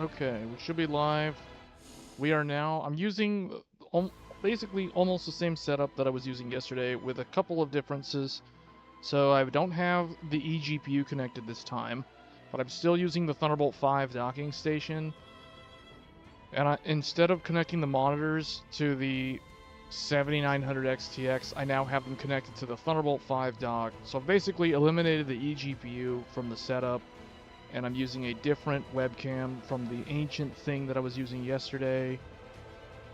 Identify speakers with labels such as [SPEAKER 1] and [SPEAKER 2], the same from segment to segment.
[SPEAKER 1] Okay, we should be live. We are now. I'm using basically almost the same setup that I was using yesterday with a couple of differences. So I don't have the eGPU connected this time, but I'm still using the Thunderbolt 5 docking station. And instead of connecting the monitors to the 7900 XTX, I now have them connected to the Thunderbolt 5 dock. So I've basically eliminated the eGPU from the setup, and I'm using a different webcam from the ancient thing that I was using yesterday.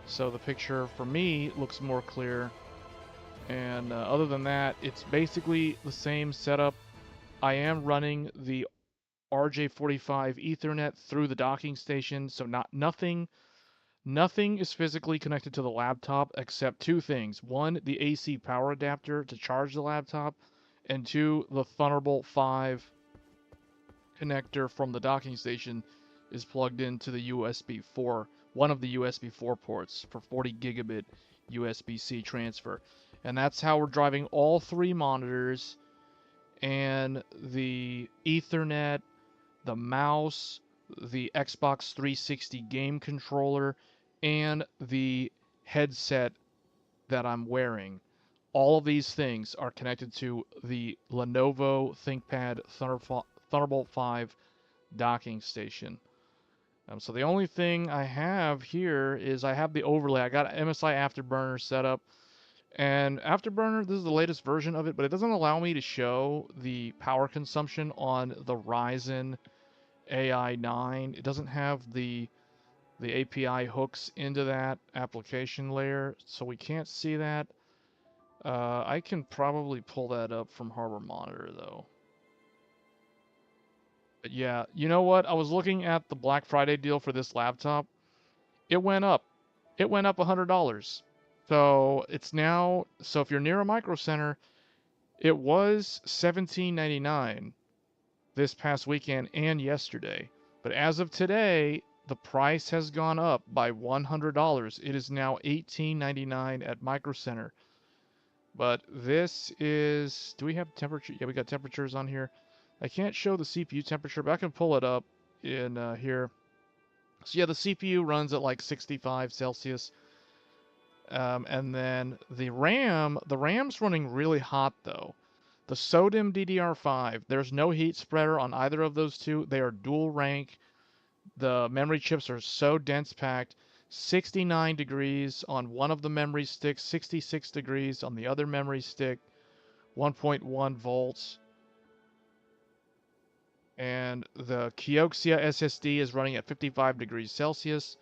[SPEAKER 1] So the picture for me looks more clear. And other than that, it's basically the same setup. I am running the RJ45 Ethernet through the docking station, so nothing is physically connected to the laptop except two things. One, the AC power adapter to charge the laptop, and two, the Thunderbolt 5 connector from the docking station is plugged into the USB 4, one of the USB 4 ports for 40 gigabit USB-C transfer. And that's how we're driving all three monitors and the Ethernet, the mouse, the Xbox 360 game controller, and the headset that I'm wearing. All of these things are connected to the Lenovo ThinkPad Thunderbolt 5 docking station. So the only thing I have here is I have the overlay. I got MSI Afterburner set up. And Afterburner, this is the latest version of it, but it doesn't allow me to show the power consumption on the Ryzen AI 9. It doesn't have the API hooks into that application layer, so we can't see that. I can probably pull that up from Harbor Monitor, though. But yeah, you know what? I was looking at the Black Friday deal for this laptop. It went up. It went up $100. So it's now, so if you're near a Microcenter, it was $17.99 this past weekend and yesterday. But as of today, the price has gone up by $100. It is now $18.99 at Microcenter. But this is, do we have temperature? Yeah, we got temperatures on here. I can't show the CPU temperature, but I can pull it up in here. So yeah, the CPU runs at like 65 Celsius. And then the RAM's running really hot though. The SODIMM DDR5, there's no heat spreader on either of those two. They are dual rank. The memory chips are so dense packed. 69 degrees on one of the memory sticks, 66 degrees on the other memory stick, 1.1 volts. And the Kioxia SSD is running at 55 degrees Celsius.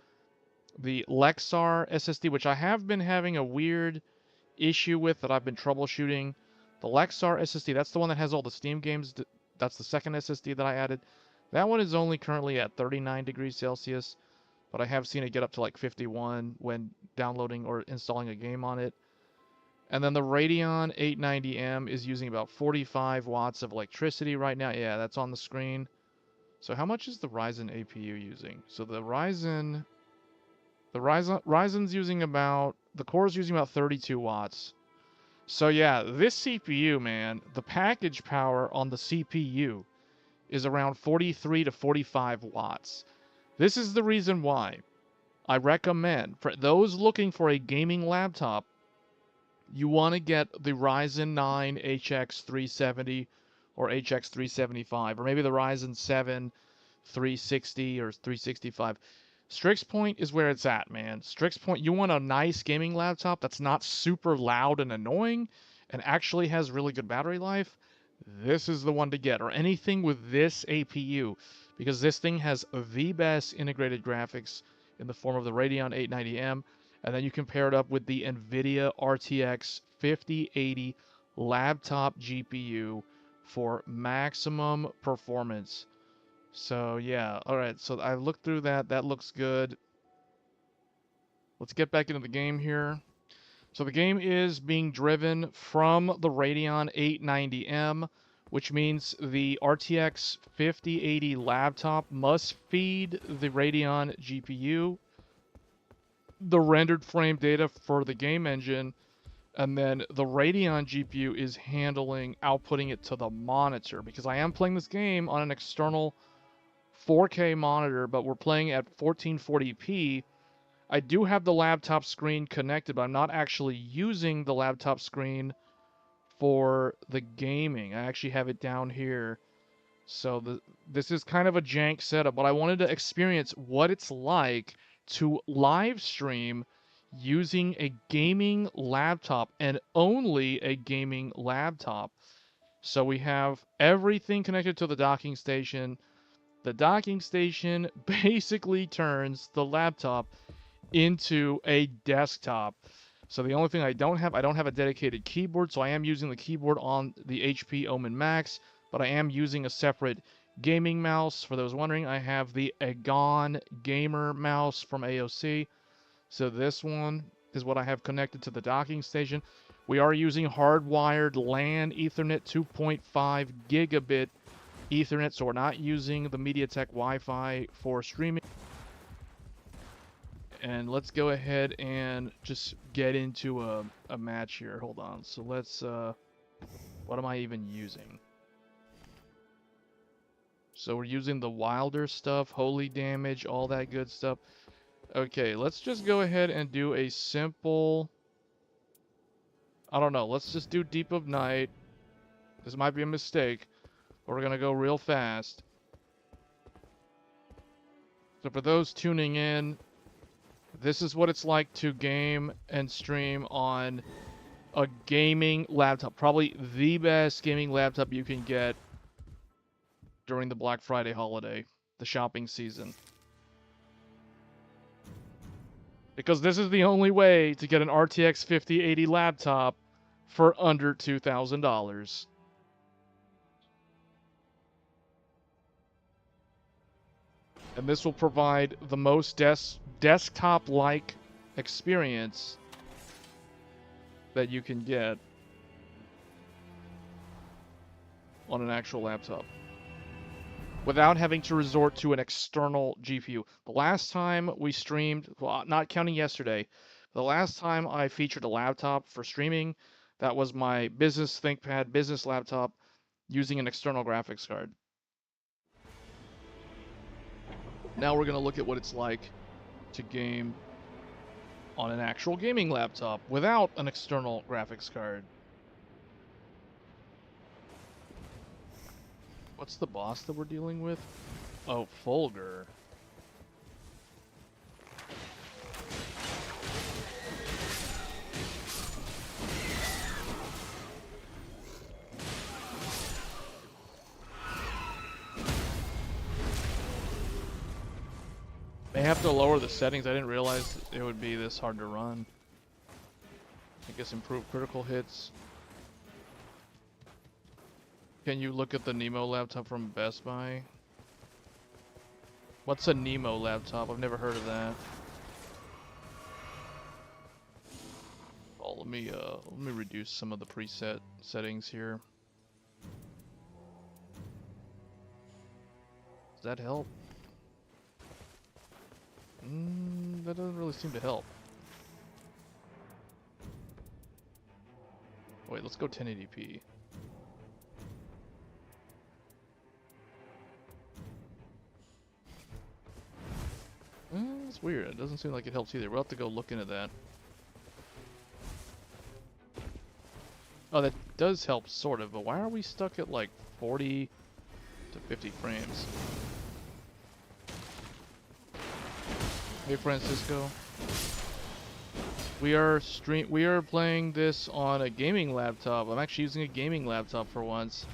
[SPEAKER 1] The Lexar SSD, which I have been having a weird issue with that I've been troubleshooting. The Lexar SSD, that's the one that has all the Steam games. That's the second SSD that I added. That one is only currently at 39 degrees Celsius, but I have seen it get up to like 51 when downloading or installing a game on it. And then the Radeon 890M is using about 45 watts of electricity right now. Yeah, that's on the screen. So how much is the Ryzen APU using? So Ryzen's using about, the core is using about 32 watts. So yeah, this CPU, man, the package power on the CPU is around 43 to 45 watts. This is the reason why I recommend, for those looking for a gaming laptop, you want to get the Ryzen 9 HX 370 or HX 375, or maybe the Ryzen 7 360 or 365. Strix Point is where it's at, man. Strix Point, you want a nice gaming laptop that's not super loud and annoying and actually has really good battery life. This is the one to get, or anything with this APU, because this thing has the best integrated graphics in the form of the Radeon 890M, and then you can pair it up with the NVIDIA RTX 5080 laptop GPU for maximum performance. So yeah, alright, so I looked through that. That looks good. Let's get back into the game here. So the game is being driven from the Radeon 890M, which means the RTX 5080 laptop must feed the Radeon GPU the rendered frame data for the game engine, and then the Radeon GPU is handling outputting it to the monitor, because I am playing this game on an external 4K monitor, but we're playing at 1440p. I do have the laptop screen connected, but I'm not actually using the laptop screen for the gaming. I actually have it down here. So this is kind of a jank setup, but I wanted to experience what it's like to live stream using a gaming laptop, and only a gaming laptop. So we have everything connected to the docking station. The docking station basically turns the laptop into a desktop. So the only thing I don't have a dedicated keyboard, so I am using the keyboard on the HP Omen Max, but I am using a separate gaming mouse. For those wondering, I have the Agon Gamer mouse from AOC. So this one is what I have connected to the docking station. We are using hardwired LAN Ethernet 2.5 gigabit Ethernet, so we're not using the MediaTek Wi-Fi for streaming. And let's go ahead and just get into a match here. Hold on. So let's, what am I even using? So we're using the Wilder stuff, Holy Damage, all that good stuff. Okay, let's just go ahead and do a simple, I don't know, let's just do Deep of Night. This might be a mistake, but we're going to go real fast. So for those tuning in, this is what it's like to game and stream on a gaming laptop. Probably the best gaming laptop you can get during the Black Friday holiday, the shopping season. Because this is the only way to get an RTX 5080 laptop for under $2,000. And this will provide the most desktop-like experience that you can get on an actual laptop, without having to resort to an external GPU. The last time we streamed, well, not counting yesterday, the last time I featured a laptop for streaming, that was my business ThinkPad business laptop using an external graphics card. Now we're going to look at what it's like to game on an actual gaming laptop without an external graphics card. What's the boss that we're dealing with? Oh, Fulgur. They have to lower the settings. I didn't realize it would be this hard to run. I guess improve critical hits. Can you look at the Nemo laptop from Best Buy? What's a Nemo laptop? I've never heard of that. Oh, let me reduce some of the preset settings here. Does that help? That doesn't really seem to help. Wait, let's go 1080p. It's weird. It doesn't seem like it helps either. We'll have to go look into that. Oh, that does help, sort of, but why are we stuck at like 40 to 50 frames? Hey, Francisco. We are playing this on a gaming laptop. I'm actually using a gaming laptop for once.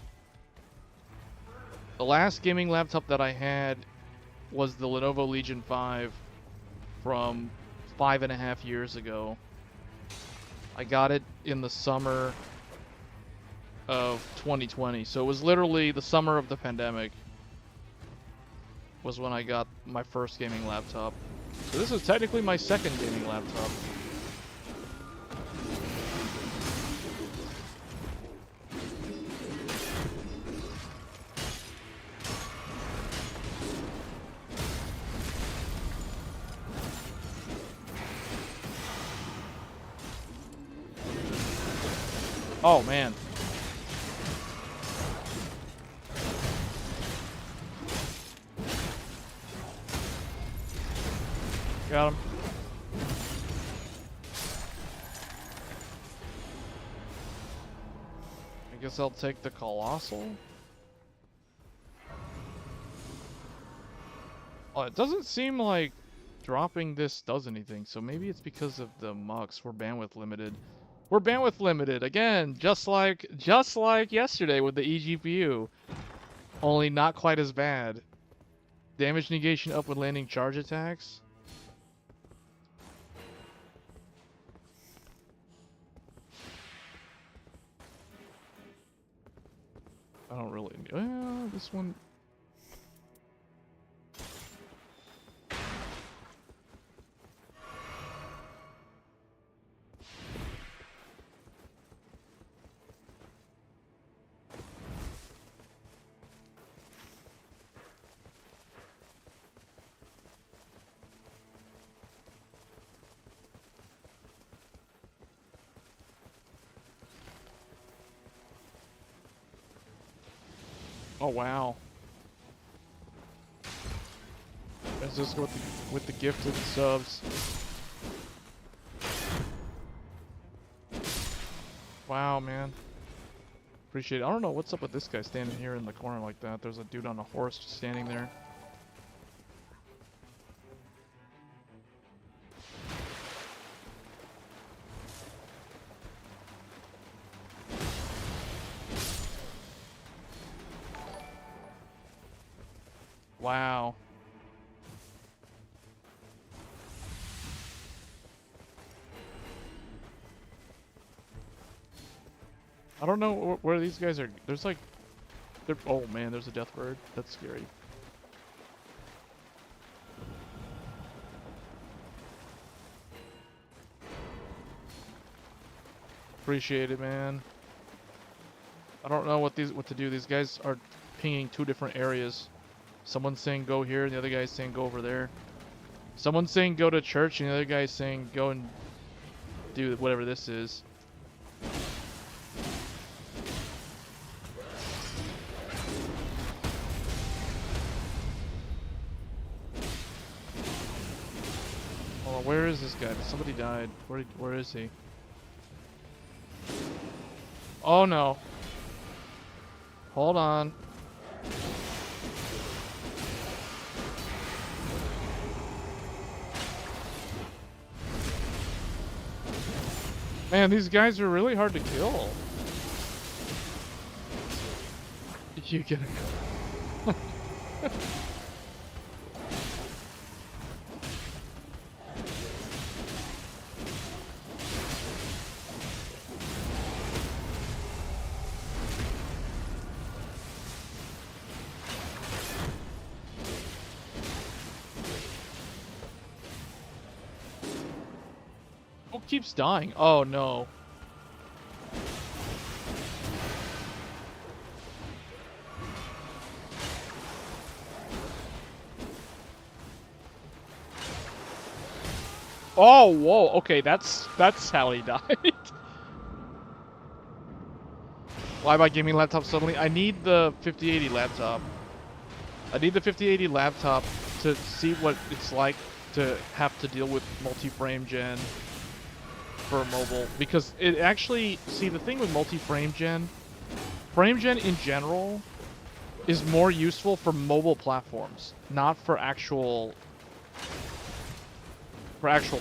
[SPEAKER 1] The last gaming laptop that I had was the Lenovo Legion 5 from 5.5 years ago. I got it in the summer of 2020, so it was literally the summer of the pandemic was when I got my first gaming laptop. So this is technically my second gaming laptop. Oh man. Got him. I guess I'll take the Colossal. Oh, it doesn't seem like dropping this does anything, so maybe it's because of the mux. We're bandwidth limited. We're bandwidth limited again, just like yesterday with the eGPU. Only not quite as bad. Damage negation up when landing charge attacks. I don't really. This one. Oh wow. Let's just go with the gifted subs. Wow, man. Appreciate it. I don't know what's up with this guy standing here in the corner like that. There's a dude on a horse just standing there. Wow. I don't know where these guys are. There's like, oh man, there's a death bird. That's scary. Appreciate it, man. I don't know what to do. These guys are pinging two different areas. Someone's saying go here, and the other guy's saying go over there. Someone's saying go to church, and the other guy's saying go and do whatever this is. Oh, where is this guy? Somebody died. Where is he? Oh no. Hold on. Man, these guys are really hard to kill. You get it. Who keeps dying? Oh no. Oh, whoa. Okay, that's how he died. Why buy gaming laptop suddenly? I need the 5080 laptop. I need the 5080 laptop to see what it's like to have to deal with multi-frame gen for mobile, because it actually, see, the thing with multi-frame gen in general is more useful for mobile platforms, not for actual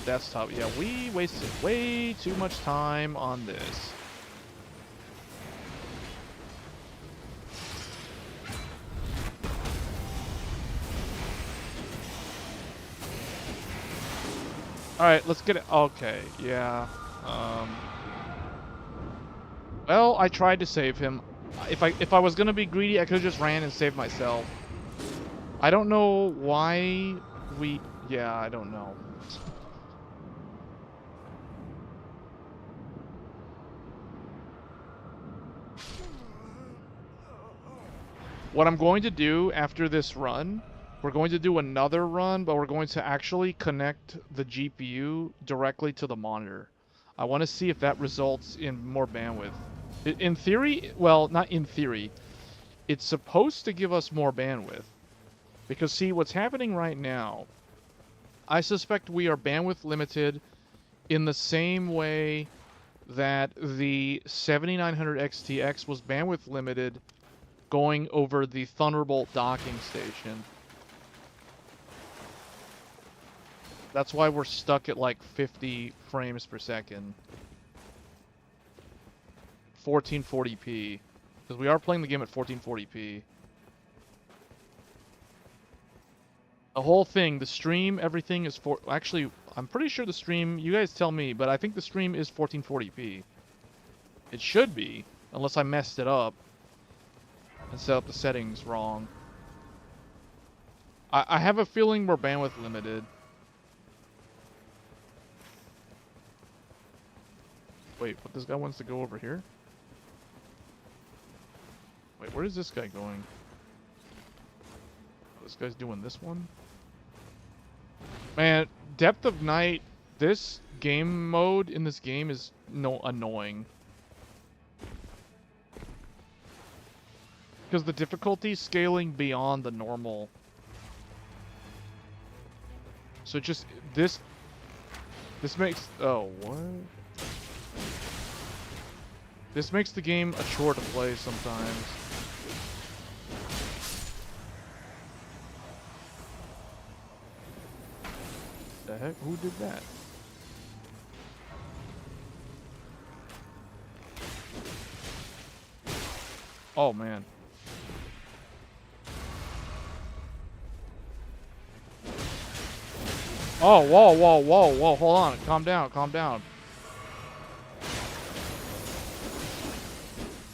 [SPEAKER 1] desktop. Yeah, we wasted way too much time on this. Alright, let's get it. Okay, yeah. Well, I tried to save him. If I was gonna be greedy, I could have just ran and saved myself. I don't know why we... Yeah, I don't know. What I'm going to do after this run, we're going to do another run, but we're going to actually connect the GPU directly to the monitor. I want to see if that results in more bandwidth. In theory, well, not in theory, it's supposed to give us more bandwidth. Because see, what's happening right now, I suspect we are bandwidth limited in the same way that the 7900 XTX was bandwidth limited going over the Thunderbolt docking station. That's why we're stuck at like 50 frames per second. 1440p. Because we are playing the game at 1440p. The whole thing, the stream, everything is for... Actually, I'm pretty sure the stream... You guys tell me, but I think the stream is 1440p. It should be, unless I messed it up and set up the settings wrong. I have a feeling we're bandwidth limited. Wait, but this guy wants to go over here? Wait, where is this guy going? Oh, this guy's doing this one? Man, Depth of Night, this game mode in this game is annoying. Because the difficulty is scaling beyond the normal. So just, this makes, oh, what? This makes the game a chore to play sometimes. The heck? Who did that? Oh, man. Oh, whoa, whoa, whoa, whoa, hold on. Calm down, calm down.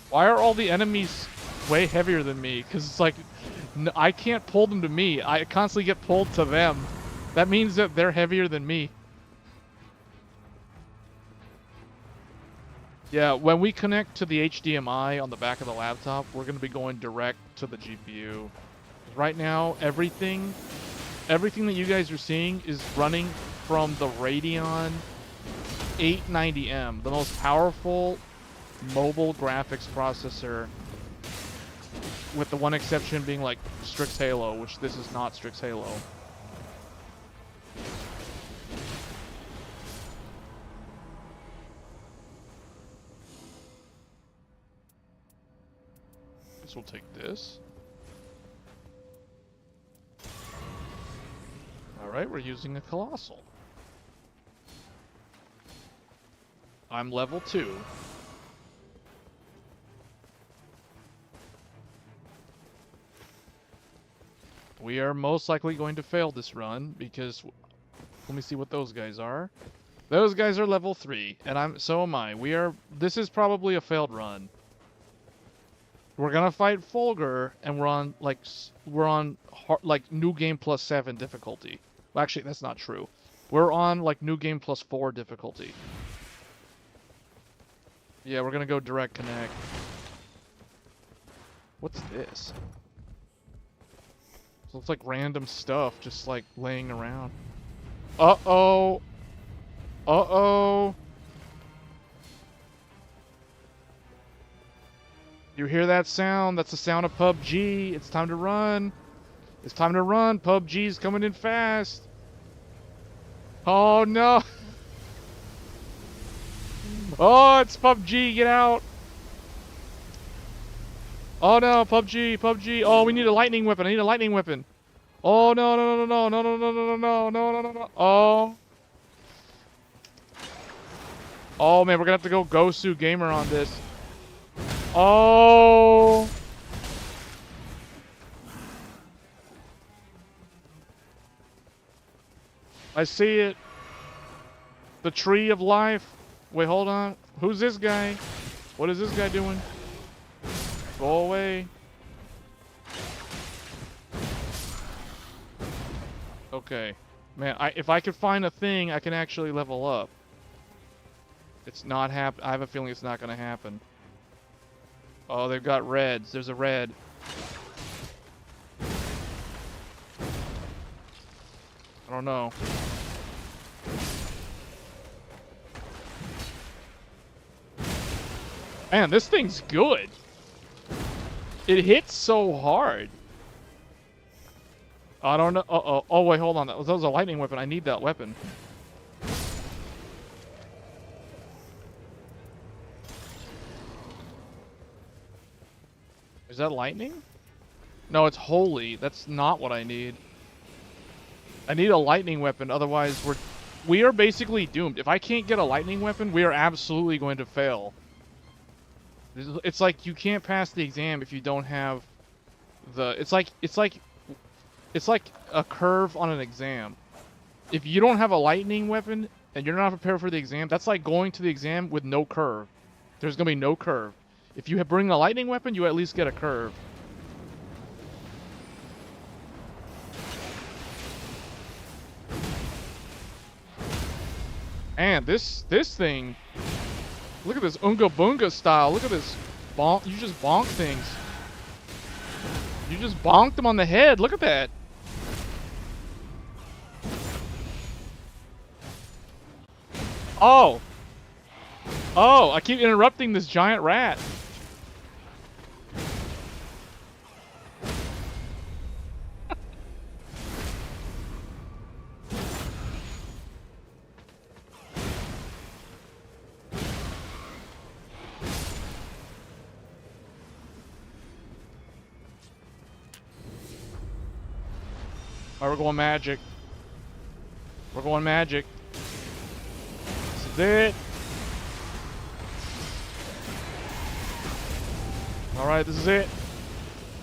[SPEAKER 1] Why are all the enemies way heavier than me? Because it's like, I can't pull them to me. I constantly get pulled to them. That means that they're heavier than me. Yeah, when we connect to the HDMI on the back of the laptop, we're going to be going direct to the GPU. Right now, everything that you guys are seeing is running from the Radeon 890M, the most powerful mobile graphics processor, with the one exception being like Strix Halo, which this is not Strix Halo. Guess we'll take this. Alright, we're using a Colossal. I'm level 2. We are most likely going to fail this run because, let me see what those guys are. Those guys are level 3, and so am I. This is probably a failed run. We're gonna fight Fulgur, and we're on New Game plus 7 difficulty. Well, actually, that's not true. We're on like New Game plus 4 difficulty. Yeah, we're gonna go direct connect. What's this? So it's like random stuff just like laying around. Uh-oh. Uh-oh. You hear that sound? That's the sound of PUBG. It's time to run. It's time to run. PUBG's coming in fast. Oh no. Oh, it's PUBG. Get out. Oh no, PUBG, PUBG. Oh, we need a lightning weapon. I need a lightning weapon. Oh no, no, no, no, no, no, no, no, no, no, no, no, no. Oh. Oh man, we're gonna have to go Gosu Gamer on this. Oh. I see it. The tree of life. Wait, hold on. Who's this guy? What is this guy doing? Go away. Okay. Man, if I could find a thing, I can actually level up. It's not I have a feeling it's not going to happen. Oh, they've got reds. There's a red. I don't know. Man, this thing's good. It hits so hard. I don't know. Uh-oh. Oh, wait, hold on. That was a lightning weapon. I need that weapon. Is that lightning? No, it's holy. That's not what I need. I need a lightning weapon, otherwise we are basically doomed. If I can't get a lightning weapon, we are absolutely going to fail. It's like you can't pass the exam if you don't have the... It's like a curve on an exam. If you don't have a lightning weapon and you're not prepared for the exam, that's like going to the exam with no curve. There's going to be no curve. If you bring a lightning weapon, you at least get a curve. And this thing, look at this Unga Bunga style. Look at this bonk. You just bonk things. You just bonked them on the head. Look at that. Oh. Oh, I keep interrupting this giant rat. Alright, we're going magic. We're going magic. This is it. Alright, this is it.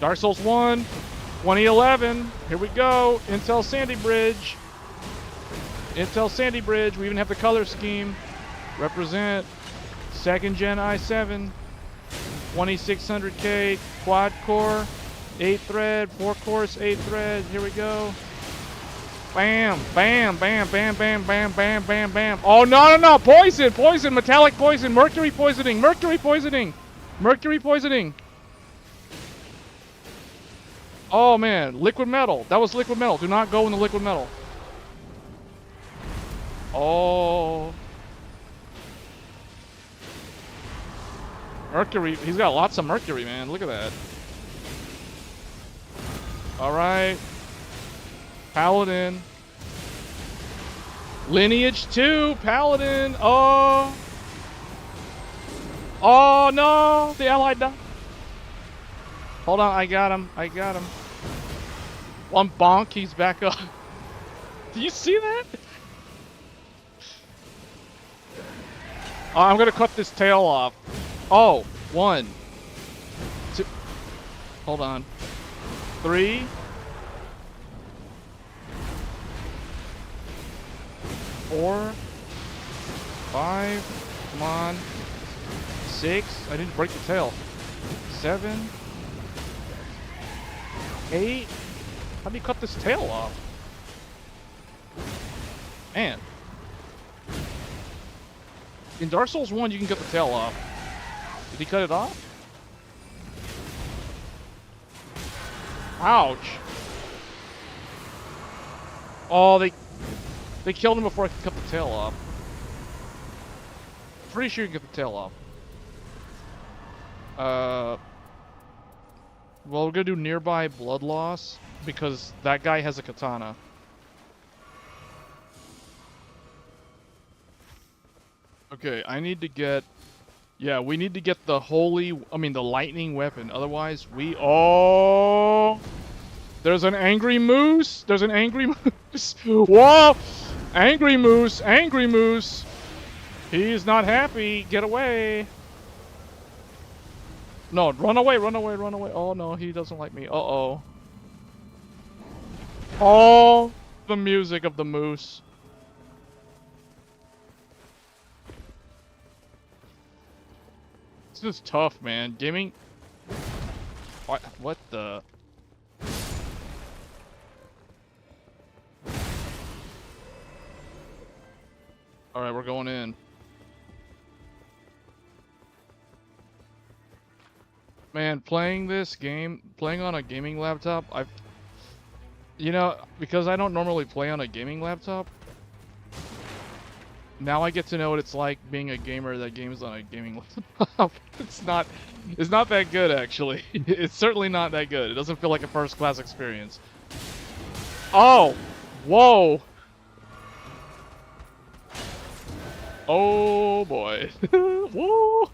[SPEAKER 1] Dark Souls 1, 2011. Here we go. Intel Sandy Bridge. Intel Sandy Bridge. We even have the color scheme. Represent. 2nd Gen i7. 2600K. Quad core. 8 thread. 4 cores. 8 thread. Here we go. Bam. Bam. Bam. Bam. Bam. Bam. Bam. Bam. Bam. Oh, no, no, no. Poison. Poison. Metallic poison. Mercury poisoning. Mercury poisoning. Mercury poisoning. Oh, man. Liquid metal. That was liquid metal. Do not go in the liquid metal. Oh. Mercury. He's got lots of mercury, man. Look at that. Alright. Paladin. Lineage 2. Paladin. Oh. Oh, no. The ally died. Hold on. I got him. I got him. One bonk. He's back up. Do you see that? Oh, I'm going to cut this tail off. Oh. 1. 2. Hold on. 3. 4. 5. Come on. 6. I didn't break the tail. 7. 8. How do you cut this tail off? Man. In Dark Souls 1, you can cut the tail off. Did he cut it off? Ouch. Oh, they killed him before I could cut the tail off. Pretty sure you can get the tail off. Well, we're gonna do nearby blood loss because that guy has a katana. Okay, I need to get... Yeah, we need to get the the lightning weapon. Otherwise, Oh! There's an angry moose! There's an angry moose! Whoa! Angry moose! Angry moose! He's not happy! Get away! No, run away, run away, run away. Oh no, he doesn't like me. Uh-oh. Oh, the music of the moose. This is tough, man. Gaming... What the... Alright, we're going in. Man, playing this game, playing on a gaming laptop, because I don't normally play on a gaming laptop, now I get to know what it's like being a gamer that games on a gaming laptop. It's not that good, actually. It's certainly not that good. It doesn't feel like a first-class experience. Oh! Whoa! Oh boy. Whoa!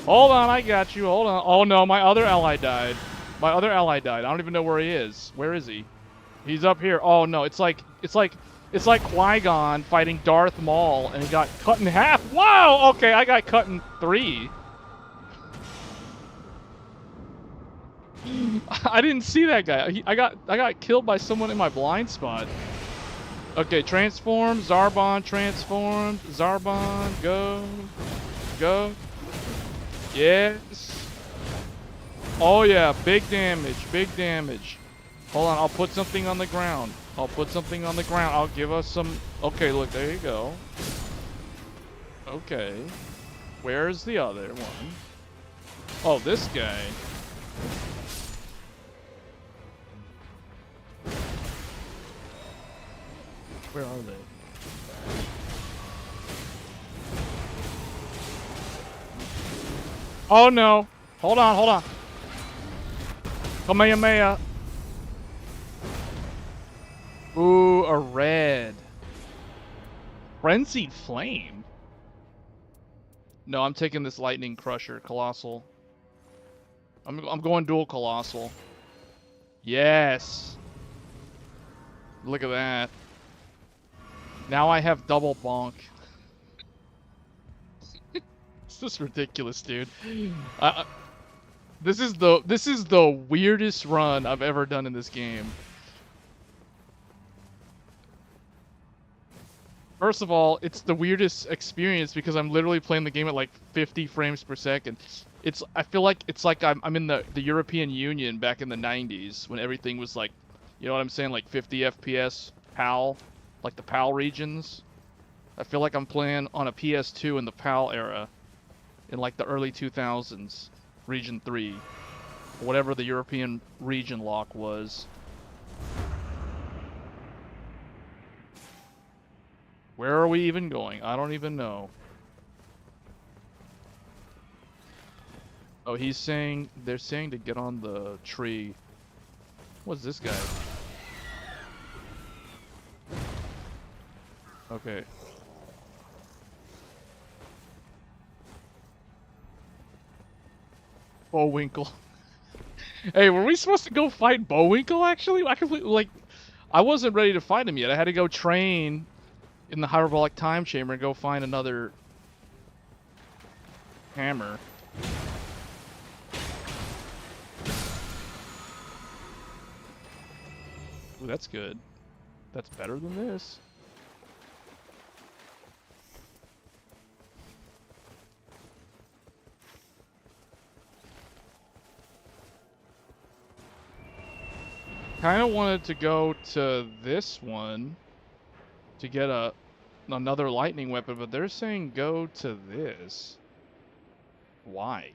[SPEAKER 1] Hold on, I got you. Hold on. Oh no, my other ally died. My other ally died. I don't even know where he is. Where is he? He's up here. Oh no, it's like Qui-Gon fighting Darth Maul, and he got cut in half. Wow. Okay, I got cut in 3. I didn't see that guy. I got killed by someone in my blind spot. Okay, transform. Zarbon transformed. Zarbon, go. Go. Yes. Oh yeah, big damage, big damage. Hold on, I'll put something on the ground. I'll put something on the ground. I'll give us some... Okay, look, there you go. Okay. Where's the other one? Oh, this guy. Where are they? Oh no! Hold on, hold on. Kamehameha. Ooh, a red. Frenzied Flame? No, I'm taking this Lightning Crusher, Colossal. I'm going dual Colossal. Yes! Look at that. Now I have double bonk. This is ridiculous, dude. This is the weirdest run I've ever done in this game. First of all, it's the weirdest experience because I'm literally playing the game at like 50 frames per second. I feel like it's like I'm in the European Union back in the 90s when everything was like, you know what I'm saying, like 50 FPS PAL, like the PAL regions. I feel like I'm playing on a PS2 in the PAL era in like the early 2000s, Region 3, whatever the European region lock was. Where are we even going? I don't even know. Oh, they're saying to get on the tree. What's this guy? Okay. Bullwinkle. Hey, were we supposed to go fight Bullwinkle actually? I wasn't ready to fight him yet. I had to go train in the hyperbolic time chamber and go find another hammer. Ooh, that's good. That's better than this. Kind of wanted to go to this one to get another lightning weapon, but they're saying go to this. Why?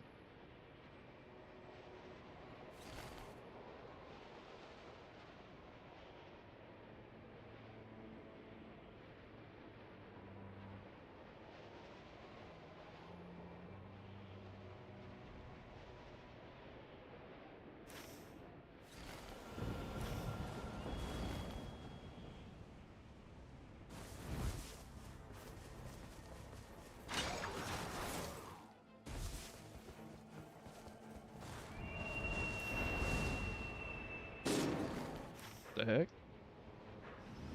[SPEAKER 1] The heck?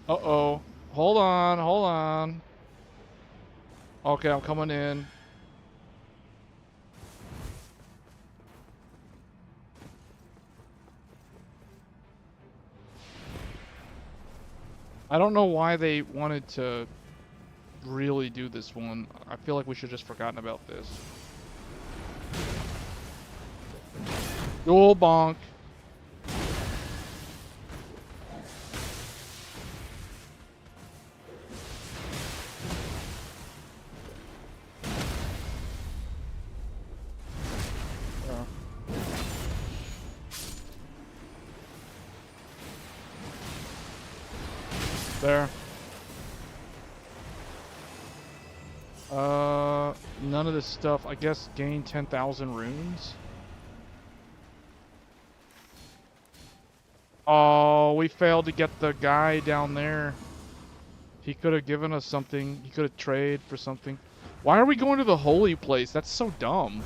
[SPEAKER 1] Uh-oh. Hold on, hold on. Okay, I'm coming in. I don't know why they wanted to really do this one. I feel like we should have just forgotten about this. Dual bonk. There. None of this stuff. I guess gain 10,000 runes. Oh, Oh, we failed to get the guy down there. He could have given us something. He could have traded for something. Why are we going to the holy place? That's so dumb.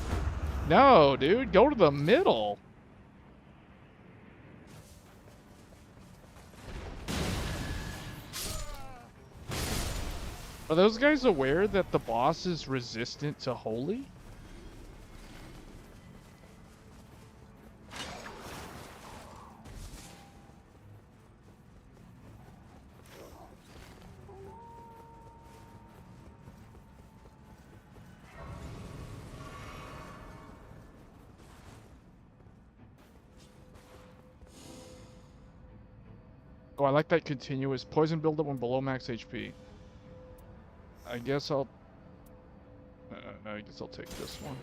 [SPEAKER 1] No, dude. Go to the middle. Are those guys aware that the boss is resistant to holy? Oh, I like that continuous. Poison buildup when below max HP. I guess I'll take this one.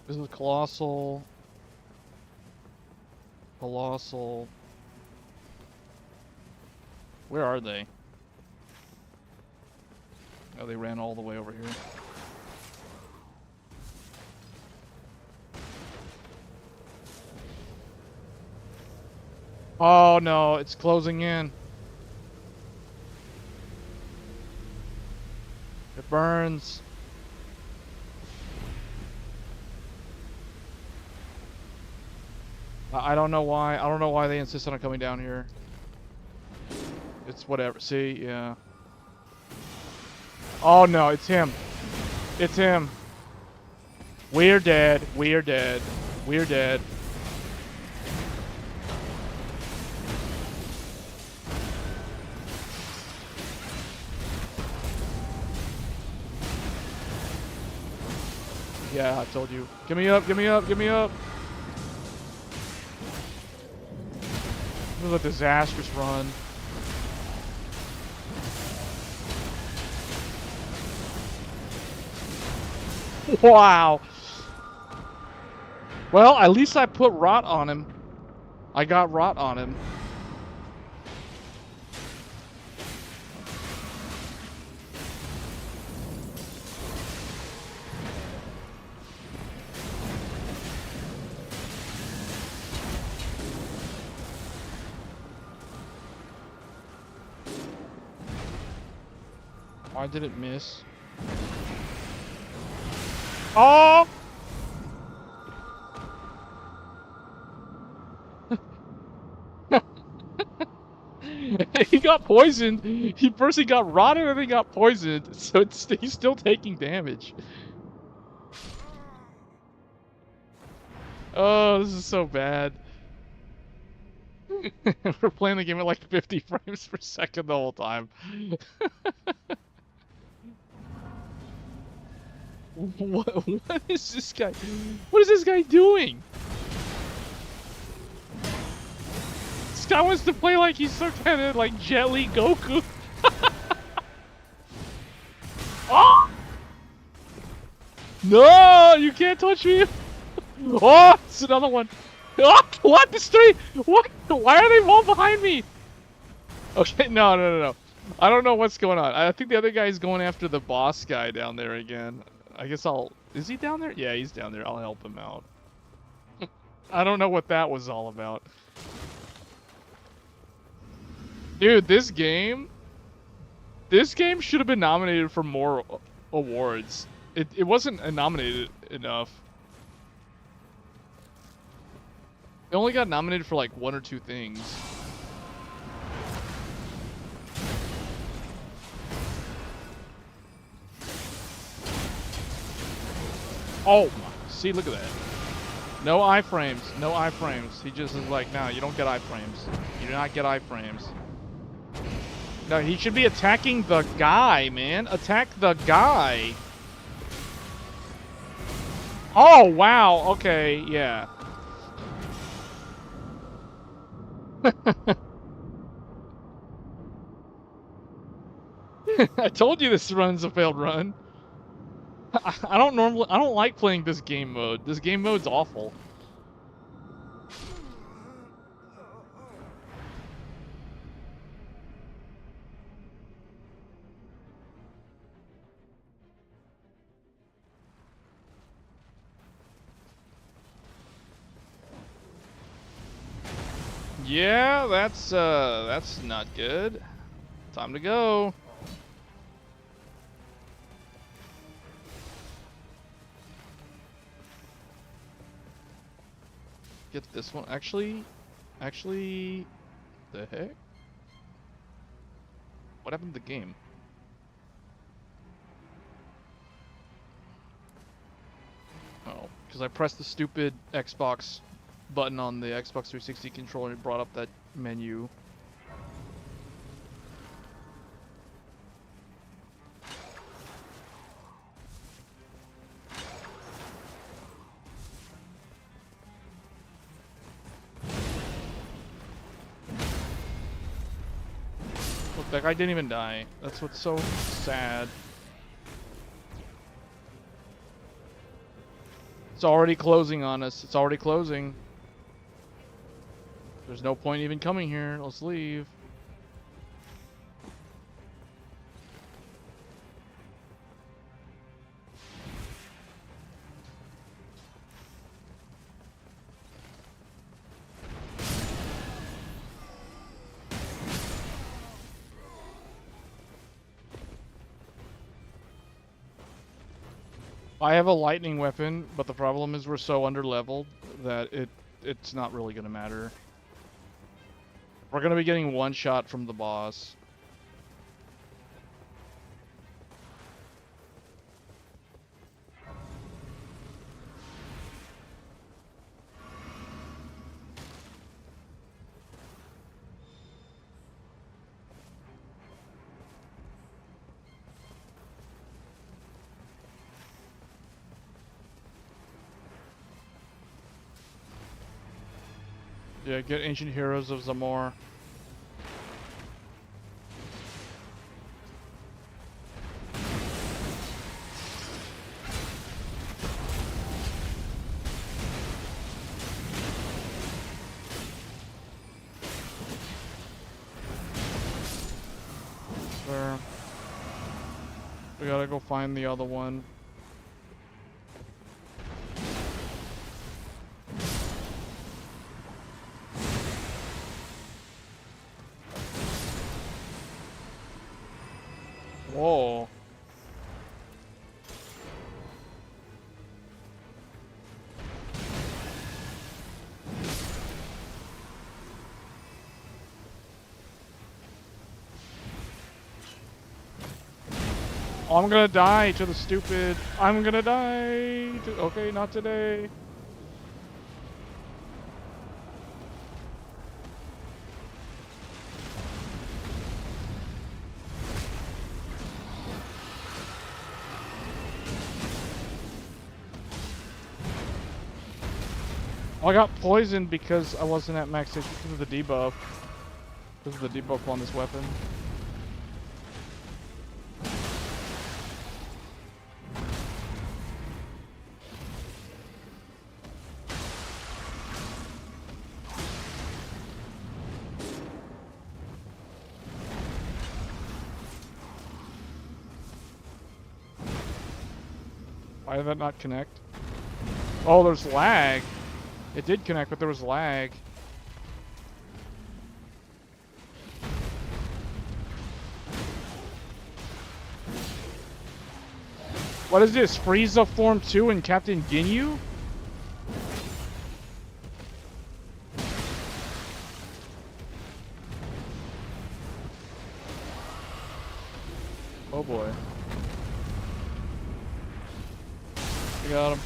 [SPEAKER 1] This is colossal. Colossal. Where are they? Oh, they ran all the way over here. Oh no, it's closing in. It burns. I don't know why. I don't know why they insist on coming down here. It's whatever. See, yeah. Oh no, it's him. It's him. We're dead. We're dead. We're dead. Yeah, I told you. Give me up, give me up, give me up. This is a disastrous run. Wow. Well, at least I put rot on him. I got rot on him. Why did it miss? Oh! He got poisoned. He first got rotted and then he got poisoned. So he's still taking damage. Oh, this is so bad. We're playing the game at like 50 frames per second the whole time. What is this guy? What is this guy doing? This guy wants to play like he's some kind of like Jet Li Goku. Oh! No, you can't touch me. Oh, it's another one. Oh, what? There's three. What? Why are they all behind me? Okay, no. I don't know what's going on. I think the other guy is going after the boss guy down there again. I guess is he down there? Yeah, he's down there. I'll help him out. I don't know what that was all about. Dude, this game should have been nominated for more awards. It wasn't nominated enough. It only got nominated for like 1 or 2 things. Oh, see, look at that. No iframes. No iframes. He just is like, no, you don't get iframes. You do not get iframes. No, he should be attacking the guy, man. Attack the guy. Oh, wow. Okay, yeah. I told you this run's a failed run. I don't like playing this game mode. This game mode's awful. Yeah, that's not good. Time to go. Get this one. Actually, the heck? What happened to the game? Oh, because I pressed the stupid Xbox button on the Xbox 360 controller and it brought up that menu. Look, that guy didn't even die. That's what's so sad. It's already closing on us. It's already closing. There's no point even coming here. Let's leave. I have a lightning weapon, but the problem is we're so underleveled that it's not really going to matter. We're going to be getting one shot from the boss. Yeah, get Ancient Heroes of Zamor. There. We gotta go find the other one. Whoa. Oh, I'm gonna die to the stupid. I'm gonna die. Okay, not today. Oh, I got poisoned because I wasn't at max HP because of the debuff. Because of the debuff on this weapon. Why did that not connect? Oh, there's lag. It did connect, but there was lag. What is this? Frieza Form 2 and Captain Ginyu? Oh boy. We got him.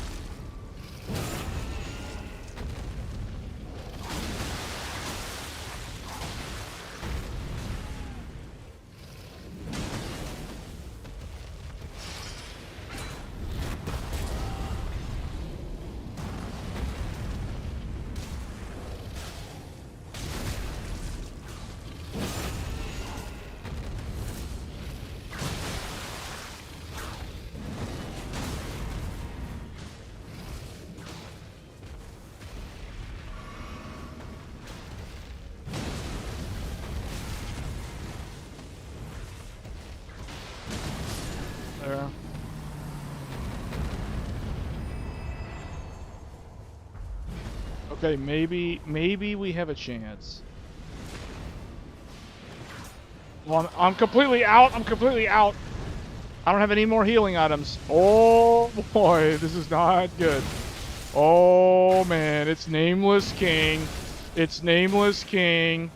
[SPEAKER 1] There. Okay, maybe we have a chance. Well, I'm completely out. I'm completely out. I don't have any more healing items. Oh boy, this is not good. Oh man, it's Nameless King. It's Nameless King.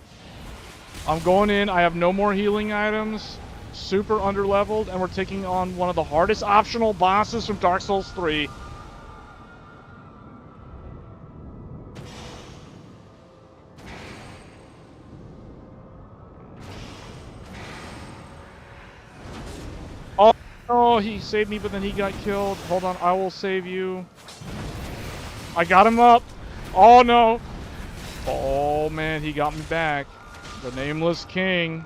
[SPEAKER 1] I'm going in. I have no more healing items. Super underleveled, and we're taking on one of the hardest optional bosses from Dark Souls 3. Oh, he saved me, but then he got killed. Hold on, I will save you. I got him up. Oh no. Oh man, he got me back. The Nameless King.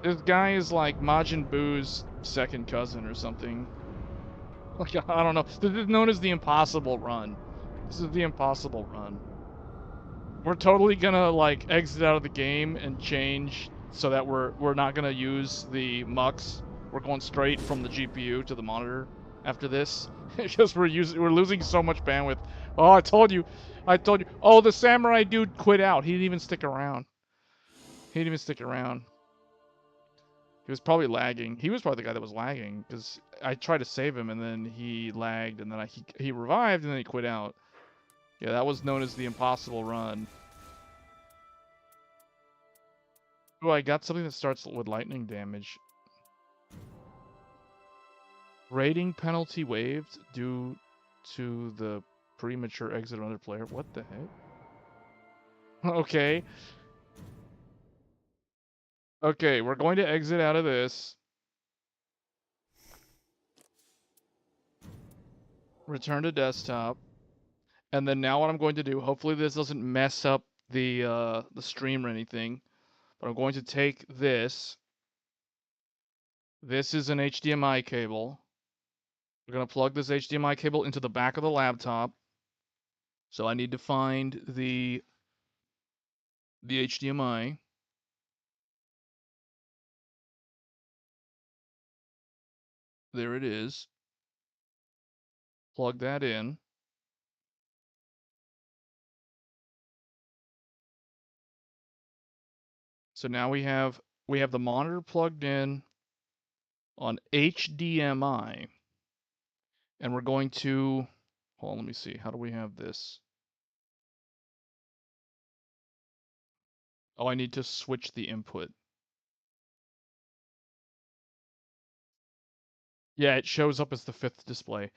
[SPEAKER 1] This guy is like Majin Buu's second cousin or something. Like, I don't know. This is known as the Impossible Run. This is the Impossible Run. We're totally gonna like exit out of the game and change so that we're not gonna use the mux. We're going straight from the GPU to the monitor after this because we're losing so much bandwidth. Oh, I told you. Oh, the samurai dude quit out. He didn't even stick around. He didn't even stick around. He was probably lagging. He was probably the guy that was lagging because I tried to save him and then he lagged and then he revived and then he quit out. Yeah, that was known as the Impossible Run. Oh, I got something that starts with lightning damage. Rating penalty waived due to the premature exit of another player. What the heck? Okay. Okay, we're going to exit out of this. Return to desktop. And then now what I'm going to do, hopefully this doesn't mess up the stream or anything, but I'm going to take this. This is an HDMI cable. We're going to plug this HDMI cable into the back of the laptop. So I need to find the HDMI. There it is. Plug that in. So now we have the monitor plugged in on HDMI. And we're going to hold on, let me see. How do we have this? Oh, I need to switch the input. Yeah, it shows up as the 5th display.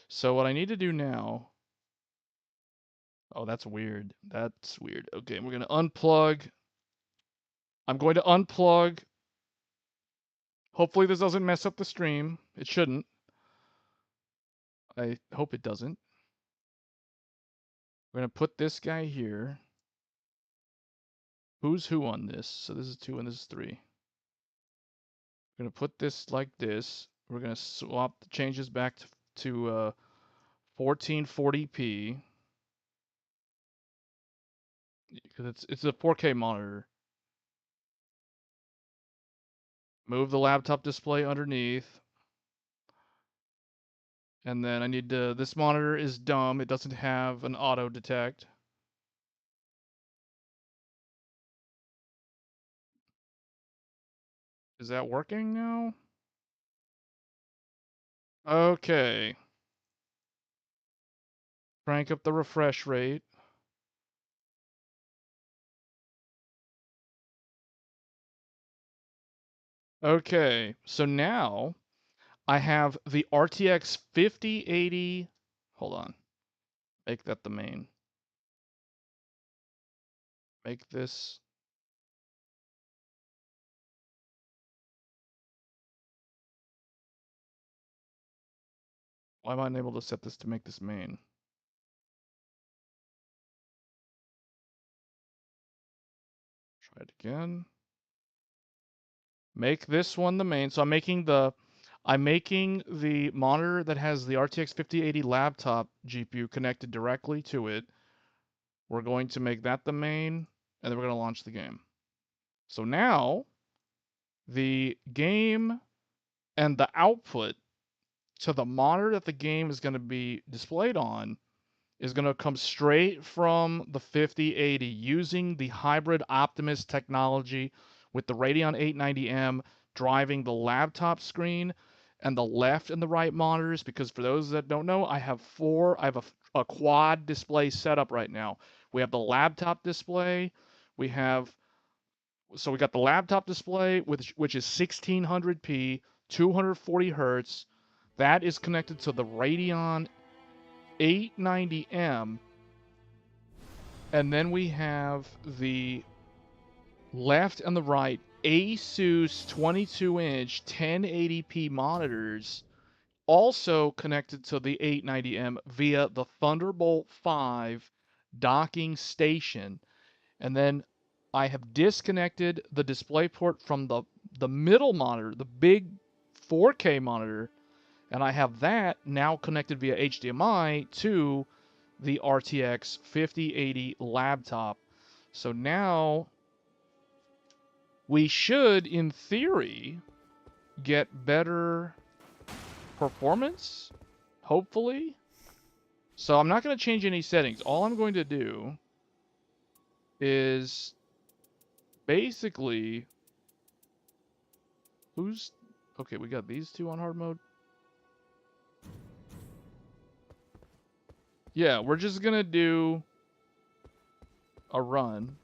[SPEAKER 1] So what I need to do now... Oh, that's weird. That's weird. Okay, we're going to unplug. I'm going to unplug. Hopefully this doesn't mess up the stream. It shouldn't. I hope it doesn't. We're going to put this guy here. Who's who on this? So this is 2 and this is 3. We're going to put this like this. We're going to swap the changes back to 1440p. Because it's a 4K monitor. Move the laptop display underneath. And then I need to... This monitor is dumb. It doesn't have an auto detect. Is that working now? Okay. Crank up the refresh rate. Okay, so now I have the RTX 5080. Hold on. Make that the main. Make this. Why am I unable to set this to make this main? Try it again. Make this one the main. So I'm making the monitor that has the RTX 5080 laptop GPU connected directly to it. We're going to make that the main, and then we're going to launch the game. So now the game and the output to the monitor that the game is going to be displayed on is going to come straight from the 5080 using the hybrid Optimus technology with the Radeon 890M driving the laptop screen and the left and the right monitors, because for those that don't know, I have a quad display setup right now. We have the laptop display, we got the laptop display which is 1600p, 240 hertz. That is connected to the Radeon 890M, and then we have the left and the right Asus 22-inch 1080p monitors also connected to the 890M via the Thunderbolt 5 docking station. And then I have disconnected the DisplayPort from the middle monitor, the big 4K monitor, and I have that now connected via HDMI to the RTX 5080 laptop. So now we should, in theory, get better performance, hopefully. So I'm not going to change any settings. All I'm going to do is basically... Okay, we got these two on hard mode. Yeah, we're just gonna do a run.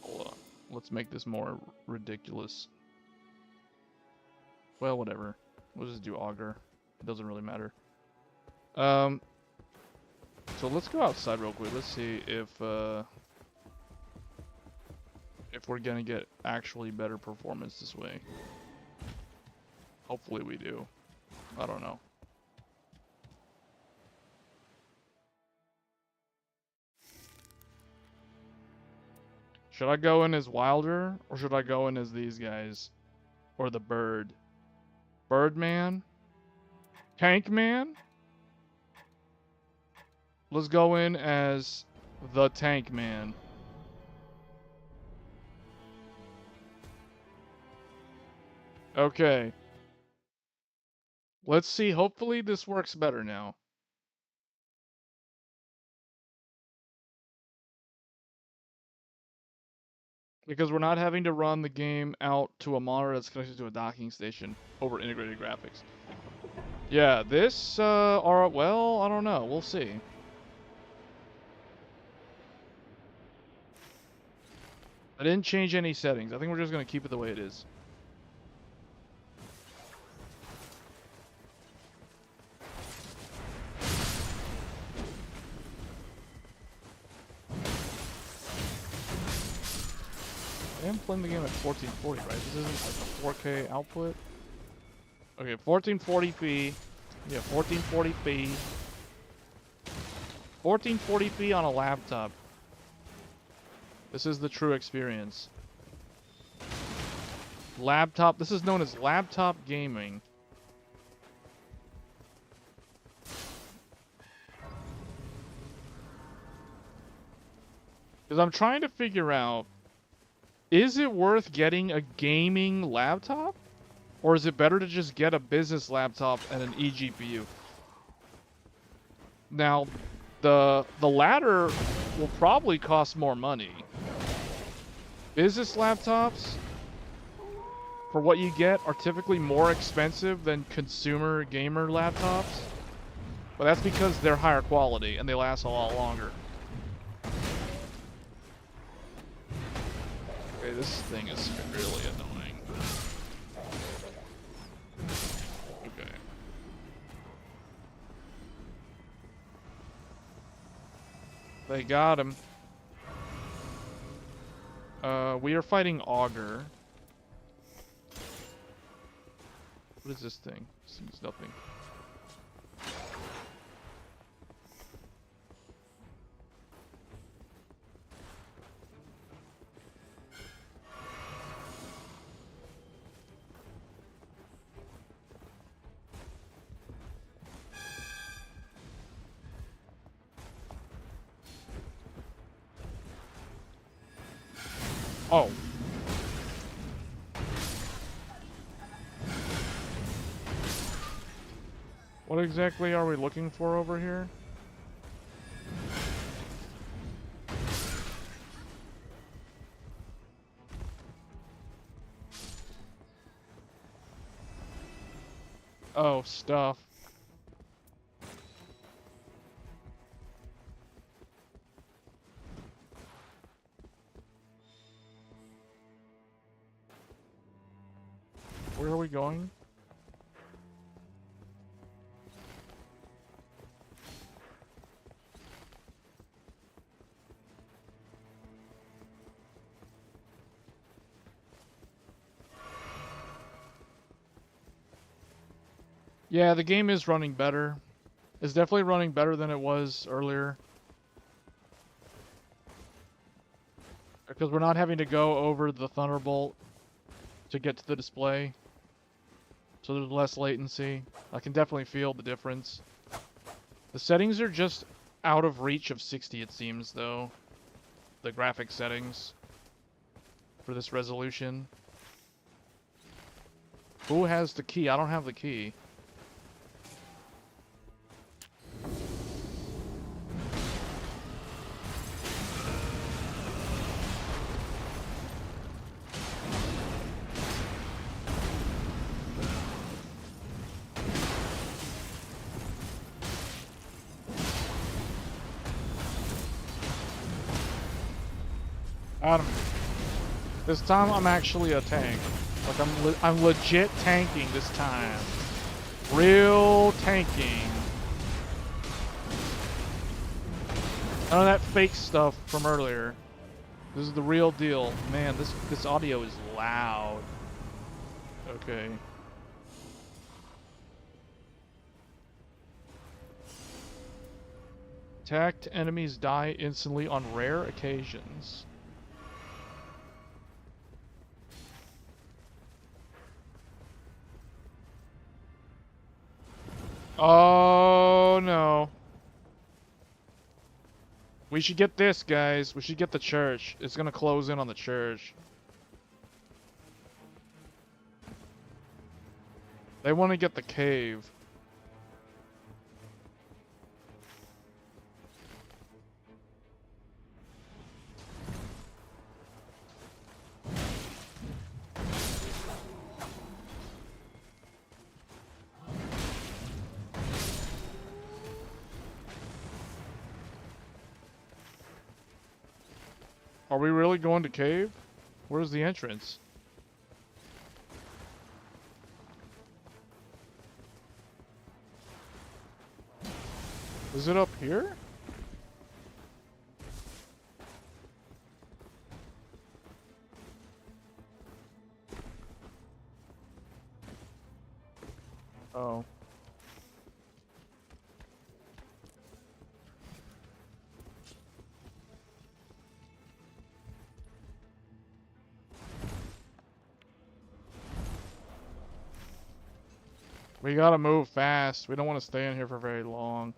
[SPEAKER 1] Hold on. Let's make this more ridiculous. Well, whatever. We'll just do auger. It doesn't really matter. So let's go outside real quick. Let's see if we're gonna get actually better performance this way. Hopefully we do. I don't know. Should I go in as Wilder, or should I go in as these guys? Or the Bird? Birdman? Tankman? Let's go in as the Tankman. Okay. Let's see. Hopefully this works better now. Because we're not having to run the game out to a monitor that's connected to a docking station over integrated graphics. Yeah, this, well, I don't know. We'll see. I didn't change any settings. I think we're just going to keep it the way it is. I am playing the game at 1440, right? This isn't like a 4K output. Okay, 1440p. Yeah, 1440p. 1440p on a laptop. This is the true experience. Laptop. This is known as laptop gaming. Because I'm trying to figure out, is it worth getting a gaming laptop? Or is it better to just get a business laptop and an eGPU? Now, the latter will probably cost more money. Business laptops, for what you get, are typically more expensive than consumer gamer laptops. But that's because they're higher quality and they last a lot longer. Okay, this thing is really annoying. Okay. They got him. We are fighting Augur. What is this thing? Seems nothing. Oh. What exactly are we looking for over here? Oh, stuff. Where are we going? Yeah, the game is running better. It's definitely running better than it was earlier. Because we're not having to go over the Thunderbolt to get to the display. So there's less latency. I can definitely feel the difference. The settings are just out of reach of 60, it seems, though. The graphic settings for this resolution. Who has the key? I don't have the key. This time I'm actually a tank. Like I'm legit tanking this time. Real tanking. None of that fake stuff from earlier. This is the real deal. Man, this audio is loud. Okay. Attacked enemies die instantly on rare occasions. Oh no. We should get this, guys. We should get the church. It's gonna close in on the church. They want to get the cave. Are we really going to cave? Where's the entrance? Is it up here? Oh. We gotta move fast. We don't want to stay in here for very long.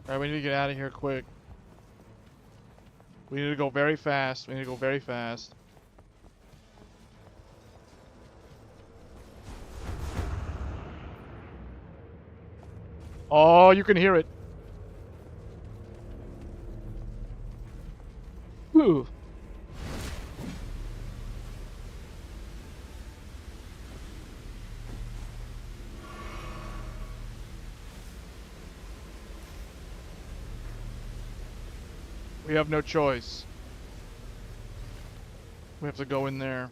[SPEAKER 1] Alright, we need to get out of here quick. We need to go very fast. We need to go very fast. Oh, you can hear it. Whew. We have no choice. We have to go in there.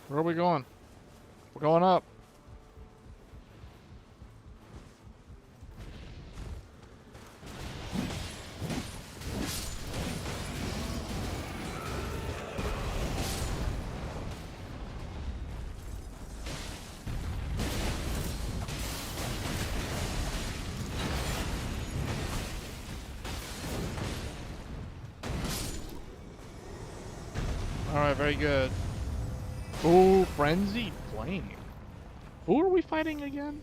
[SPEAKER 1] Where are we going? We're going up. Alright, very good. Ooh, Frenzied Flame. Who are we fighting again?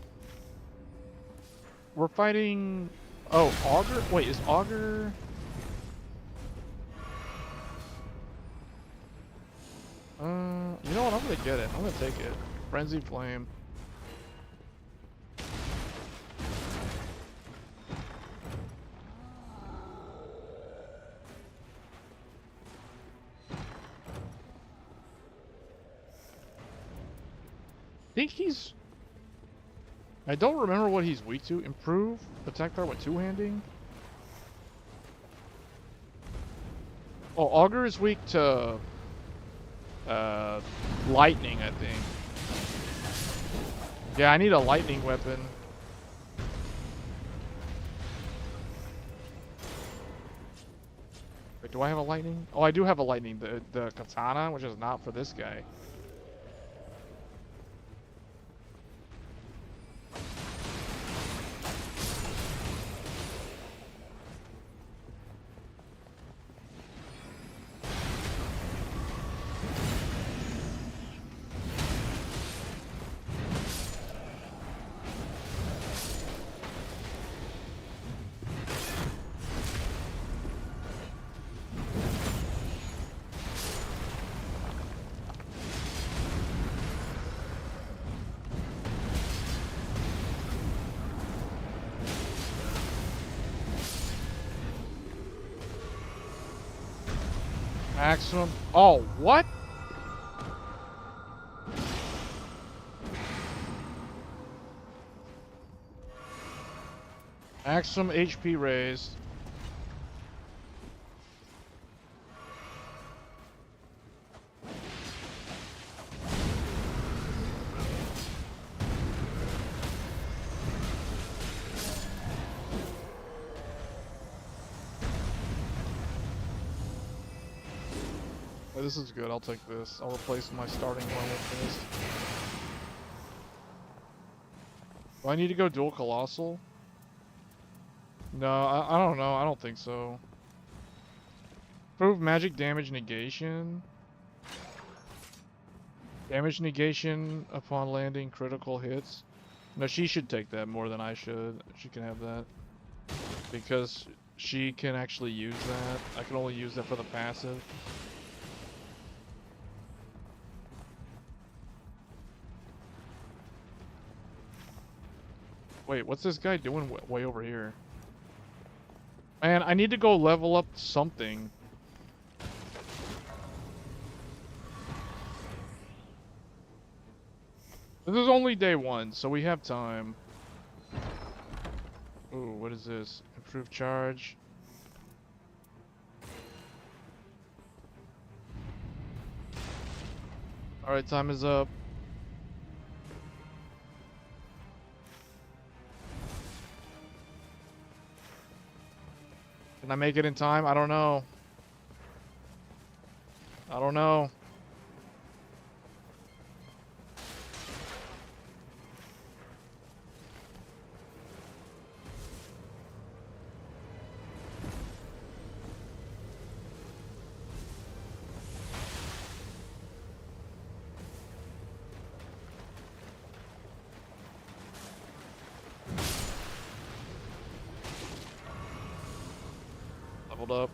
[SPEAKER 1] We're fighting... Oh, Augur? Wait, is Augur... You know what? I'm gonna get it. I'm gonna take it. Frenzied Flame. I think he's... I don't remember what he's weak to. Improve attack power with two-handing? Oh, Augur is weak to... lightning, I think. Yeah, I need a lightning weapon. Wait, do I have a lightning? Oh, I do have a lightning. The katana, which is not for this guy. Maximum. Oh, what? Maximum HP raised. Oh, this is good. I'll take this. I'll replace my starting one with this. Do I need to go dual colossal? No, I don't know. I don't think so. Prove magic damage negation. Damage negation upon landing critical hits. No, she should take that more than I should. She can have that. Because she can actually use that. I can only use that for the passive. Wait, what's this guy doing way over here? Man, I need to go level up something. This is only day one, so we have time. Ooh, what is this? Improved charge. Alright, time is up. Can I make it in time? I don't know. I don't know. Leveled up.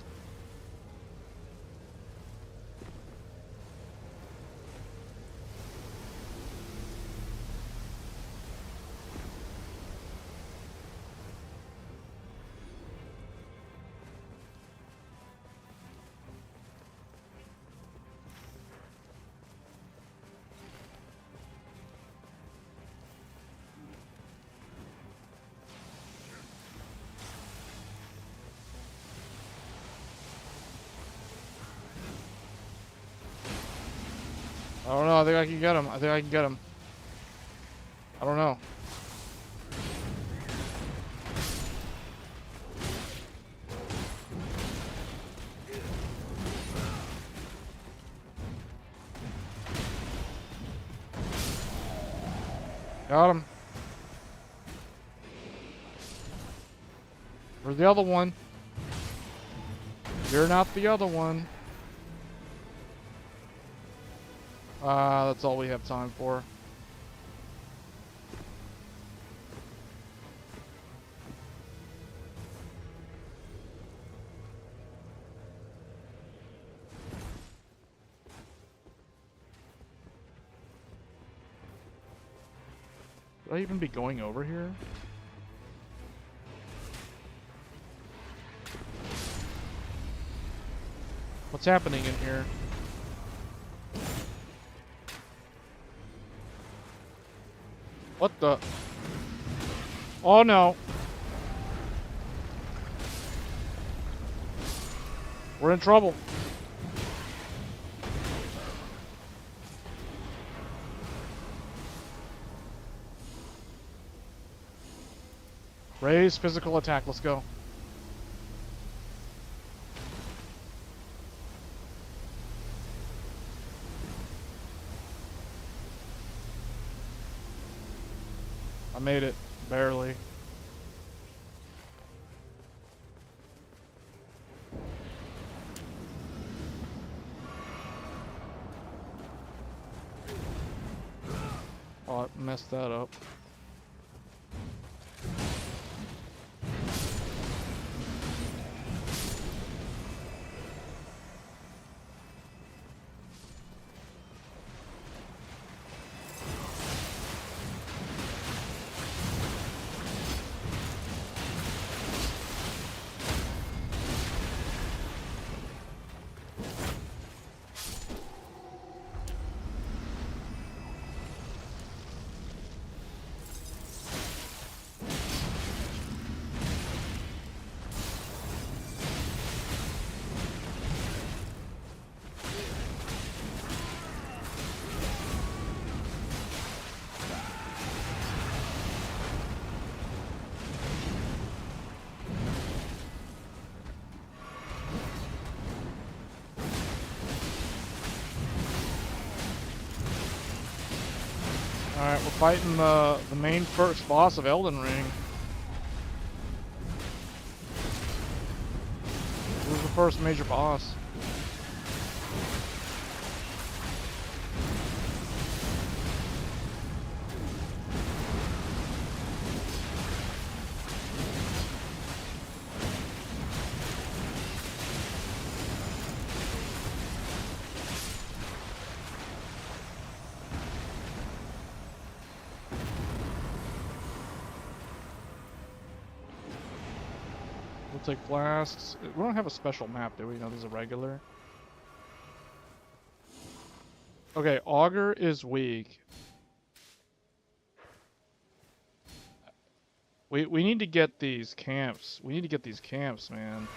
[SPEAKER 1] I think I can get him. I think I can get him. I don't know. Got him. Where's the other one? You're not the other one. That's all we have time for. Should I even be going over here? What's happening in here? What the? Oh no. We're in trouble. Raise physical attack. Let's go. I made it. Barely. Oh, I messed that up. Alright, we're fighting the main first boss of Elden Ring. Who's the first major boss? We'll take flasks. We don't have a special map, do we? No, there's a regular. Okay, Augur is weak. We need to get these camps. We need to get these camps, man.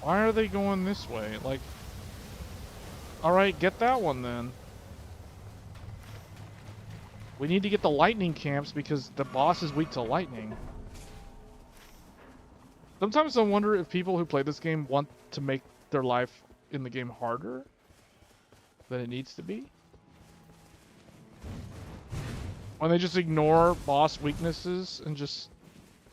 [SPEAKER 1] Why are they going this way? Like, alright, get that one then. We need to get the lightning camps because the boss is weak to lightning. Sometimes I wonder if people who play this game want to make their life in the game harder than it needs to be. When they just ignore boss weaknesses and just...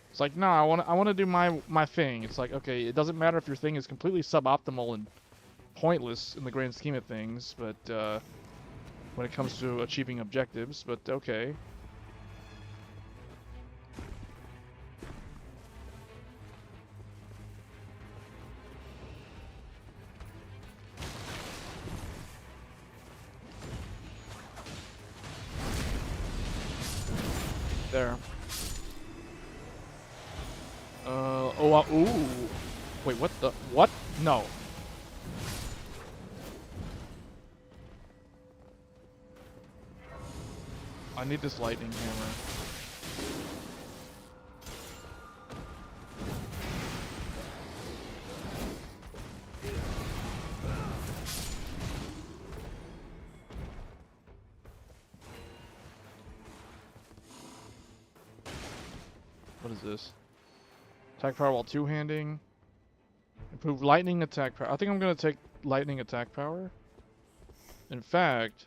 [SPEAKER 1] It's like, no, I want to do my thing. It's like, okay, it doesn't matter if your thing is completely suboptimal and pointless in the grand scheme of things, but when it comes to achieving objectives, but okay. There. Ooh. Wait, what the? What? No. I need this lightning hammer. What is this? Attack power while two-handing. Improve lightning attack power. I think I'm going to take lightning attack power. In fact,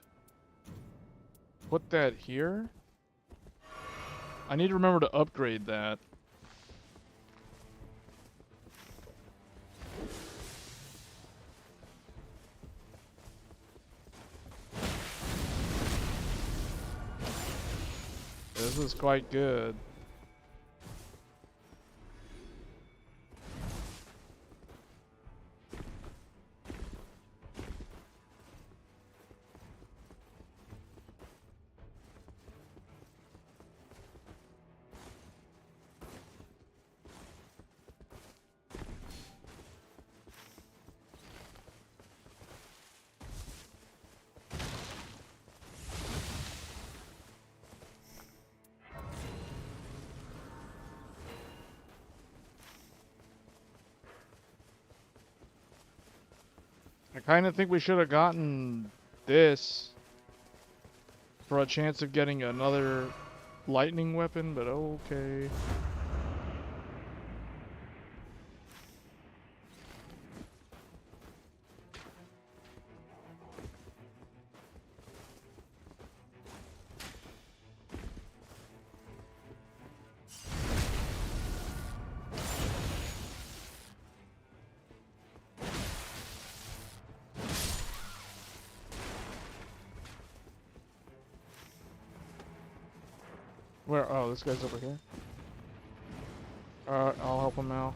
[SPEAKER 1] put that here. I need to remember to upgrade that. This is quite good. I kind of think we should have gotten this for a chance of getting another lightning weapon, but okay. Where? Oh, this guy's over here. Alright, I'll help him out.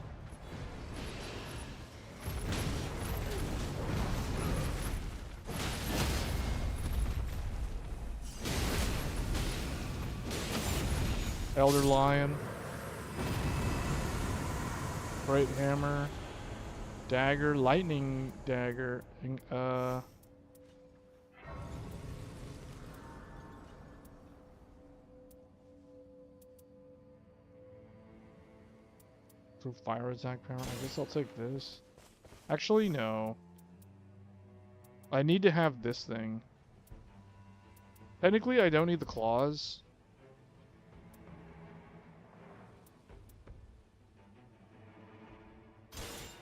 [SPEAKER 1] Elder Lion. Great Hammer. Dagger. Lightning Dagger. For fire attack power, I guess I'll take this. Actually, no. I need to have this thing. Technically, I don't need the claws.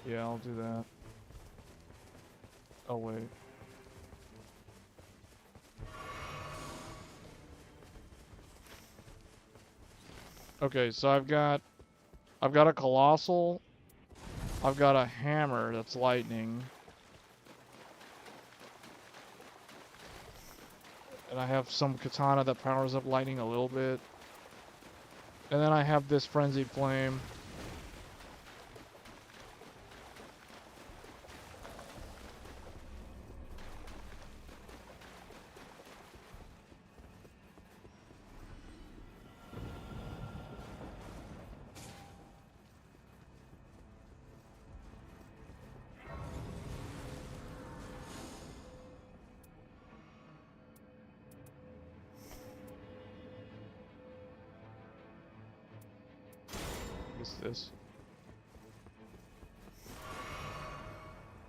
[SPEAKER 1] Yeah, I'll do that. Oh, wait. Okay, so I've got a colossal. I've got a hammer that's lightning. And I have some katana that powers up lightning a little bit. And then I have this frenzied flame. What's this?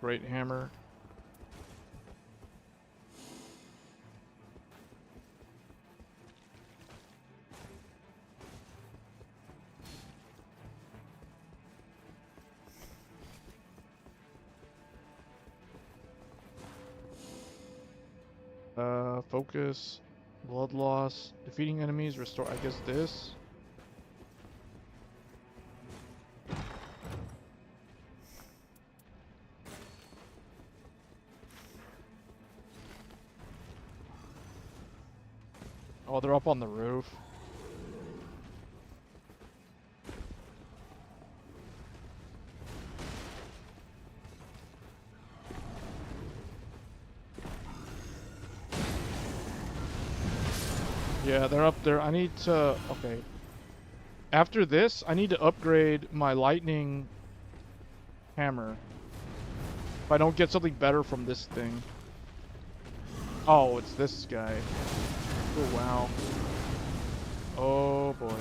[SPEAKER 1] Great hammer. Focus, blood loss, defeating enemies, restore, I guess this. Oh, they're up on the roof. Yeah, they're up there. I need to... Okay. After this, I need to upgrade my lightning hammer. If I don't get something better from this thing. Oh, it's this guy. Oh, wow. Oh, boy.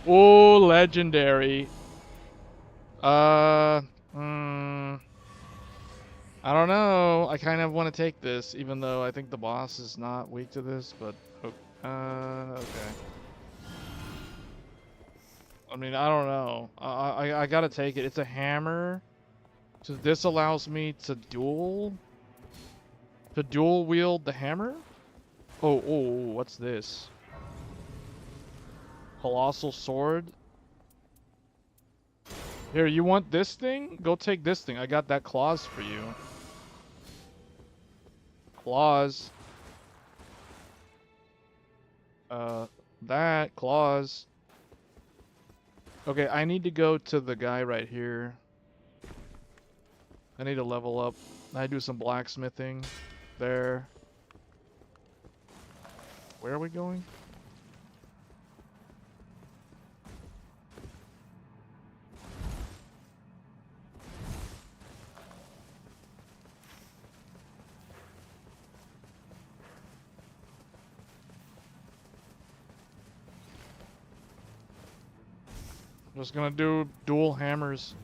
[SPEAKER 1] Oh, legendary. Uh, mm, I don't know. I kind of want to take this, even though I think the boss is not weak to this, but okay. I mean, I don't know. I gotta take it. It's a hammer. So this allows me to dual wield the hammer? Oh, what's this? Colossal sword? Here, you want this thing? Go take this thing. I got that claws for you. Claws. That claws. Okay, I need to go to the guy right here. I need to level up. I do some blacksmithing there. Where are we going? I'm just gonna do dual hammers.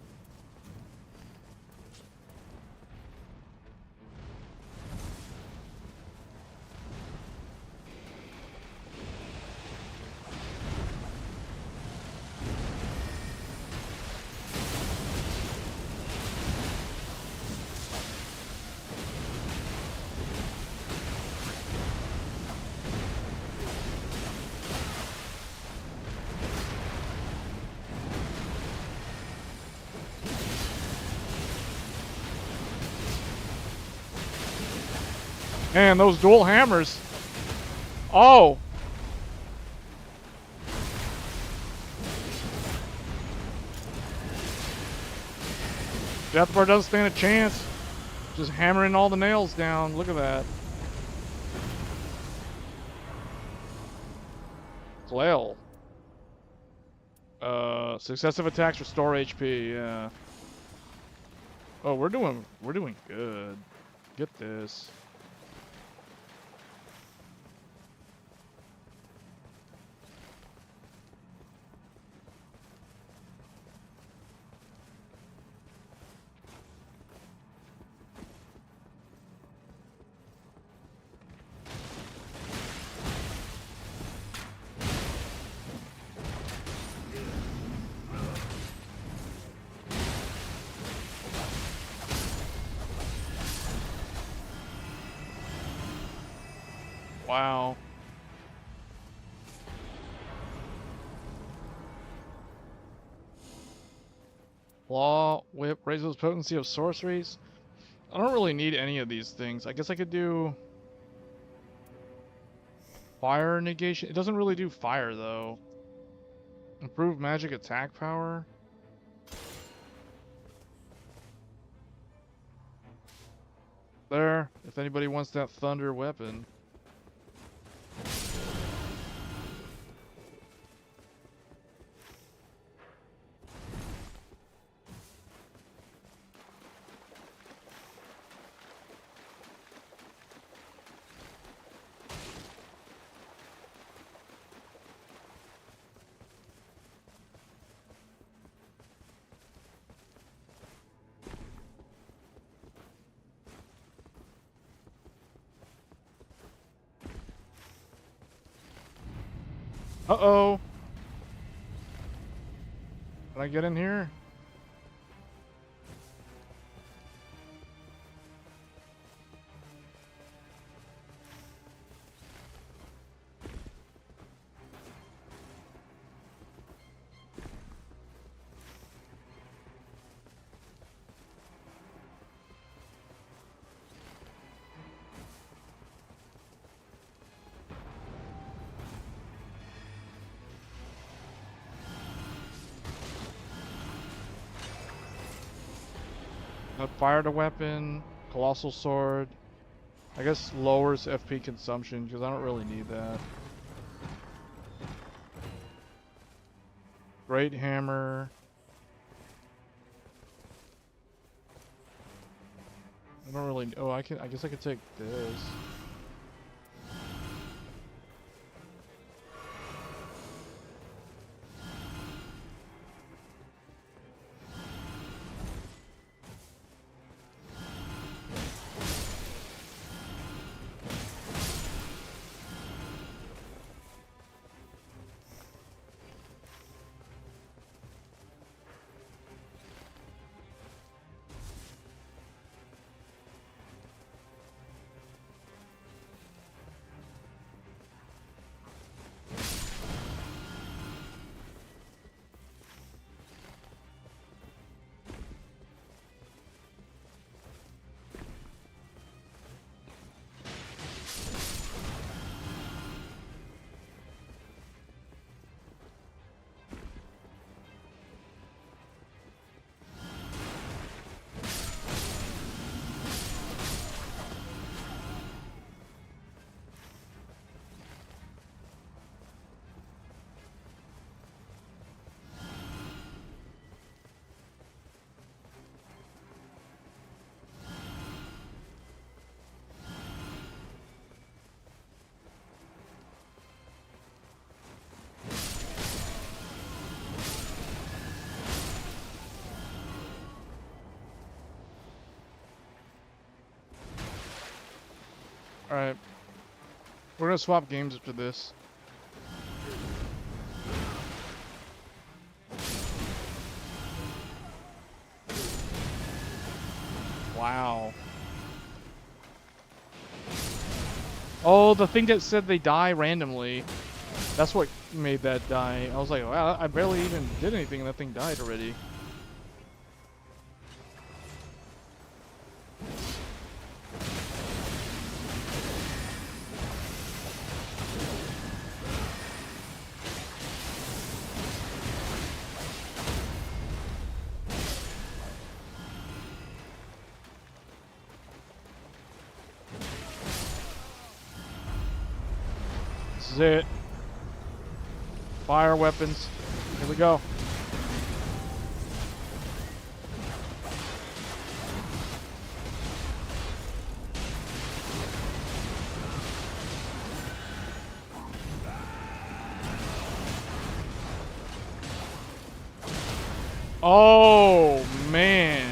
[SPEAKER 1] Man, those dual hammers. Oh! Deathbar doesn't stand a chance. Just hammering all the nails down. Look at that. Flail. Successive attacks restore HP, yeah. Oh, we're doing good. Get this. Wow. Claw, whip, raises potency of sorceries. I don't really need any of these things. I guess I could do fire negation. It doesn't really do fire though. Improve magic attack power. There, if anybody wants that thunder weapon. Uh-oh. Can I get in here? Fired a weapon, colossal sword. I guess lowers FP consumption because I don't really need that. Great hammer. I don't really. Oh, I guess I could take this. We're gonna swap games after this. Wow. Oh, the thing that said they die randomly. That's what made that die. I was like, wow, I barely even did anything and that thing died already. This is it. Fire weapons. Here we go. Oh, man.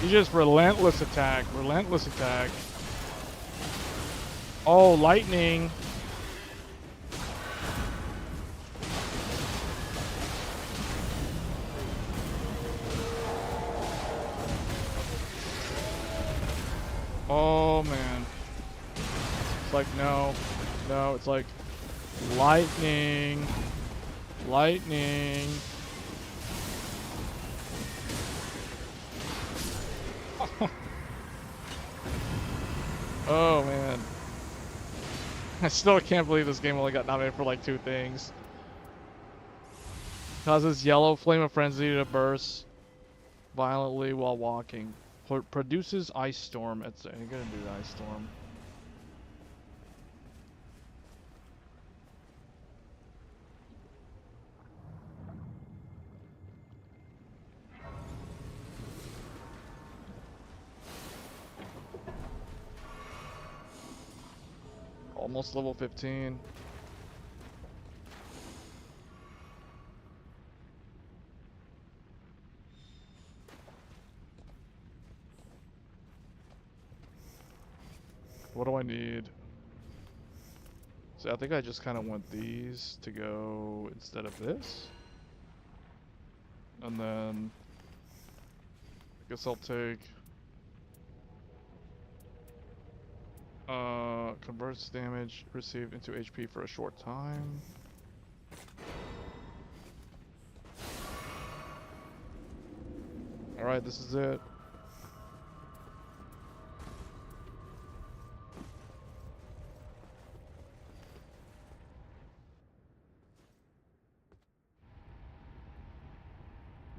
[SPEAKER 1] You just relentless attack, relentless attack. Oh, lightning. Oh, man. It's like, no. No, it's like lightning. Lightning. Oh, man. I still can't believe this game only got nominated for like 2 things. Causes yellow flame of frenzy to burst violently while walking. Produces ice storm. It's gonna do ice storm. Almost level 15. What do I need? So I think I just kind of want these to go instead of this. And then I guess I'll take converts damage received into HP for a short time. Alright, this is it.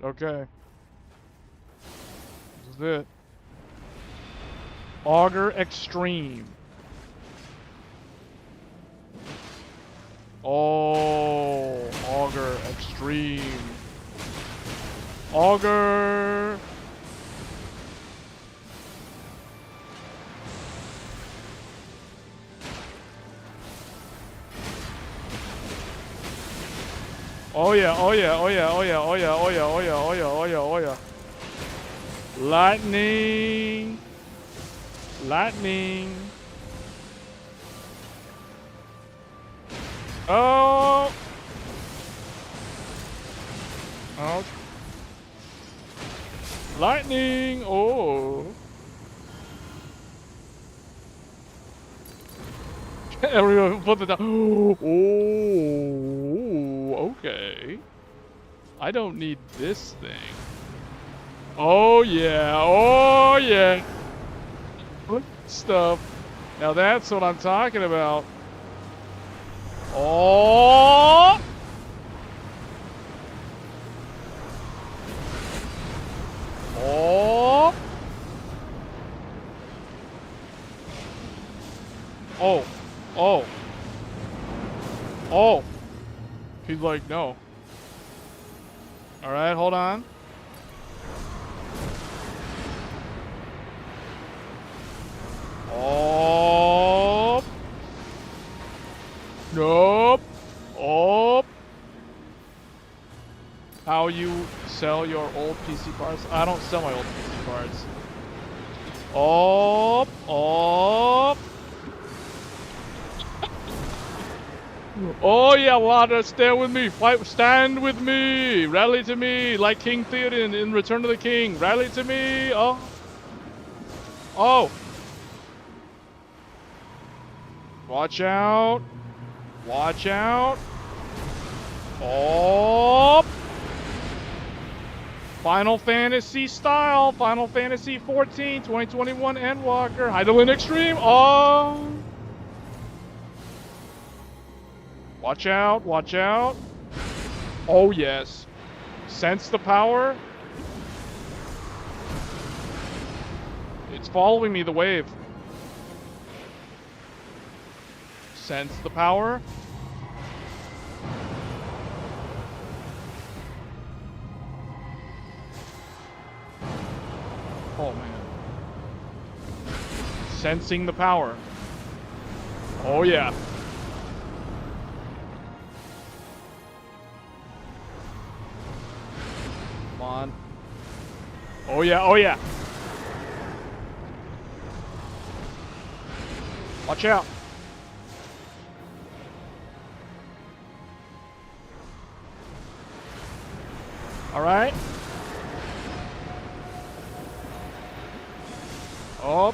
[SPEAKER 1] Okay. This is it. Augur Extreme. Oh, Augur Extreme. Augur. Oh yeah, oh yeah, oh yeah, oh yeah, oh yeah, oh yeah, oh yeah, oh yeah, oh yeah, oh yeah. Lightning. Lightning. Oh. Oh. Lightning. Oh. Everyone put it down. Oh. Okay. I don't need this thing. Oh yeah. Oh yeah. Good stuff. Now that's what I'm talking about. Oh! Oh! Oh! Oh! Oh! He's like, no. Alright, hold on. Oh! Nope. Oh. How you sell your old PC parts? I don't sell my old PC parts. Oh. Oh. Oh yeah, Wada, stand with me. Stand with me. Rally to me, like King Theoden in Return of the King. Rally to me. Oh. Oh. Watch out. Watch out. Oh. Final Fantasy style. Final Fantasy 14, 2021 Endwalker. Heidelin Extreme. Oh. Watch out. Watch out. Oh, yes. Sense the power. It's following me, the wave. Sense the power. Oh, man. Sensing the power. Oh, yeah. Come on. Oh, yeah. Oh, yeah. Watch out. All right. Oh.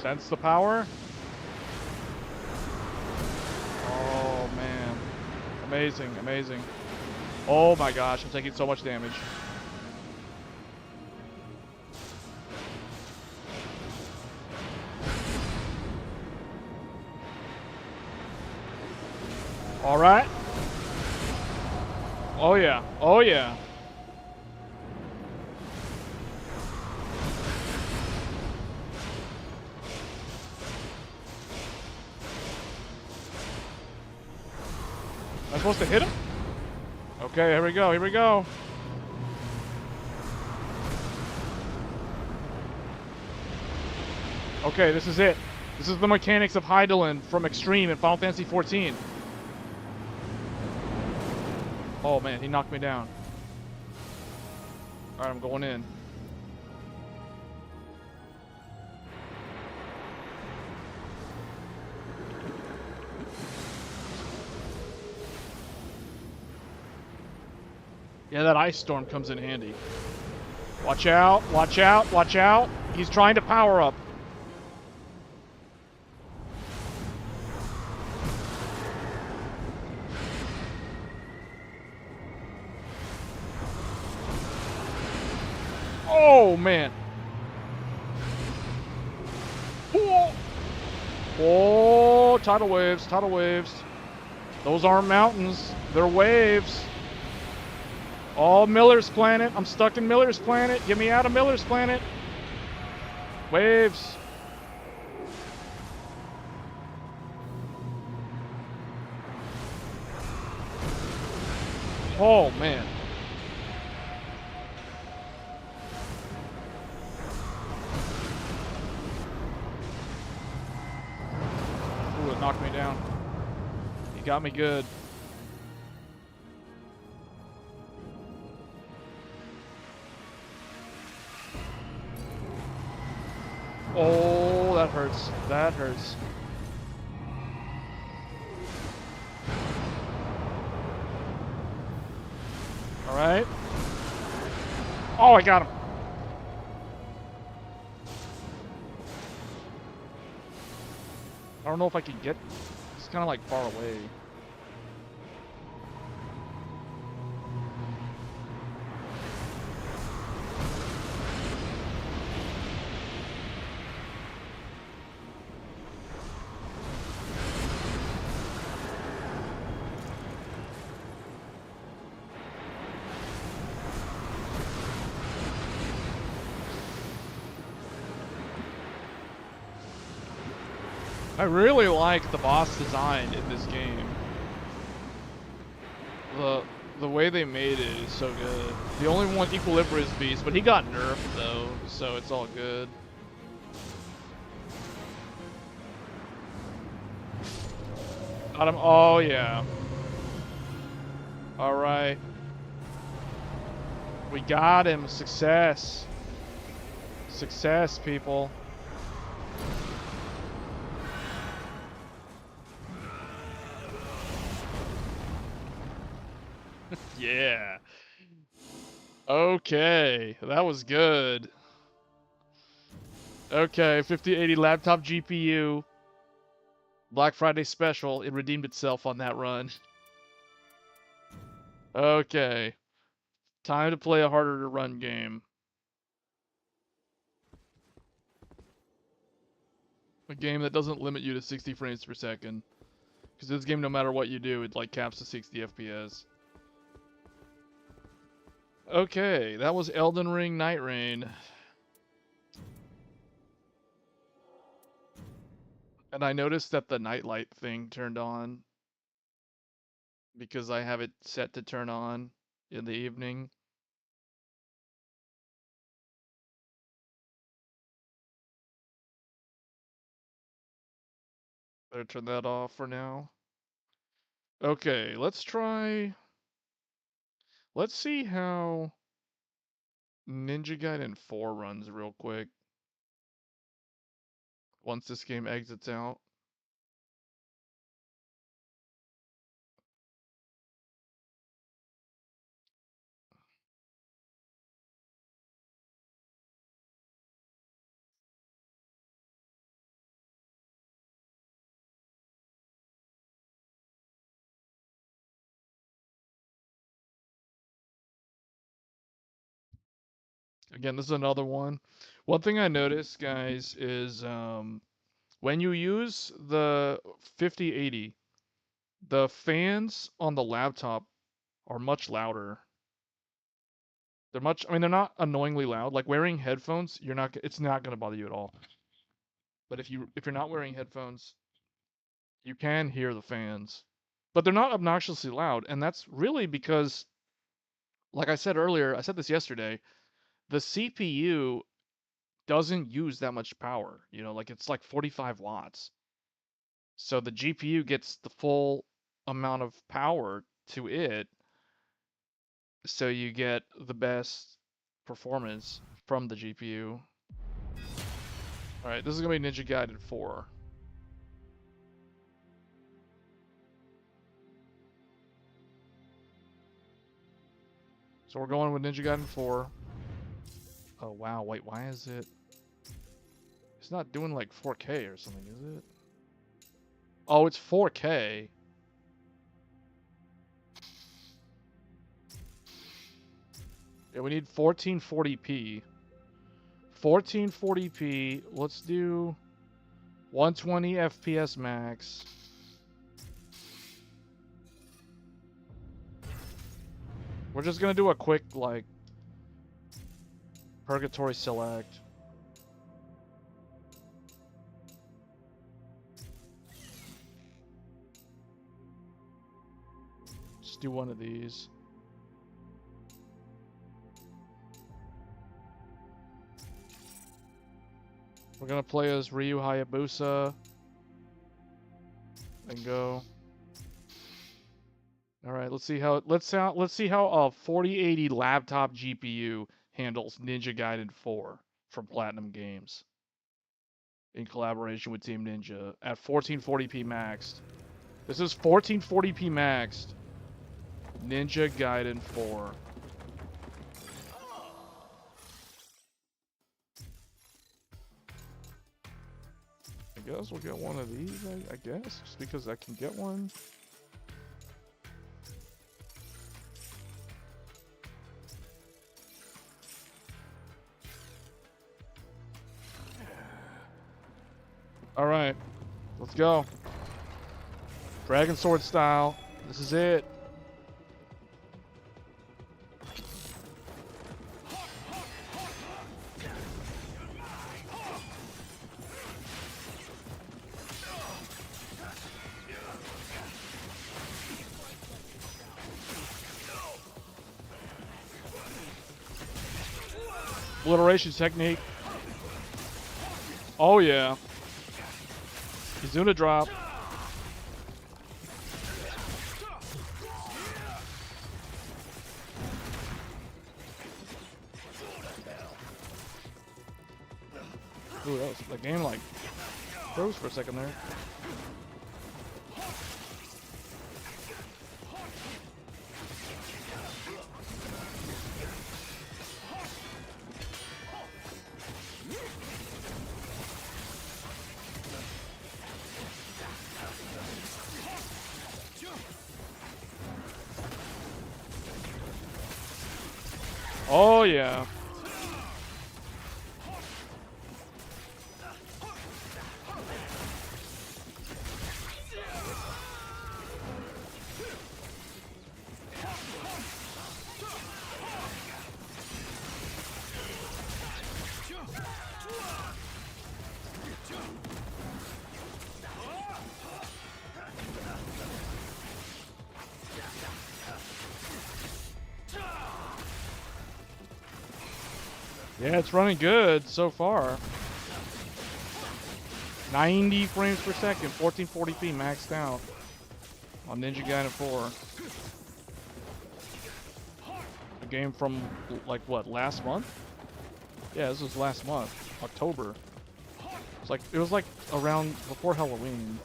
[SPEAKER 1] Sense the power. Oh, man. Amazing, amazing. Oh my gosh, I'm taking so much damage. All right. Oh yeah. Oh yeah. Am I supposed to hit him? Okay, here we go. Here we go. Okay, this is it. This is the mechanics of Heidelin from Extreme in Final Fantasy 14. Oh man, he knocked me down. Alright, I'm going in. Yeah, that ice storm comes in handy. Watch out, watch out, watch out. He's trying to power up. Oh, man. Oh, oh, tidal waves, tidal waves. Those aren't mountains, they're waves. Oh, Miller's Planet. I'm stuck in Miller's Planet. Get me out of Miller's Planet. Waves. Oh, man. Ooh, it knocked me down. He got me good. Oh, that hurts. That hurts. All right. Oh, I got him. I don't know if I can get... It's kind of like far away. I really like the boss design in this game. The way they made it is so good. The only one, Equilibrium's Beast, but he got nerfed though, so it's all good. Got him. Oh, yeah. All right. We got him. Success. Success, people. Yeah. Okay. That was good. Okay, 5080 laptop GPU. Black Friday special. It redeemed itself on that run. Okay. Time to play a harder to run game. A game that doesn't limit you to 60 frames per second. Because this game, no matter what you do, it like caps to 60 FPS. Okay, that was Elden Ring Night Rain. And I noticed that the nightlight thing turned on. Because I have it set to turn on in the evening. Better turn that off for now. Okay, let's try... Let's see how Ninja Gaiden 4 runs real quick. Once this game exits out. Again, this is another one. One thing I noticed, guys, is when you use the 5080, the fans on the laptop are much louder. They're much, I mean, they're not annoyingly loud. Like wearing headphones, it's not going to bother you at all. But if you're not wearing headphones, you can hear the fans. But they're not obnoxiously loud, and that's really because, like I said earlier, I said this yesterday, the CPU doesn't use that much power. You know, like it's like 45 watts. So the GPU gets the full amount of power to it, so you get the best performance from the GPU. Alright, this is going to be Ninja Gaiden 4. So we're going with Ninja Gaiden 4. Oh wow, wait, why is it... It's not doing like 4K or something, is it? Oh, it's 4K. Yeah, we need 1440p. 1440p, let's do 120 FPS max. We're just gonna do a quick, like, purgatory select. Just do one of these. We're gonna play as Ryu Hayabusa and go. All right, let's see how a 4080 laptop GPU handles Ninja Gaiden 4 from Platinum Games in collaboration with Team Ninja at 1440p maxed. This is 1440p maxed. Ninja Gaiden 4. I guess we'll get one of these, I guess, just because I can get one. All right, let's go. Dragon Sword style. This is it. Obliteration technique. Oh yeah. He's doing a drop. Ooh, the game like froze for a second there. Oh yeah. Yeah, it's running good so far. 90 frames per second, 1440p maxed out on Ninja Gaiden 4. A game from, like, what, last month? Yeah, this was last month, October. It was like around before Halloween.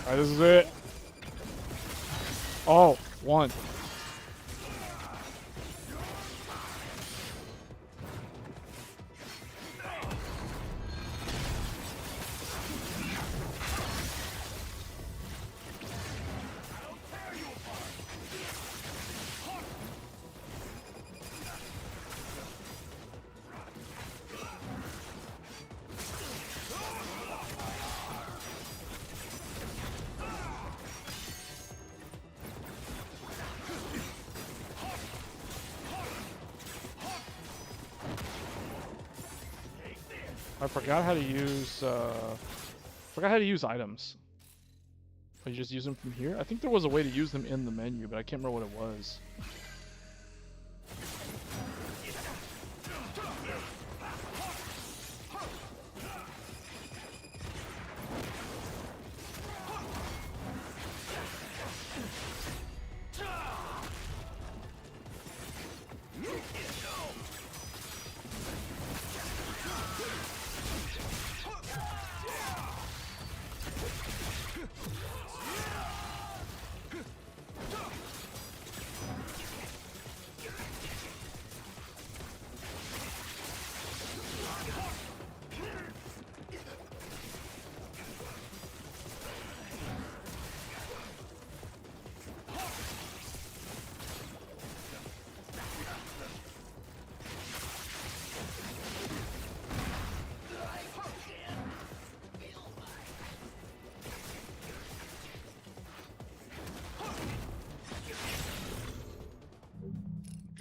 [SPEAKER 1] Alright, this is it. Oh, one. I forgot how to use items. You just use them from here? I think there was a way to use them in the menu, but I can't remember what it was.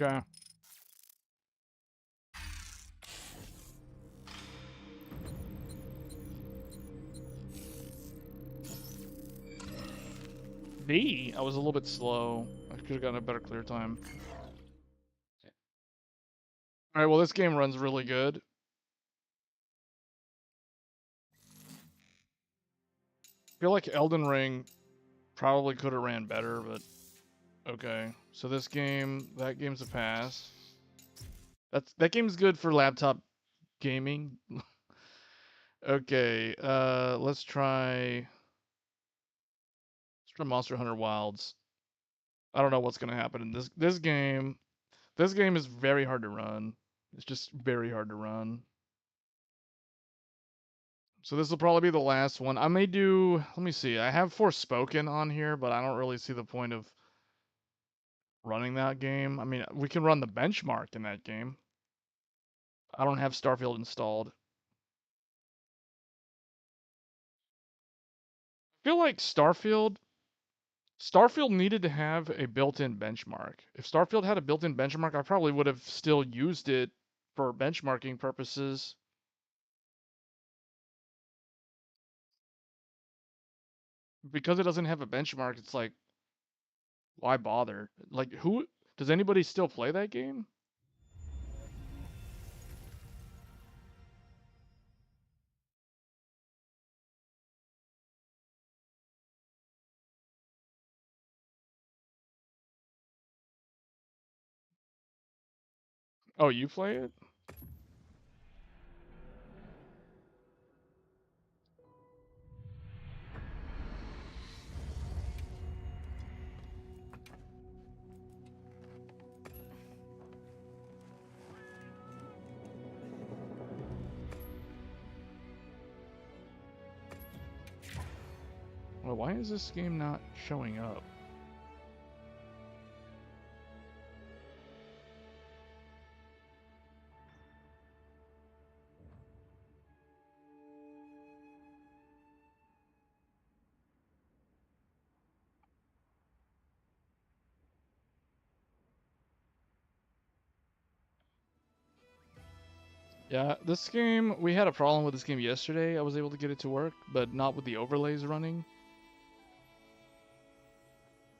[SPEAKER 1] Okay. I was a little bit slow. I could have gotten a better clear time. Alright, well this game runs really good. I feel like Elden Ring probably could have ran better, but okay. So this game, that game's a pass. That game's good for laptop gaming. Okay, let's try Monster Hunter Wilds. I don't know what's gonna happen in this game. This game is very hard to run. It's just very hard to run. So this will probably be the last one. I may do, let me see. I have Forspoken on here, but I don't really see the point of running that game. I mean, we can run the benchmark in that game. I don't have Starfield installed. I feel like Starfield needed to have a built-in benchmark. If Starfield had a built-in benchmark, I probably would have still used it for benchmarking purposes. Because it doesn't have a benchmark, it's like, why bother? Like, who does anybody still play that game? Oh, you play it? Well, why is this game not showing up? Yeah, this game, we had a problem with this game yesterday. I was able to get it to work, but not with the overlays running.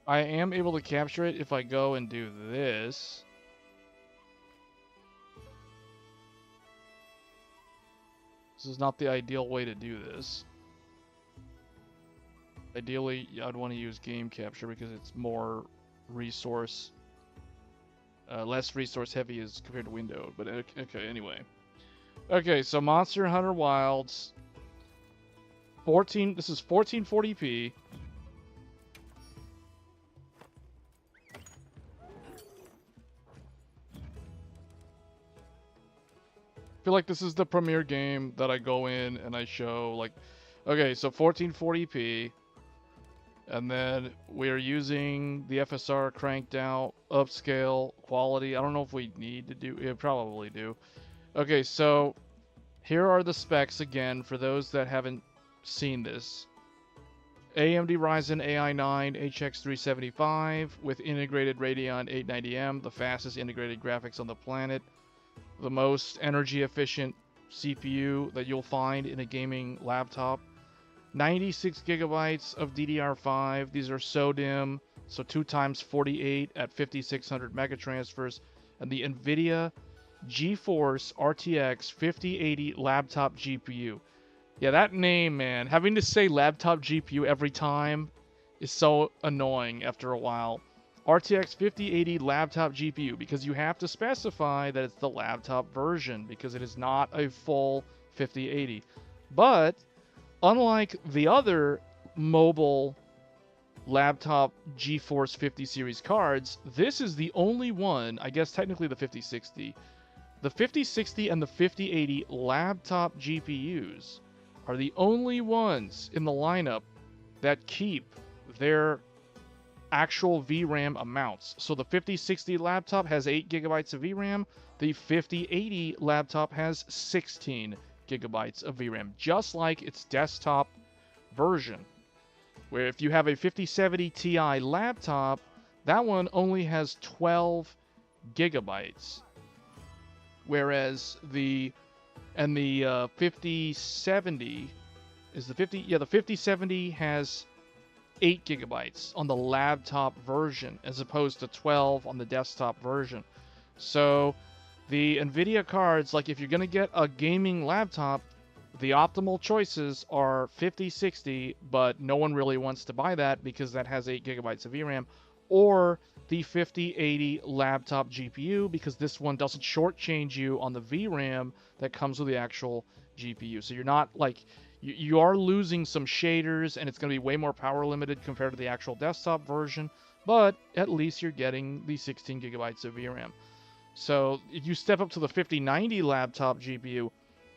[SPEAKER 1] I am able to capture it if I go and do this. This is not the ideal way to do this. Ideally, I'd want to use game capture because it's more resource, less resource heavy as compared to window. But okay, anyway. Okay, so Monster Hunter Wilds, 14. This is 1440p. I feel like this is the premiere game that I go in and I show, like, okay, so 1440p, and then we're using the FSR cranked out, upscale, quality. I don't know if we need to do, yeah, probably do. Okay, so here are the specs again for those that haven't seen this. AMD Ryzen AI9 HX375 with integrated Radeon 890M, the fastest integrated graphics on the planet. The most energy efficient CPU that you'll find in a gaming laptop. 96 gigabytes of DDR5. These are SODIMM, so 2 times 48 at 5600 megatransfers. And the NVIDIA GeForce RTX 5080 laptop GPU. Yeah, that name, man. Having to say laptop GPU every time is so annoying after a while. RTX 5080 laptop GPU, because you have to specify that it's the laptop version because it is not a full 5080. But unlike the other mobile laptop GeForce 50 series cards, this is the only one, I guess technically the 5060. The 5060 and the 5080 laptop GPUs are the only ones in the lineup that keep their actual VRAM amounts. So the 5060 laptop has 8 gigabytes of VRAM. The 5080 laptop has 16 gigabytes of VRAM, just like its desktop version. Where if you have a 5070 Ti laptop, that one only has 12 gigabytes. Whereas the 5070 is the 5070 has 8 gigabytes on the laptop version as opposed to 12 on the desktop version. So the NVIDIA cards, like if you're going to get a gaming laptop, the optimal choices are 5060, but no one really wants to buy that because that has 8 gigabytes of VRAM, or the 5080 laptop GPU because this one doesn't shortchange you on the VRAM that comes with the actual GPU. So you're not like, you are losing some shaders and it's going to be way more power limited compared to the actual desktop version, but at least you're getting the 16 gigabytes of VRAM. So if you step up to the 5090 laptop GPU,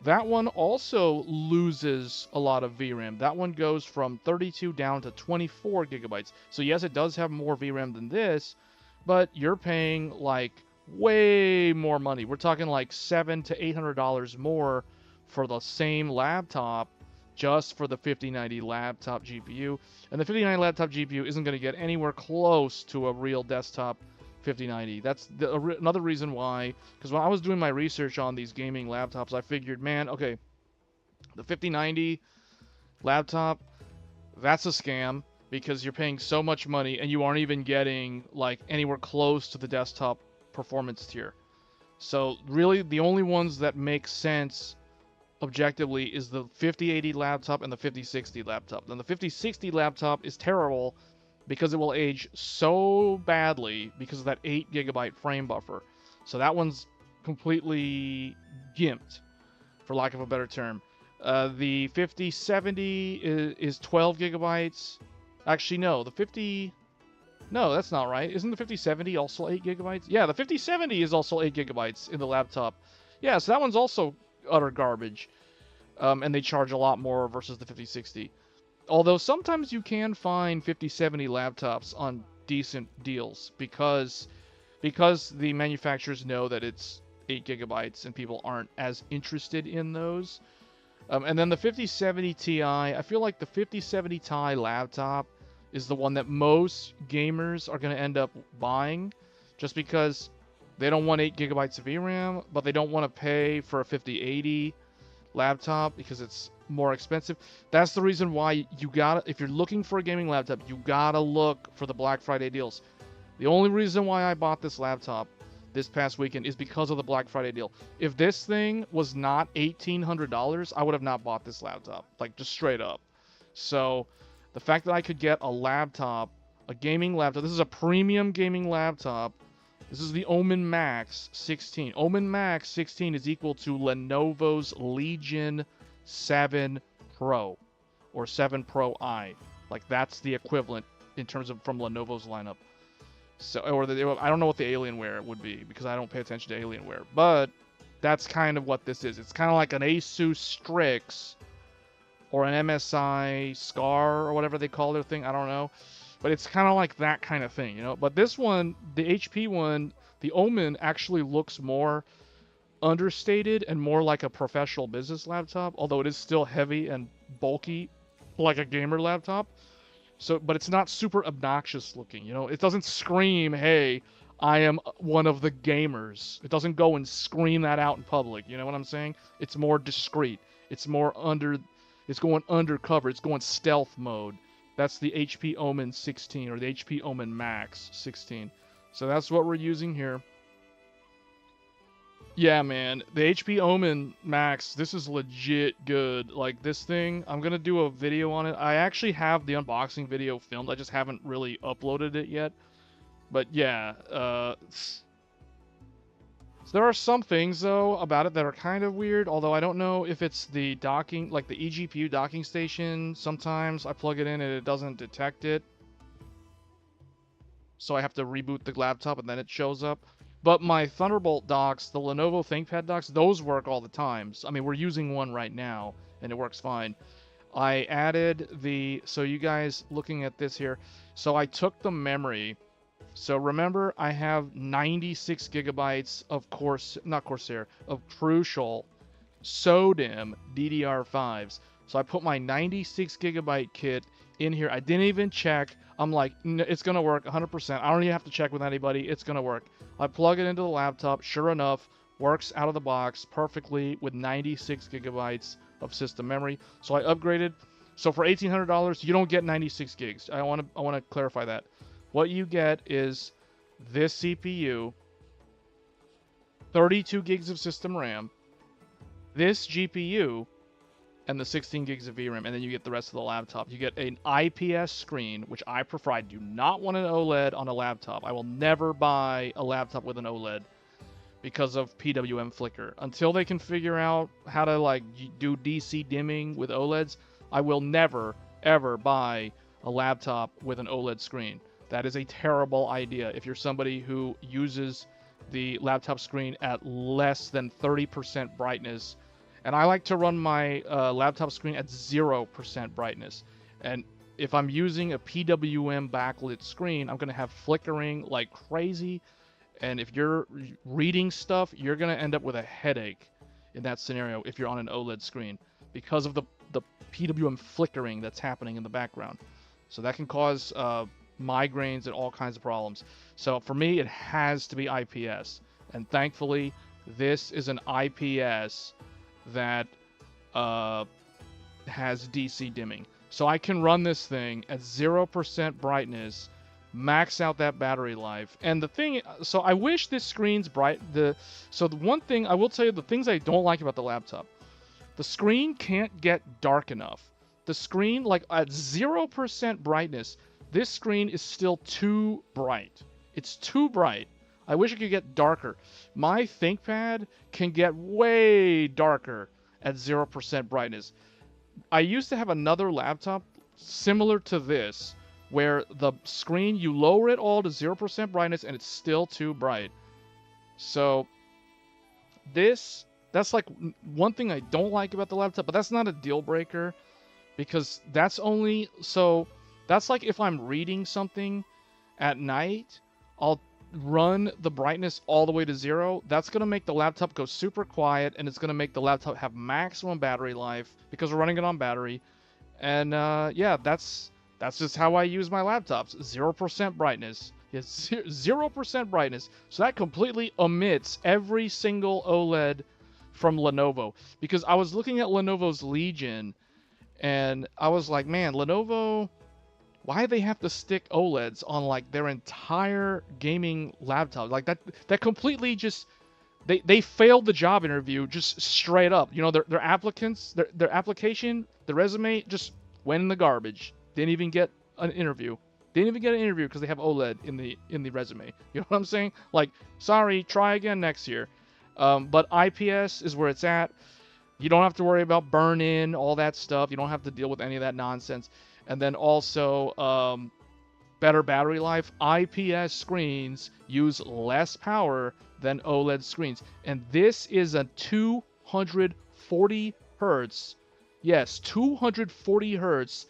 [SPEAKER 1] that one also loses a lot of VRAM. That one goes from 32 down to 24 gigabytes. So yes, it does have more VRAM than this, but you're paying like way more money. We're talking like $700 to $800 more for the same laptop just for the 5090 laptop GPU. And the 5090 laptop GPU isn't going to get anywhere close to a real desktop 5090. That's another reason why, because when I was doing my research on these gaming laptops, I figured, man, okay, the 5090 laptop, that's a scam because you're paying so much money and you aren't even getting like anywhere close to the desktop performance tier. So really the only ones that make sense objectively is the 5080 laptop and the 5060 laptop. And the 5060 laptop is terrible because it will age so badly because of that 8 gigabyte frame buffer. So that one's completely gimped, for lack of a better term. The 5070 is 12 gigabytes. Actually, no, no, that's not right. Isn't the 5070 also 8 gigabytes? Yeah, the 5070 is also 8 gigabytes in the laptop. Yeah, so that one's also utter garbage. And they charge a lot more versus the 5060. Although sometimes you can find 5070 laptops on decent deals because the manufacturers know that it's 8 gigabytes and people aren't as interested in those. And then the 5070 Ti, I feel like the 5070 Ti laptop is the one that most gamers are going to end up buying just because they don't want 8 gigabytes of VRAM, but they don't want to pay for a 5080 laptop because it's more expensive. That's the reason why you gotta, if you're looking for a gaming laptop, you gotta look for the Black Friday deals. The only reason why I bought this laptop this past weekend is because of the Black Friday deal. If this thing was not $1,800, I would have not bought this laptop, like just straight up. So the fact that I could get a laptop, a gaming laptop, this is a premium gaming laptop. This is the Omen Max 16. Omen Max 16 is equal to Lenovo's Legion 7 Pro or 7 Pro I. Like that's the equivalent in terms of from Lenovo's lineup. So, or I don't know what the Alienware would be because I don't pay attention to Alienware, but that's kind of what this is. It's kind of like an Asus Strix or an MSI Scar or whatever they call their thing. I don't know. But it's kind of like that kind of thing, you know? But this one, the HP one, the Omen actually looks more understated and more like a professional business laptop, although it is still heavy and bulky like a gamer laptop. So, but it's not super obnoxious looking, you know? It doesn't scream, hey, I am one of the gamers. It doesn't go and scream that out in public, you know what I'm saying? It's more discreet. It's more it's going undercover. It's going stealth mode. That's the HP Omen 16 or the HP Omen Max 16. So that's what we're using here. Yeah, man, the HP Omen Max, this is legit good. Like this thing, I'm gonna do a video on it. I actually have the unboxing video filmed. I just haven't really uploaded it yet. But yeah, so there are some things though about it that are kind of weird. Although I don't know if it's the docking, like the eGPU docking station. Sometimes I plug it in and it doesn't detect it, so I have to reboot the laptop and then it shows up. But my Thunderbolt docks, the Lenovo ThinkPad docks, those work all the time. I mean, we're using one right now, and it works fine. I added so you guys looking at this here, so I took the memory. So remember, I have 96 gigabytes of of Crucial SODIMM DDR5s. So I put my 96 gigabyte kit in here. I didn't even check. I'm like, it's going to work 100%. I don't even have to check with anybody. It's going to work. I plug it into the laptop. Sure enough, works out of the box perfectly with 96 gigabytes of system memory. So I upgraded. So for $1,800, you don't get 96 gigs. I want to clarify that. What you get is this CPU, 32 gigs of system RAM, this GPU, and the 16 gigs of VRAM, and then you get the rest of the laptop. You get an IPS screen, which I prefer. I do not want an OLED on a laptop. I will never buy a laptop with an OLED because of PWM flicker. Until they can figure out how to like do DC dimming with OLEDs, I will never, ever buy a laptop with an OLED screen. That is a terrible idea if you're somebody who uses the laptop screen at less than 30% brightness. And I like to run my laptop screen at 0% brightness. And if I'm using a PWM backlit screen, I'm going to have flickering like crazy. And if you're reading stuff, you're going to end up with a headache in that scenario if you're on an OLED screen because of the PWM flickering that's happening in the background. So that can cause migraines and all kinds of problems. So for me, it has to be IPS. And thankfully, this is an IPS that has DC dimming. So I can run this thing at 0% brightness, max out that battery life. And the thing, so I wish this screen's bright. So the one thing, I will tell you the things I don't like about the laptop. The screen can't get dark enough. The screen, like at 0% brightness, this screen is still too bright. It's too bright. I wish it could get darker. My ThinkPad can get way darker at 0% brightness. I used to have another laptop similar to this, where the screen, you lower it all to 0% brightness and it's still too bright. So that's like one thing I don't like about the laptop, but that's not a deal breaker, because that's only, so that's like if I'm reading something at night, I'll run the brightness all the way to 0. That's going to make the laptop go super quiet, and it's going to make the laptop have maximum battery life because we're running it on battery. And yeah, that's just how I use my laptops. 0% brightness. It's 0% brightness. So that completely omits every single OLED from Lenovo, because I was looking at Lenovo's Legion and I was like, man, Lenovo, why do they have to stick OLEDs on like their entire gaming laptop? Like that completely just, they failed the job interview just straight up. You know, their applicants, their application, the resume just went in the garbage. Didn't even get an interview. Didn't even get an interview because they have OLED in the resume. You know what I'm saying? Like, sorry, try again next year. But IPS is where it's at. You don't have to worry about burn-in, all that stuff. You don't have to deal with any of that nonsense. And then also, better battery life. IPS screens use less power than OLED screens. And this is a 240 hertz. Yes, 240 hertz,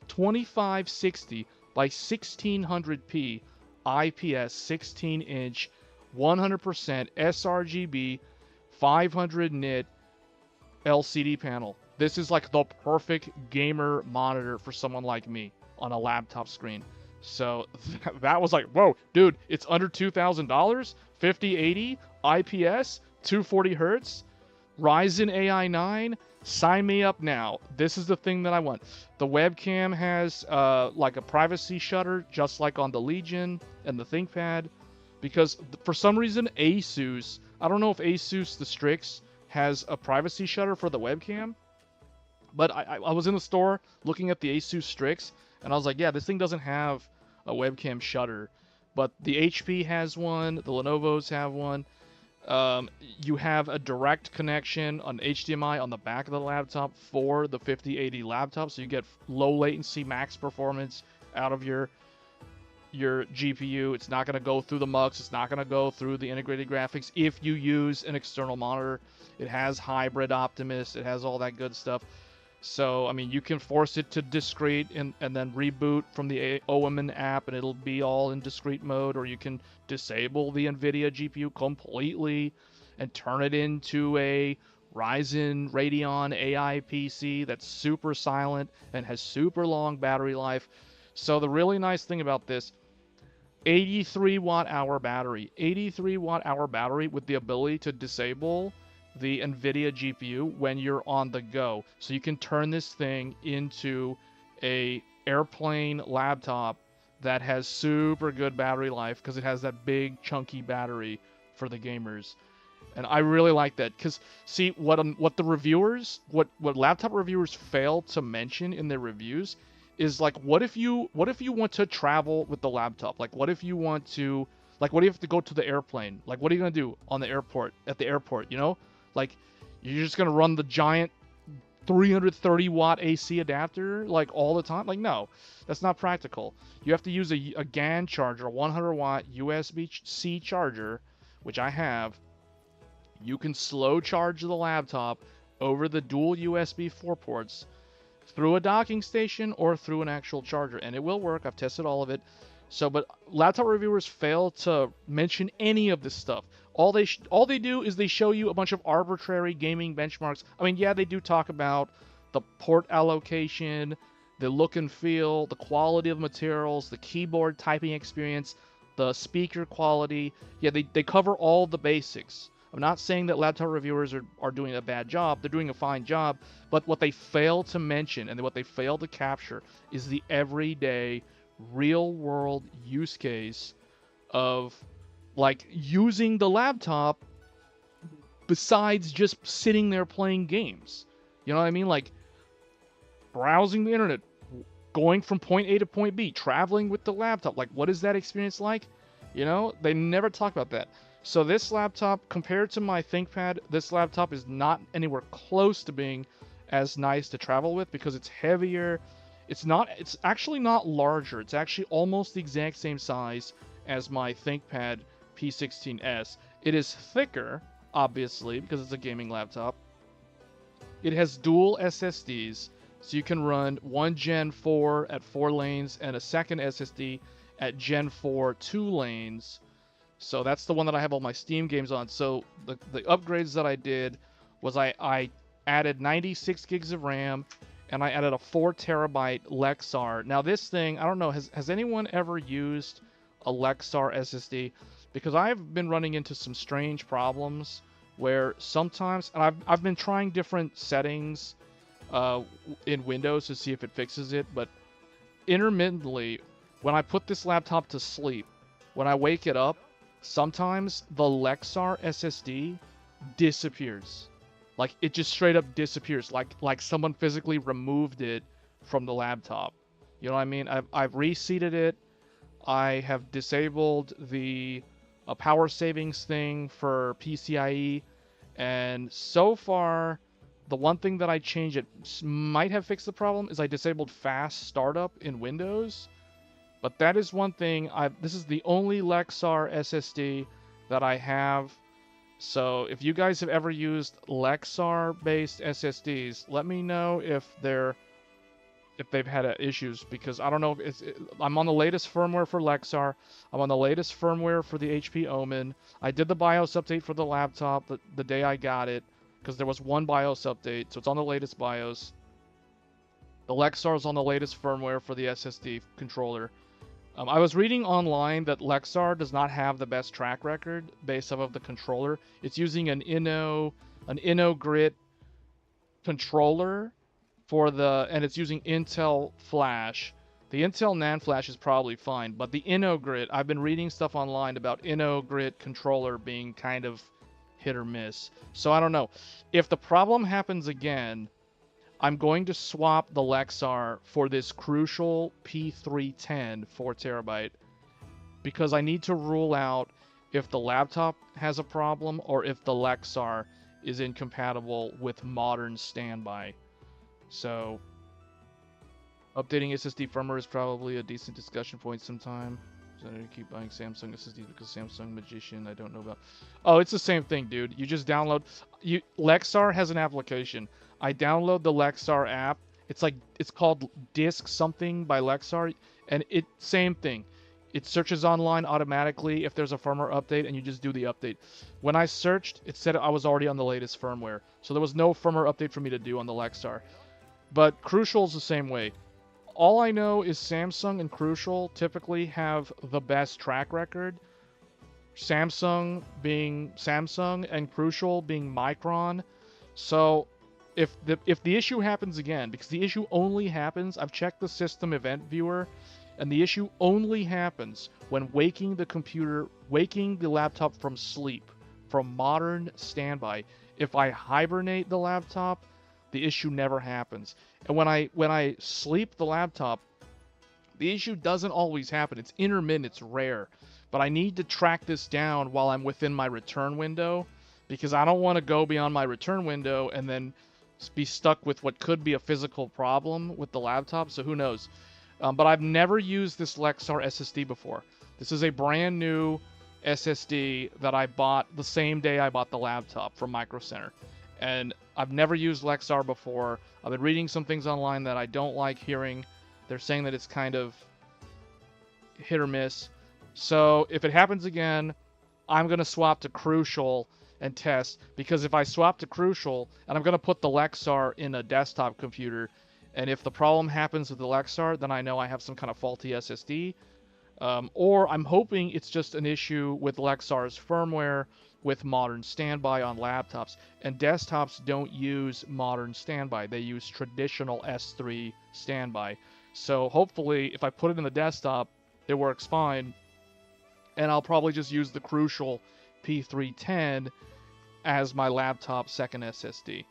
[SPEAKER 1] 2560 by 1600p IPS 16-inch, 100% sRGB, 500 nit LCD panel. This is like the perfect gamer monitor for someone like me on a laptop screen. So that was like, whoa, dude, it's under $2,000, 5080 IPS, 240 hertz, Ryzen AI 9. Sign me up now. This is the thing that I want. The webcam has like a privacy shutter, just like on the Legion and the ThinkPad, because for some reason Asus, I don't know if Asus the Strix has a privacy shutter for the webcam, but I was in the store looking at the Asus Strix, and I was like, yeah, this thing doesn't have a webcam shutter, but the HP has one, the Lenovo's have one. You have a direct connection on HDMI on the back of the laptop for the 5080 laptop, so you get low latency, max performance out of your GPU. It's not going to go through the mux. It's not going to go through the integrated graphics if you use an external monitor. It has hybrid Optimus. It has all that good stuff. So, I mean, you can force it to discrete and then reboot from the Omen app, and it'll be all in discrete mode, or you can disable the NVIDIA GPU completely and turn it into a Ryzen Radeon AI PC that's super silent and has super long battery life. So the really nice thing about this, 83 watt hour battery, 83 watt hour battery with the ability to disable the NVIDIA GPU when you're on the go. So you can turn this thing into a airplane laptop that has super good battery life because it has that big chunky battery for the gamers. And I really like that, because see what the reviewers, what laptop reviewers fail to mention in their reviews is like, what if you want to travel with the laptop? Like, what if you want to, like, what do you have to go to the airplane? Like, what are you gonna do on the airport, at the airport, you know? Like, you're just gonna run the giant 330 watt AC adapter like all the time? Like, no, that's not practical. You have to use a GAN charger, a 100 watt USB-C charger, which I have. You can slow charge the laptop over the dual USB 4 ports through a docking station or through an actual charger, and it will work. I've tested all of it. So, but laptop reviewers fail to mention any of this stuff. All they do is they show you a bunch of arbitrary gaming benchmarks. I mean, yeah, they do talk about the port allocation the look and feel, the quality of materials, the keyboard typing experience, the speaker quality. Yeah, they cover all the basics. I'm not saying that laptop reviewers are doing a bad job. They're doing a fine job. But what they fail to mention and what they fail to capture is the everyday, real-world use case of, like, using the laptop besides just sitting there playing games. You know what I mean? Like, browsing the internet, going from point A to point B, traveling with the laptop. Like, what is that experience like? You know, they never talk about that. So this laptop, compared to my ThinkPad, this laptop is not anywhere close to being as nice to travel with because it's heavier. It's actually not larger. It's actually almost the exact same size as my ThinkPad P16S. It is thicker, obviously, because it's a gaming laptop. It has dual SSDs, so you can run one Gen 4 at 4 lanes and a second SSD at Gen 4 2 lanes. So that's the one that I have all my Steam games on. So the upgrades that I did was I added 96 gigs of RAM and I added a 4 terabyte Lexar. Now this thing, I don't know, has anyone ever used a Lexar SSD? Because I've been running into some strange problems where sometimes, and I've been trying different settings in Windows to see if it fixes it, but intermittently, when I put this laptop to sleep, when I wake it up, sometimes the Lexar SSD disappears. Like, it just straight up disappears. Like someone physically removed it from the laptop. You know what I mean? I've reseated it. I have disabled the power savings thing for PCIe. And so far, the one thing that I changed it might have fixed the problem is I disabled fast startup in Windows. But that is one thing. This is the only Lexar SSD that I have. So if you guys have ever used Lexar-based SSDs, let me know if they've had issues, because I don't know if I'm on the latest firmware for Lexar. I'm on the latest firmware for the HP Omen. I did the BIOS update for the laptop the day I got it, because there was one BIOS update, so it's on the latest BIOS. The Lexar is on the latest firmware for the SSD controller. I was reading online that Lexar does not have the best track record based off of the controller. It's using an InnoGrit controller and it's using Intel Flash. The Intel NAND Flash is probably fine, but the InnoGrit, I've been reading stuff online about InnoGrit controller being kind of hit or miss. So I don't know. If the problem happens again, I'm going to swap the Lexar for this Crucial P310 4 terabyte, because I need to rule out if the laptop has a problem or if the Lexar is incompatible with modern standby. So updating SSD firmware is probably a decent discussion point sometime. So I keep buying Samsung SSDs because Samsung Magician I don't know about. Oh, it's the same thing, dude. You just download. Lexar has an application. I download the Lexar app. It's called Disk Something by Lexar, and same thing. It searches online automatically if there's a firmware update, and you just do the update. When I searched, it said I was already on the latest firmware, so there was no firmware update for me to do on the Lexar. But Crucial's the same way. All I know is Samsung and Crucial typically have the best track record. Samsung being Samsung and Crucial being Micron. So if the issue happens again, because the issue only happens, I've checked the system event viewer, and the issue only happens when waking the laptop from sleep, from modern standby. If I hibernate the laptop, the issue never happens. And when I sleep the laptop, the issue doesn't always happen. It's intermittent, it's rare. But I need to track this down while I'm within my return window, because I don't want to go beyond my return window and then be stuck with what could be a physical problem with the laptop. So who knows? But I've never used this Lexar SSD before. This is a brand new SSD that I bought the same day I bought the laptop from Microcenter. And I've never used Lexar before. I've been reading some things online that I don't like hearing. They're saying that it's kind of hit or miss. So if it happens again, I'm going to swap to Crucial and test. Because if I swap to Crucial, and I'm going to put the Lexar in a desktop computer, And if the problem happens with the Lexar, then I know I have some kind of faulty SSD. Or I'm hoping it's just an issue with Lexar's firmware with modern standby on laptops. And desktops don't use modern standby. They use traditional S3 standby. So hopefully, if I put it in the desktop, it works fine. And I'll probably just use the crucial P310 as my laptop second SSD.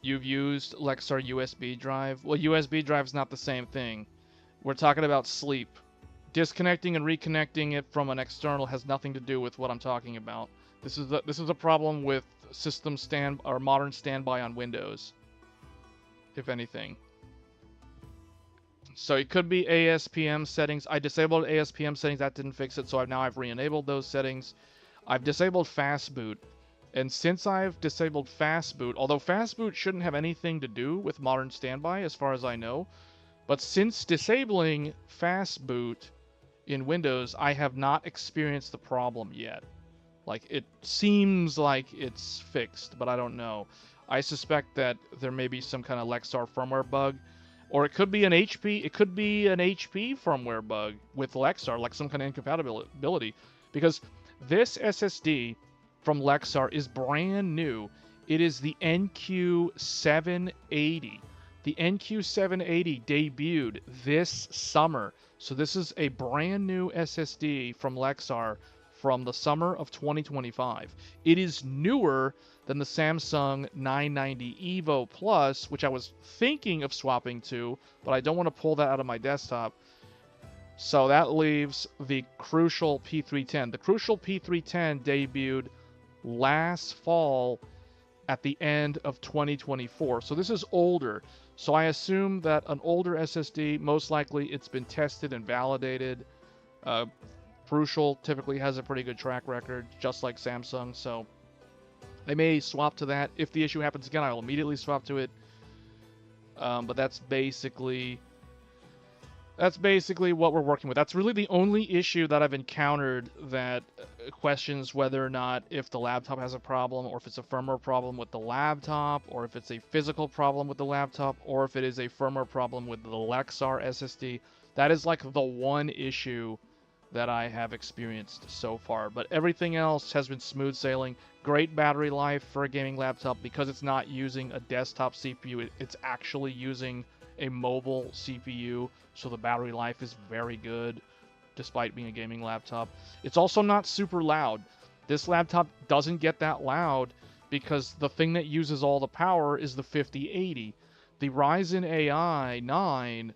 [SPEAKER 1] You've used Lexar USB drive? Well, USB drive is not the same thing. We're talking about sleep. Disconnecting and reconnecting it from an external has nothing to do with what I'm talking about. This is a problem with system or modern standby on Windows, if anything. So it could be ASPM settings. I disabled ASPM settings, that didn't fix it, so now I've re-enabled those settings. I've disabled fastboot. And since I've disabled fastboot, although fastboot shouldn't have anything to do with modern standby as far as I know, but since disabling fastboot in Windows, I have not experienced the problem yet. Like, it seems like it's fixed, but I don't know. I suspect that there may be some kind of Lexar firmware bug, or it could be an HP firmware bug with Lexar, like some kind of incompatibility, because this SSD from Lexar is brand new. It is the NQ780. The NQ780 debuted this summer. So this is a brand new SSD from Lexar from the summer of 2025. It is newer than the Samsung 990 EVO Plus, which I was thinking of swapping to, but I don't want to pull that out of my desktop. So that leaves the crucial P310. The crucial P310 debuted last fall at the end of 2024. So this is older. So I assume that an older SSD, most likely it's been tested and validated. Crucial typically has a pretty good track record, just like Samsung. So I may swap to that. If the issue happens again, I will immediately swap to it. But that's basically what we're working with. That's really the only issue that I've encountered that questions whether or not if the laptop has a problem, or if it's a firmware problem with the laptop, or if it's a physical problem with the laptop, or if it is a firmware problem with the Lexar SSD. That is like the one issue that I have experienced so far. But everything else has been smooth sailing. Great battery life for a gaming laptop because it's not using a desktop CPU. It's actually using a mobile CPU, so the battery life is very good despite being a gaming laptop. It's also not super loud. This laptop doesn't get that loud because the thing that uses all the power is the 5080. The Ryzen AI 9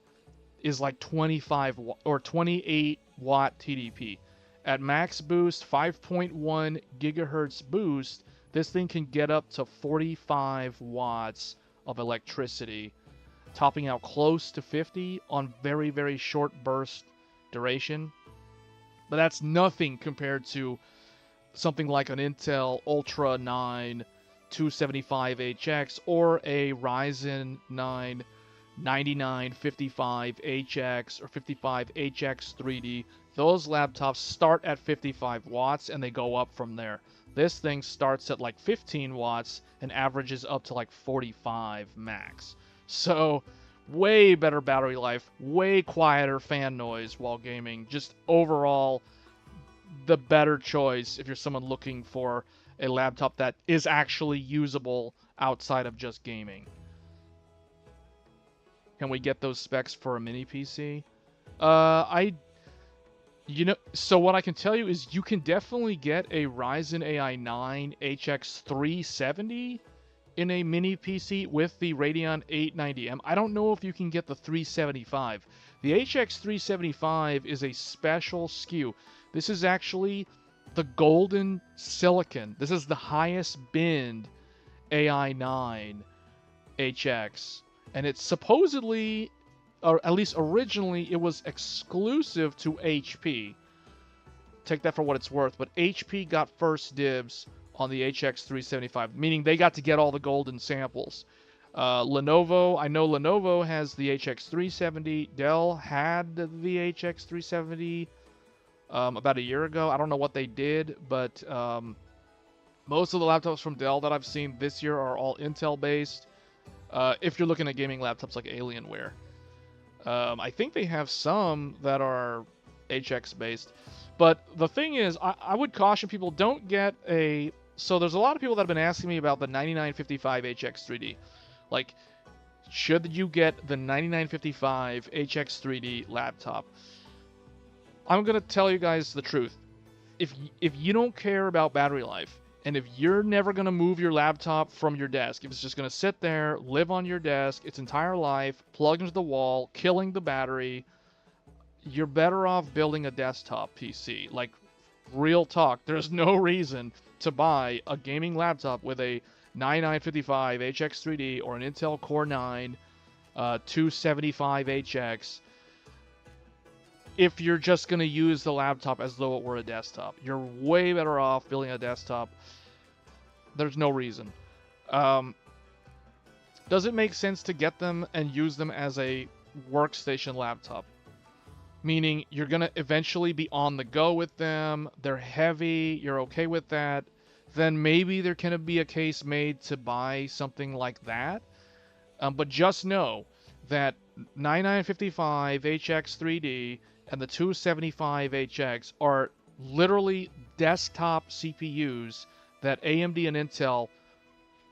[SPEAKER 1] is like 25 or 28 watt TDP. At max boost, 5.1 gigahertz boost, this thing can get up to 45 watts of electricity, topping out close to 50 on very, very short burst duration. But that's nothing compared to something like an Intel Ultra 9 275HX or a Ryzen 9 9955HX or 55HX 3D. Those laptops start at 55 watts and they go up from there. This thing starts at like 15 watts and averages up to like 45 max. So, way better battery life, way quieter fan noise while gaming. Just overall, the better choice if you're someone looking for a laptop that is actually usable outside of just gaming. Can we get those specs for a mini PC? So what I can tell you is you can definitely get a Ryzen AI 9 HX 370 in a mini PC with the Radeon 890M. I don't know if you can get the 375. The HX 375 is a special SKU. This is actually the golden silicon. This is the highest binned AI 9 HX. And it's supposedly, or at least originally, it was exclusive to HP. Take that for what it's worth. But HP got first dibs on the HX 375, meaning they got to get all the golden samples. Lenovo, I know Lenovo has the HX 370. Dell had the HX 370 about a year ago. I don't know what they did, but most of the laptops from Dell that I've seen this year are all Intel based. if you're looking at gaming laptops like Alienware. I think they have some that are HX based. But the thing is, I would caution people, don't get a... So there's a lot of people that have been asking me about the 9955 HX 3D. Like, should you get the 9955 HX 3D laptop? I'm going to tell you guys the truth. If you don't care about battery life, and if you're never going to move your laptop from your desk, if it's just going to sit there, live on your desk its entire life, plugged into the wall, killing the battery, you're better off building a desktop PC. Like, real talk, there's no reason to buy a gaming laptop with a 9955 HX3D or an Intel Core 9 275HX if you're just going to use the laptop as though it were a desktop. You're way better off building a desktop. There's no reason. Does it make sense to get them and use them as a workstation laptop? Meaning you're going to eventually be on the go with them. They're heavy. You're okay with that. Then maybe there can be a case made to buy something like that. But just know that 9955 HX3D and the 275HX are literally desktop CPUs that AMD and Intel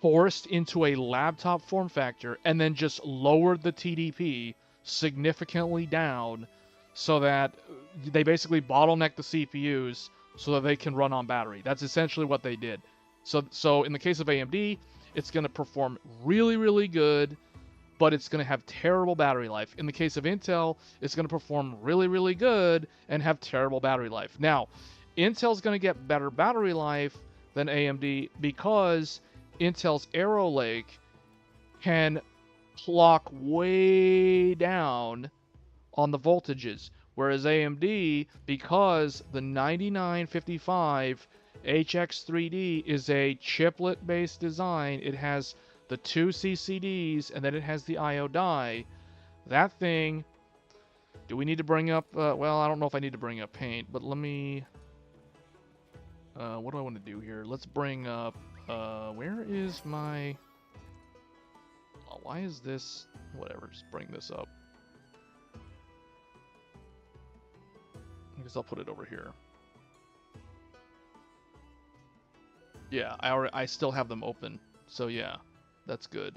[SPEAKER 1] forced into a laptop form factor and then just lowered the TDP significantly down so that they basically bottleneck the CPUs so that they can run on battery. That's essentially what they did. So in the case of AMD, it's going to perform really, really good, but it's going to have terrible battery life. In the case of Intel, it's going to perform really, really good and have terrible battery life. Now, Intel's going to get better battery life than AMD because Intel's Arrow Lake can clock way down on the voltages, whereas AMD, because the 9955 HX3D is a chiplet-based design, it has the 2 CCDs, and then it has the I/O die. That thing... Do we need to bring up... well, I don't know if I need to bring up Paint, but let me... what do I want to do here? Let's bring up... where is my... Oh, why is this... Whatever, just bring this up. I guess I'll put it over here. Yeah, I still have them open. So yeah, that's good.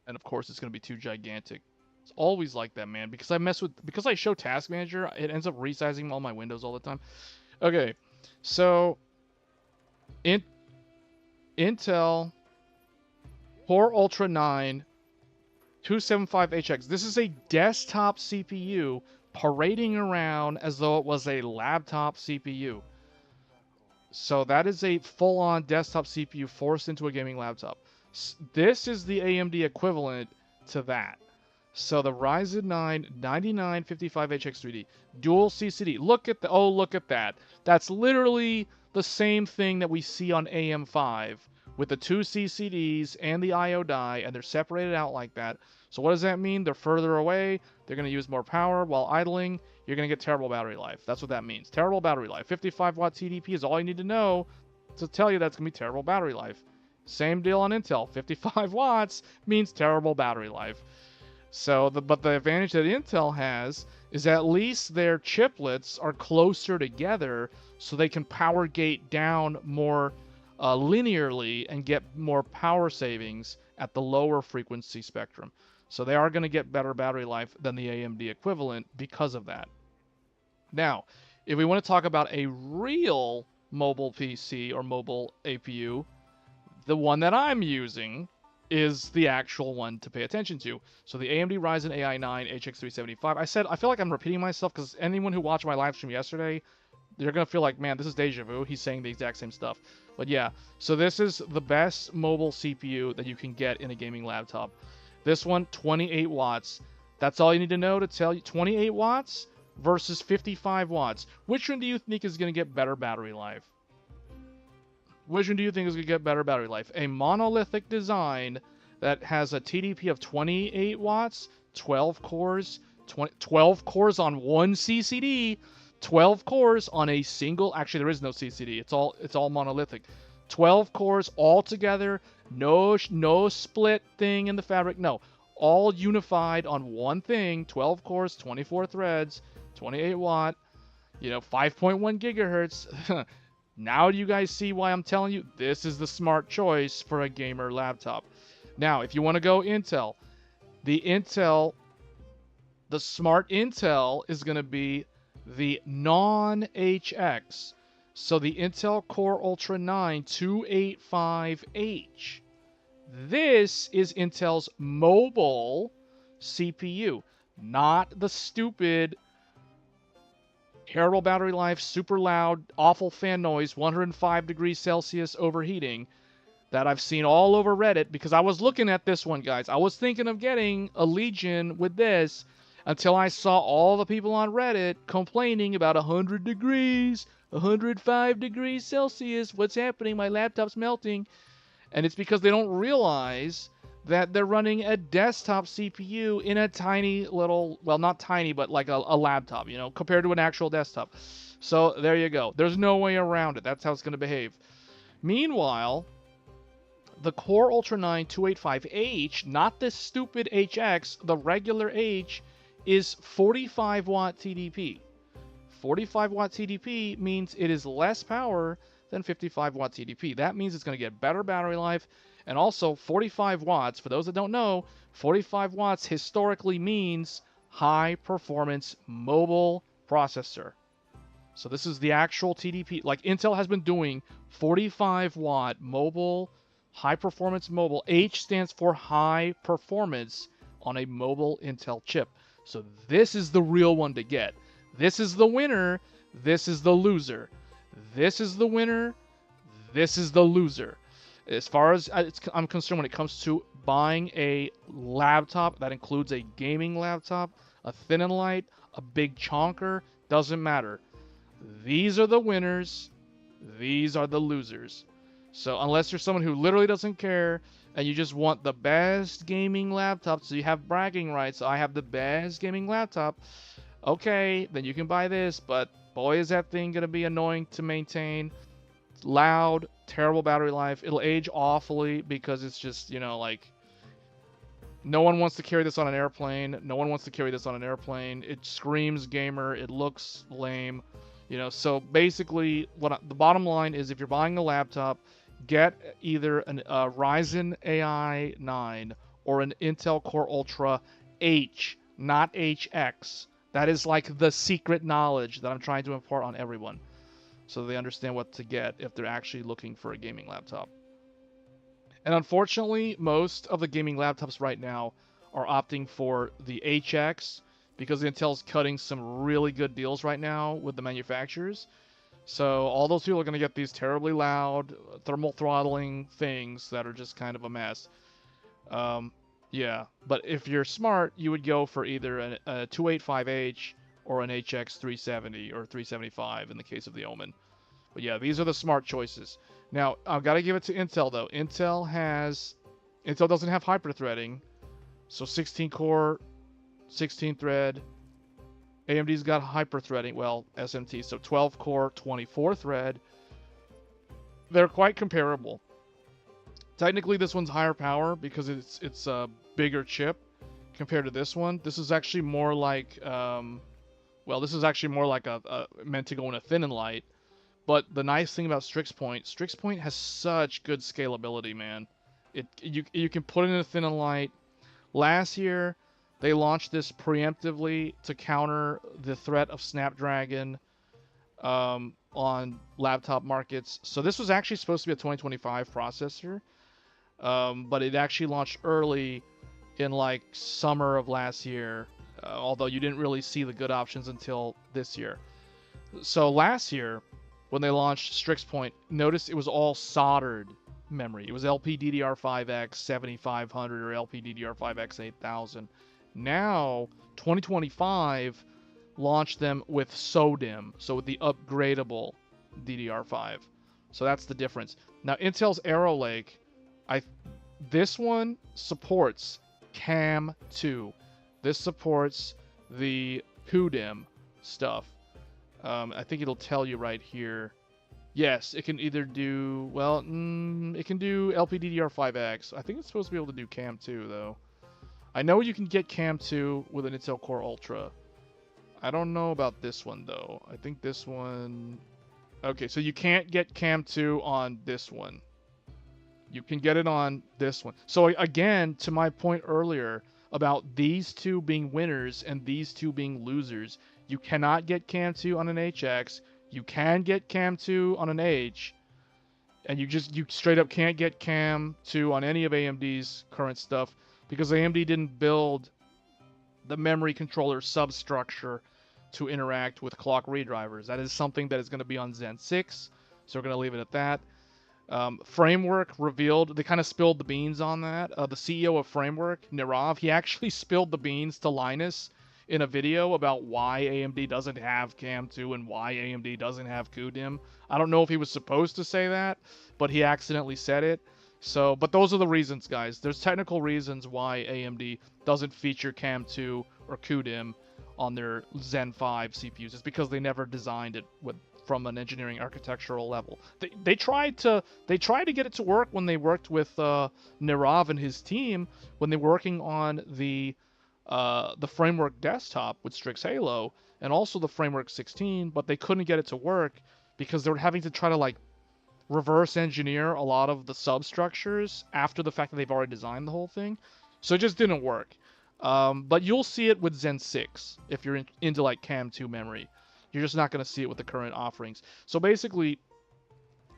[SPEAKER 1] And of course it's going to be too gigantic. It's always like that, man. Because I show Task Manager, it ends up resizing all my windows all the time. Okay, so Intel Core Ultra 9 275HX. This is a desktop CPU parading around as though it was a laptop CPU. So that is a full-on desktop CPU forced into a gaming laptop. This is the AMD equivalent to that. So the Ryzen 9 9955HX3D dual CCD. Look at that. That's literally the same thing that we see on AM5 with the 2 CCDs and the I/O die, and they're separated out like that. So what does that mean? They're further away. They're going to use more power while idling. You're going to get terrible battery life. That's what that means. Terrible battery life. 55 watt TDP is all you need to know to tell you that's going to be terrible battery life. Same deal on Intel. 55 watts means terrible battery life. So, but the advantage that Intel has is at least their chiplets are closer together so they can power gate down more linearly and get more power savings at the lower frequency spectrum. So they are going to get better battery life than the AMD equivalent because of that. Now, if we want to talk about a real mobile PC or mobile APU, the one that I'm using is the actual one to pay attention to. So the AMD Ryzen AI 9 HX375. I feel like I'm repeating myself because anyone who watched my live stream yesterday, they're going to feel like, man, this is deja vu. He's saying the exact same stuff. But yeah, so this is the best mobile CPU that you can get in a gaming laptop. This one, 28 watts. That's all you need to know to tell you. 28 watts versus 55 watts. Which one do you think is going to get better battery life? Which one do you think is going to get better battery life? A monolithic design that has a TDP of 28 watts, 12 cores, 12 cores on one CCD, 12 cores on a single... Actually, there is no CCD. It's all monolithic. 12 cores all together, no split thing in the fabric, no, all unified on one thing, 12 cores, 24 threads, 28 watt, 5.1 gigahertz. Now do you guys see why I'm telling you this is the smart choice for a gamer laptop? Now, if you want to go Intel, the smart Intel is going to be the non-HX. So the Intel Core Ultra 9 285H. This is Intel's mobile CPU, not the stupid, terrible battery life, super loud, awful fan noise, 105 degrees Celsius overheating that I've seen all over Reddit, because I was looking at this one, guys. I was thinking of getting a Legion with this until I saw all the people on Reddit complaining about 100 degrees, 105 degrees Celsius. What's happening? My laptop's melting. And it's because they don't realize that they're running a desktop CPU in a tiny little, well, not tiny, but like a laptop, compared to an actual desktop. So there you go. There's no way around it. That's how it's going to behave. Meanwhile, the Core Ultra 9 285H, not this stupid HX, the regular H, is 45 watt TDP. 45 watt TDP means it is less power than 55 watt TDP. That means it's going to get better battery life. And also 45 watts, for those that don't know, 45 watts historically means high performance mobile processor. So this is the actual TDP. Like Intel has been doing 45 watt mobile, high performance mobile. H stands for high performance on a mobile Intel chip. So this is the real one to get. This is the winner. This is the loser. This is the winner. This is the loser. As far as I'm concerned, when it comes to buying a laptop, that includes a gaming laptop, a thin and light, a big chonker, doesn't matter. These are the winners. These are the losers. So unless you're someone who literally doesn't care and you just want the best gaming laptop, so you have bragging rights, I have the best gaming laptop, okay, then you can buy this, but boy is that thing going to be annoying to maintain. It's loud, terrible battery life. It'll age awfully because it's just, like, no one wants to carry this on an airplane. No one wants to carry this on an airplane. It screams gamer. It looks lame. So basically, the bottom line is, if you're buying a laptop, get either a Ryzen AI 9 or an Intel Core Ultra H, not HX. That is like the secret knowledge that I'm trying to impart on everyone, so they understand what to get if they're actually looking for a gaming laptop. And unfortunately, most of the gaming laptops right now are opting for the HX because Intel's cutting some really good deals right now with the manufacturers. So all those people are going to get these terribly loud thermal throttling things that are just kind of a mess. Yeah, but if you're smart, you would go for either a 285H or an HX 370 or 375 in the case of the Omen. But yeah, these are the smart choices. Now, I've got to give it to Intel, though. Intel doesn't have hyper-threading, so 16-core, 16-thread. AMD's got hyper-threading, well, SMT, so 12-core, 24-thread. They're quite comparable. Technically, this one's higher power because it's a bigger chip compared to this one. This is actually more like, this is actually more like meant to go in a thin and light. But the nice thing about Strix Point has such good scalability, man. You can put it in a thin and light. Last year, they launched this preemptively to counter the threat of Snapdragon on laptop markets. So this was actually supposed to be a 2025 processor, but it actually launched early in like summer of last year, although you didn't really see the good options until this year. So last year, when they launched Strix Point, notice it was all soldered memory. It was LPDDR5X 7500 or LPDDR5X 8000. Now, 2025 launched them with SODIMM, so with the upgradable DDR5. So that's the difference. Now, Intel's Arrow Lake, this one supports CAM2. This supports the CUDIM stuff. I think it'll tell you right here. Yes, it can either do, well, it can do LPDDR5X. I think it's supposed to be able to do Cam 2, though. I know you can get Cam 2 with an Intel Core Ultra. I don't know about this one, though. I think this one... Okay, so you can't get Cam 2 on this one. You can get it on this one. So again, to my point earlier about these two being winners and these two being losers, you cannot get Cam 2 on an HX. You can get Cam 2 on an H, and you straight up can't get Cam 2 on any of AMD's current stuff because AMD didn't build the memory controller substructure to interact with clock redrivers. That is something that is going to be on Zen 6, so we're going to leave it at that. Framework revealed, they kind of spilled the beans on that. The CEO of Framework, Nirav, he actually spilled the beans to Linus in a video about why AMD doesn't have Cam 2 and why AMD doesn't have QDIM. I don't know if he was supposed to say that, but he accidentally said it. So, but those are the reasons, guys. There's technical reasons why AMD doesn't feature Cam 2 or QDIM on their Zen 5 CPUs. It's because they never designed it from an engineering architectural level. They tried to get it to work when they worked with Nirav and his team when they were working on the Framework desktop with Strix Halo and also the Framework 16, but they couldn't get it to work because they were having to try to like reverse engineer a lot of the substructures after the fact that they've already designed the whole thing. So it just didn't work. But you'll see it with Zen 6 if you're into like Cam 2 memory. You're just not going to see it with the current offerings. So basically,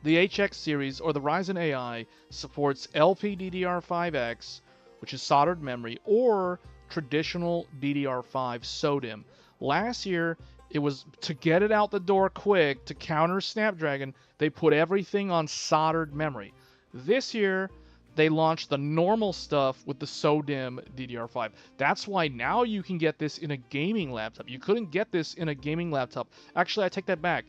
[SPEAKER 1] the HX series or the Ryzen AI supports LPDDR5X, which is soldered memory, or traditional DDR5 SODIMM. Last year, it was to get it out the door quick to counter Snapdragon, they put everything on soldered memory. This year, they launched the normal stuff with the SODIMM DDR5. That's why now you can get this in a gaming laptop. You couldn't get this in a gaming laptop. Actually, I take that back.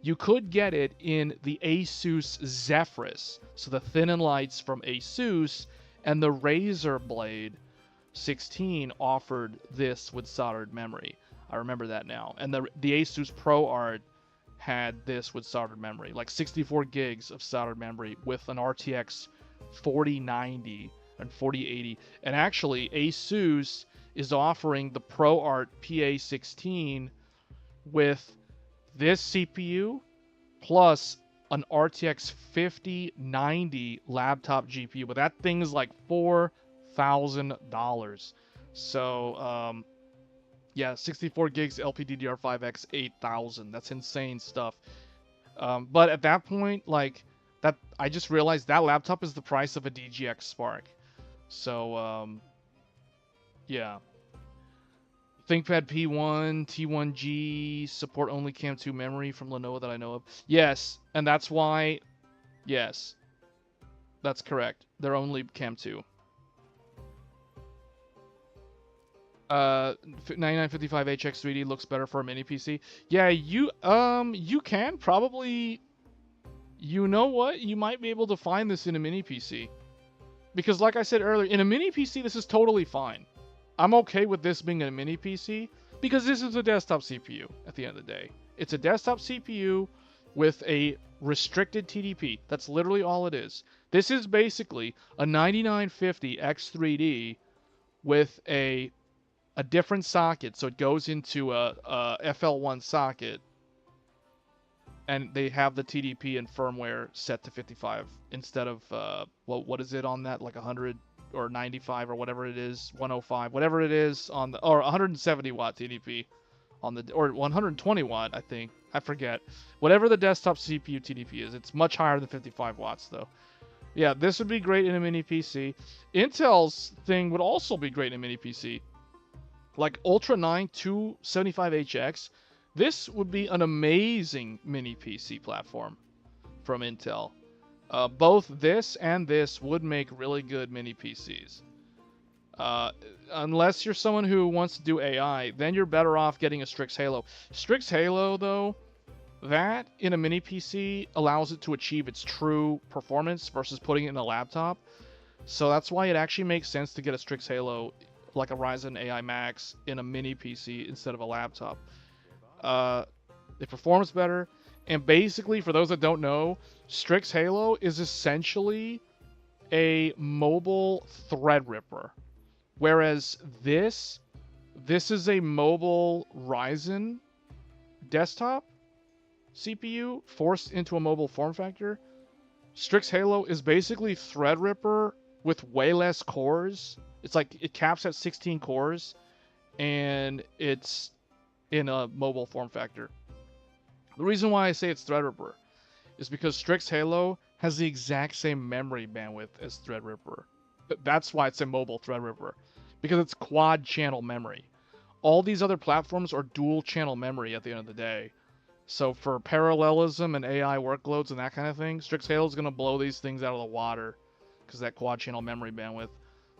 [SPEAKER 1] You could get it in the Asus Zephyrus. So the Thin and Lights from Asus and the Razer Blade 16 offered this with soldered memory. I remember that now. And the Asus ProArt had this with soldered memory, like 64 gigs of soldered memory with an RTX 4090 and 4080. And actually, Asus is offering the ProArt PA16 with this CPU plus an RTX 5090 laptop GPU, but that thing is like $4,000. So, yeah, 64 gigs LPDDR5X 8000. That's insane stuff. But at that point, like, that I just realized that laptop is the price of a DGX Spark. So, yeah. ThinkPad P1, T1G, support only Cam 2 memory from Lenovo that I know of. Yes, and that's why, yes, that's correct. They're only Cam 2. 9955 HX3D looks better for a mini PC. Yeah, you can probably, you know what? You might be able to find this in a mini PC. Because like I said earlier, in a mini PC, this is totally fine. I'm okay with this being a mini PC because this is a desktop CPU at the end of the day. It's a desktop CPU with a restricted TDP. That's literally all it is. This is basically a 9950 X3D with a different socket. So it goes into a FL1 socket. And they have the TDP and firmware set to 55 instead of, what is it on that? Like 100 or 95 or whatever it is, 105, whatever it is on the, or 170 watt TDP on the, or 120 watt, I think. I forget. Whatever the desktop CPU TDP is, it's much higher than 55 watts though. Yeah, this would be great in a mini PC. Intel's thing would also be great in a mini PC. Like Ultra 9 275HX. This would be an amazing mini PC platform from Intel. Both this and this would make really good mini PCs. Unless you're someone who wants to do AI, then you're better off getting a Strix Halo. Strix Halo, though, that in a mini PC allows it to achieve its true performance versus putting it in a laptop. So that's why it actually makes sense to get a Strix Halo, like a Ryzen AI Max, in a mini PC instead of a laptop. It performs better, And basically, for those that don't know, Strix Halo is essentially a mobile Threadripper. Whereas this is a mobile Ryzen desktop CPU forced into a mobile form factor. Strix Halo is basically Threadripper with way less cores. It's like it caps at 16 cores, and it's in a mobile form factor. The reason why I say it's Threadripper is because Strix Halo has the exact same memory bandwidth as Threadripper. That's why it's a mobile Threadripper, because it's quad channel memory. All these other platforms are dual channel memory at the end of the day. So for parallelism and AI workloads and that kind of thing, Strix Halo is going to blow these things out of the water because that quad channel memory bandwidth.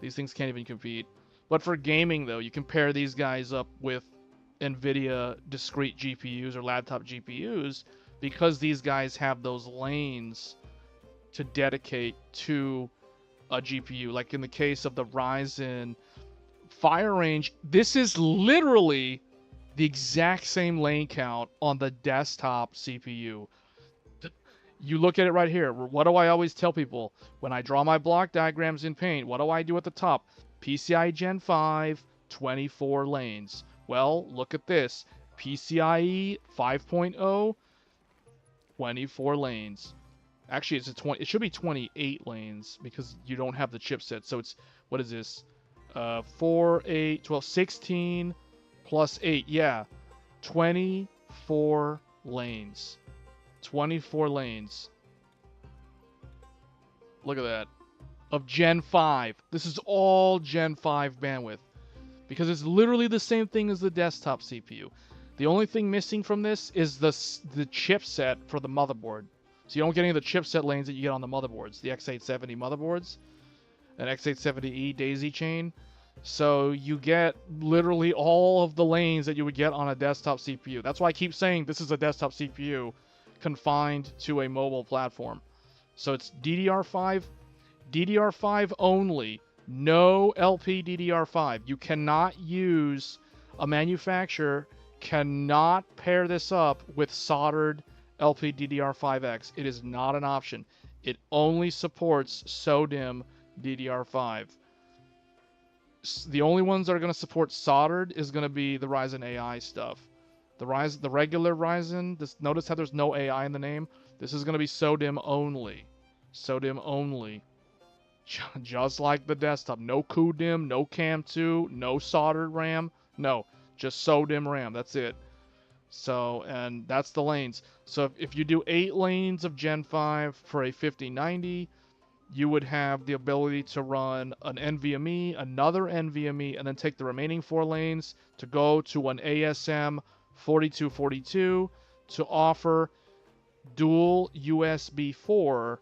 [SPEAKER 1] These things can't even compete. But for gaming, though, you can pair these guys up with NVIDIA discrete GPUs or laptop GPUs because these guys have those lanes to dedicate to a GPU. Like in the case of the Ryzen Fire Range, this is literally the exact same lane count on the desktop CPU. You look at it right here. What do I always tell people when I draw my block diagrams in Paint? What do I do at the top? PCIe Gen 5, 24 lanes. Well, look at this. PCIe 5.0, 24 lanes. Actually, it should be 28 lanes because you don't have the chipset. So it's, what is this? 4, 8, 12, 16 plus 8. Yeah, 24 lanes. 24 lanes. Look at that. Of Gen 5. This is all Gen 5 bandwidth. Because it's literally the same thing as the desktop CPU. The only thing missing from this is the chipset for the motherboard. So you don't get any of the chipset lanes that you get on the motherboards. The X870 motherboards. An X870E daisy chain. So you get literally all of the lanes that you would get on a desktop CPU. That's why I keep saying this is a desktop CPU confined to a mobile platform. So it's DDR5. DDR5 only. No LPDDR5. You cannot use, a manufacturer cannot pair this up with soldered LPDDR5X. It is not an option. It only supports SODIMM DDR5. The only ones that are going to support soldered is going to be the Ryzen AI stuff. The regular Ryzen, notice how there's no AI in the name? This is going to be SODIMM only. SODIMM only. Just like the desktop. No CUDIMM, no CAM2, no soldered RAM. No, just SODIMM RAM. That's it. So, and that's the lanes. So if you do 8 lanes of Gen 5 for a 5090, you would have the ability to run an NVMe, another NVMe, and then take the remaining 4 lanes to go to an ASM 4242 to offer dual USB 4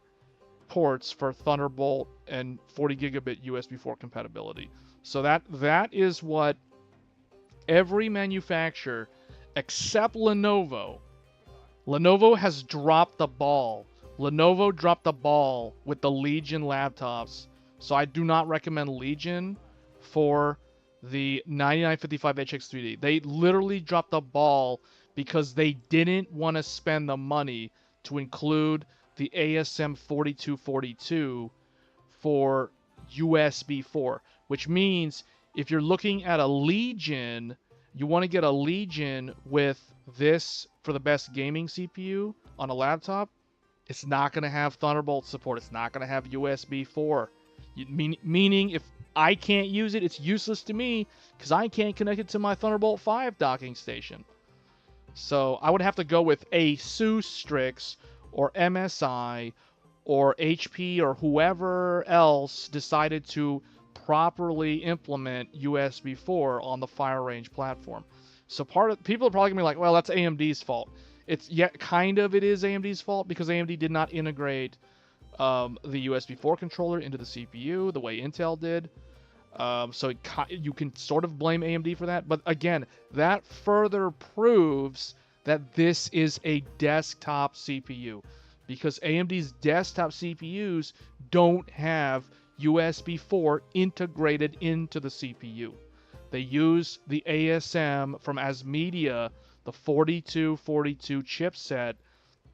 [SPEAKER 1] ports for Thunderbolt and 40 gigabit USB 4 compatibility. So that is what every manufacturer except Lenovo. Lenovo has dropped the ball. Lenovo dropped the ball with the Legion laptops. So I do not recommend Legion for the 9955HX3D. They literally dropped the ball because they didn't want to spend the money to include the ASM 4242 for USB 4, which means if you're looking at a Legion, you want to get a Legion with this for the best gaming CPU on a laptop. It's not going to have Thunderbolt support. It's not going to have USB 4. Meaning if I can't use it, it's useless to me because I can't connect it to my Thunderbolt 5 docking station. So I would have to go with ASUS Strix or MSI or HP or whoever else decided to properly implement USB 4 on the Fire Range platform. So people are probably gonna be like, well, that's AMD's fault. It is AMD's fault because AMD did not integrate the USB 4 controller into the CPU the way Intel did. So you can sort of blame AMD for that. But again, that further proves that this is a desktop CPU because AMD's desktop CPUs don't have USB 4 integrated into the CPU. They use the ASM from ASMedia, the 4242 chipset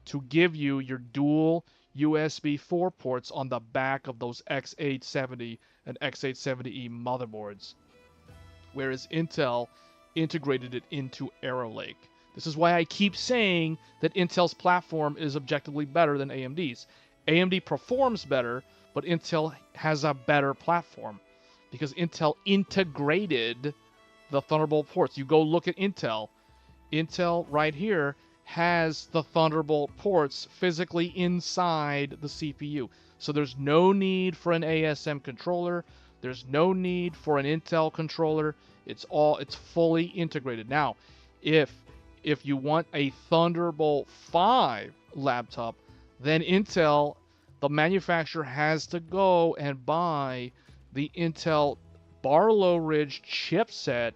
[SPEAKER 1] to give you your dual USB 4 ports on the back of those X870 and X870E motherboards, whereas Intel integrated it into Arrow Lake. This is why I keep saying that Intel's platform is objectively better than AMD's. AMD performs better, but Intel has a better platform because Intel integrated the Thunderbolt ports. You go look at Intel. Intel right here has the Thunderbolt ports physically inside the CPU. So there's no need for an ASM controller. There's no need for an Intel controller. It's fully integrated. Now, if you want a Thunderbolt 5 laptop, then Intel, the manufacturer, has to go and buy the Intel Barlow Ridge chipset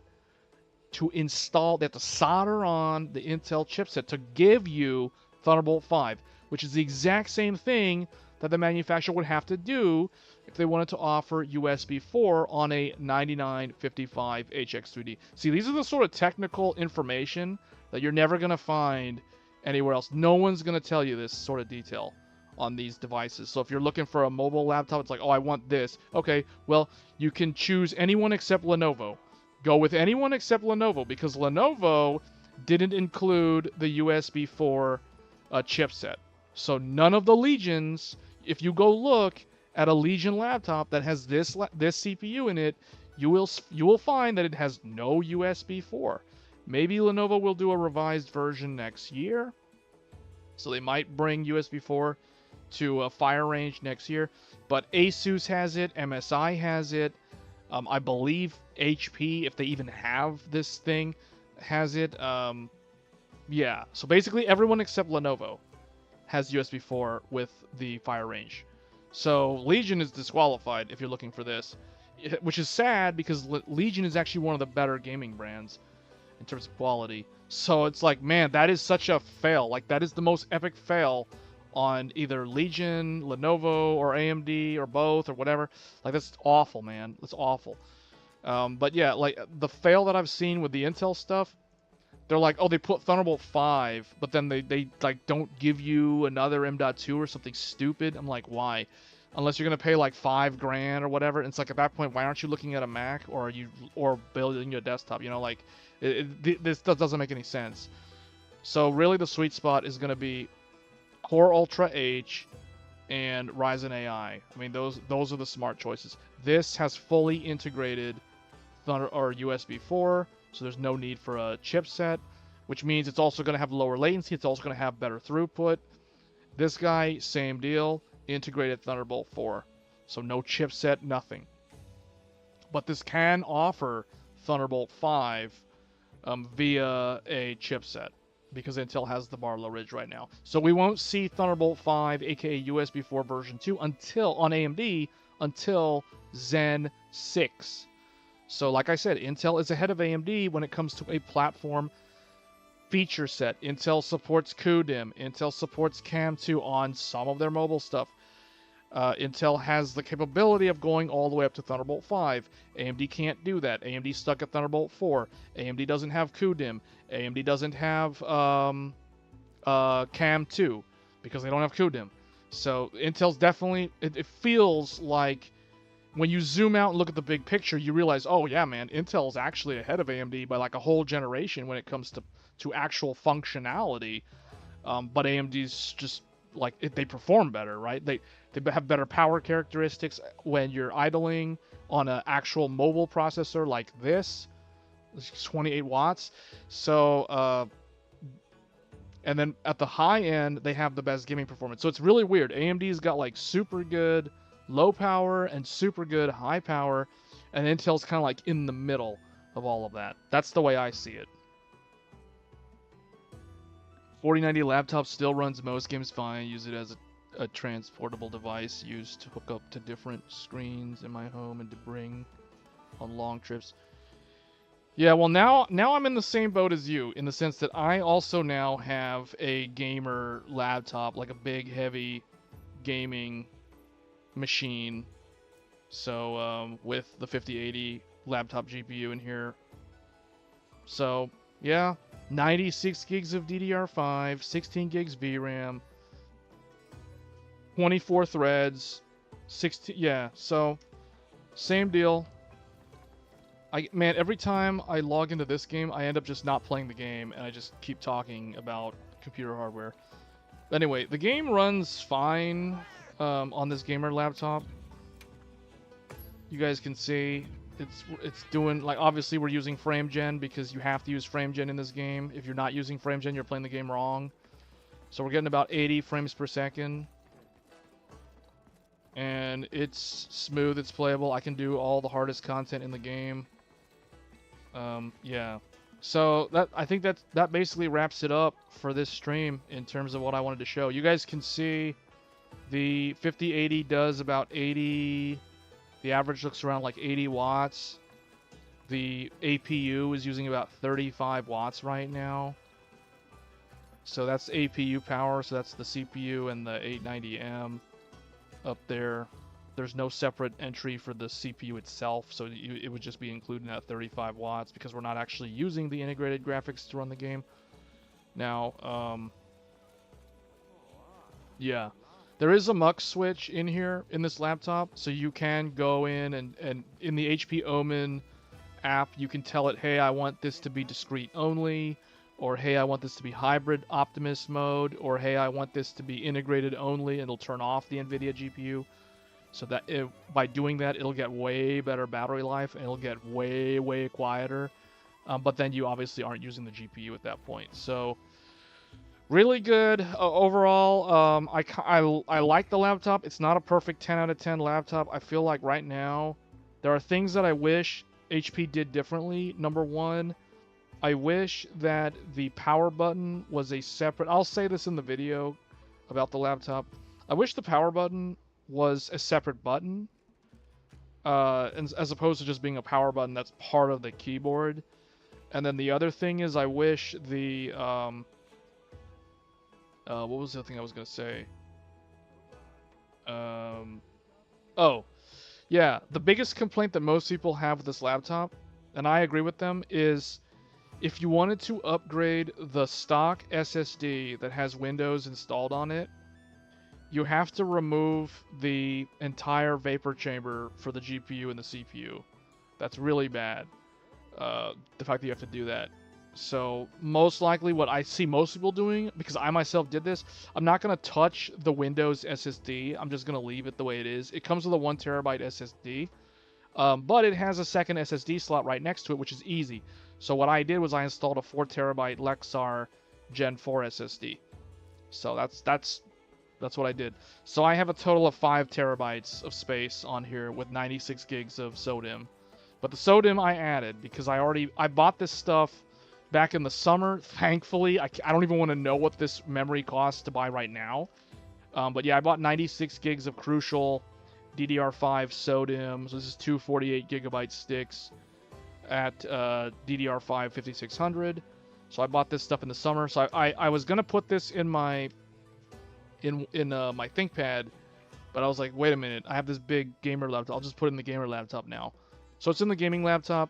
[SPEAKER 1] to install. They have to solder on the Intel chipset to give you Thunderbolt 5, which is the exact same thing that the manufacturer would have to do if they wanted to offer USB 4 on a 9955 HX3D. See, these are the sort of technical information that you're never going to find anywhere else. No one's going to tell you this sort of detail on these devices. So if you're looking for a mobile laptop, it's like, oh, I want this. Okay, well, you can choose anyone except Lenovo. Go with anyone except Lenovo, because Lenovo didn't include the USB 4 chipset. So none of the Legions, if you go look at a Legion laptop that has this CPU in it, you will find that it has no USB 4. Maybe Lenovo will do a revised version next year. So they might bring USB 4 to a Fire Range next year. But Asus has it, MSI has it. I believe HP, if they even have this thing, has it. Yeah, so basically everyone except Lenovo has USB 4 with the Fire Range. So Legion is disqualified if you're looking for this, which is sad because Legion is actually one of the better gaming brands in terms of quality. So it's like, man, that is such a fail. Like, that is the most epic fail on either Legion, Lenovo, or AMD, or both, or whatever. Like, that's awful, man. That's awful. But yeah, like, the fail that I've seen with the Intel stuff, they're like, oh, they put Thunderbolt 5, but then they like don't give you another M.2 or something stupid. I'm like, why? Unless you're gonna pay like $5,000 or whatever. And it's like, at that point, why aren't you looking at a Mac or building your desktop? You know, like, this doesn't make any sense. So really, the sweet spot is gonna be Core Ultra H and Ryzen AI. I mean, those are the smart choices. This has fully integrated USB 4. So there's no need for a chipset, which means it's also going to have lower latency. It's also going to have better throughput. This guy, same deal, integrated Thunderbolt 4. So no chipset, nothing. But this can offer Thunderbolt 5 via a chipset, because Intel has the Barlow Ridge right now. So we won't see Thunderbolt 5, aka USB 4 version 2, until on AMD until Zen 6. So like I said, Intel is ahead of AMD when it comes to a platform feature set. Intel supports CUDIM. Intel supports CAM2 on some of their mobile stuff. Intel has the capability of going all the way up to Thunderbolt 5. AMD can't do that. AMD stuck at Thunderbolt 4. AMD doesn't have CUDIM. AMD doesn't have CAM2 because they don't have CUDIM. So Intel's definitely, it feels like, when you zoom out and look at the big picture, you realize, oh yeah, man, Intel's actually ahead of AMD by like a whole generation when it comes to actual functionality. But AMD's just like, they perform better, right? They have better power characteristics when you're idling on an actual mobile processor like this. It's 28 watts. So, and then at the high end, they have the best gaming performance. So it's really weird. AMD's got like super good low power and super good high power, and Intel's kind of like in the middle of all of that. That's the way I see it. 4090 laptop still runs most games fine. Use it as a transportable device used to hook up to different screens in my home and to bring on long trips. Yeah, well, now I'm in the same boat as you, in the sense that I also now have a gamer laptop, like a big, heavy gaming machine. So with the 5080 laptop GPU in here. So yeah, 96 gigs of DDR5, 16 gigs VRAM, 24 threads, 16, yeah, so same deal. Man, every time I log into this game, I end up just not playing the game, and I just keep talking about computer hardware. Anyway, the game runs fine on this gamer laptop. You guys can see it's doing, like, obviously we're using frame gen because you have to use frame gen in this game. If you're not using frame gen, you're playing the game wrong. So we're getting about 80 frames per second. And it's smooth, it's playable. I can do all the hardest content in the game. Yeah. So I think that basically wraps it up for this stream in terms of what I wanted to show. You guys can see the 5080 does about 80. The average looks around like 80 watts. The APU is using about 35 watts right now. So that's APU power. So that's the CPU and the 890M up there. There's no separate entry for the CPU itself, so it would just be included at 35 watts because we're not actually using the integrated graphics to run the game. Now, yeah, there is a mux switch in here in this laptop, so you can go in and in the HP Omen app, you can tell it, hey, I want this to be discrete only, or hey, I want this to be hybrid Optimus mode, or hey, I want this to be integrated only, and it'll turn off the NVIDIA GPU. So that by doing that, it'll get way better battery life, and it'll get way, way quieter. But then you obviously aren't using the GPU at that point. So really good overall. I like the laptop. It's not a perfect 10 out of 10 laptop. I feel like right now there are things that I wish HP did differently. Number one, I wish that the power button was a separate... I'll say this in the video about the laptop. I wish the power button was a separate button, and as opposed to just being a power button that's part of the keyboard. And then the other thing is, I wish the what was the other thing I was gonna say? Oh, yeah, the biggest complaint that most people have with this laptop, and I agree with them, is if you wanted to upgrade the stock SSD that has Windows installed on it, you have to remove the entire vapor chamber for the GPU and the CPU. That's really bad, the fact that you have to do that. So most likely what I see most people doing, because I myself did this, I'm not going to touch the Windows SSD. I'm just going to leave it the way it is. It comes with a 1 terabyte SSD, but it has a second SSD slot right next to it, which is easy. So what I did was I installed a 4 terabyte Lexar Gen 4 SSD. So that's what I did. So I have a total of 5 terabytes of space on here with 96 gigs of SODIMM. But the SODIMM I added because I bought this stuff back in the summer. Thankfully, I don't even want to know what this memory costs to buy right now. But yeah, I bought 96 gigs of Crucial DDR5 SODIMM. So this is two 48 gigabyte sticks at DDR5 5600. So I bought this stuff in the summer. So I was gonna put this in my my ThinkPad, but I was like, wait a minute, I have this big gamer laptop. I'll just put it in the gamer laptop now. So it's in the gaming laptop,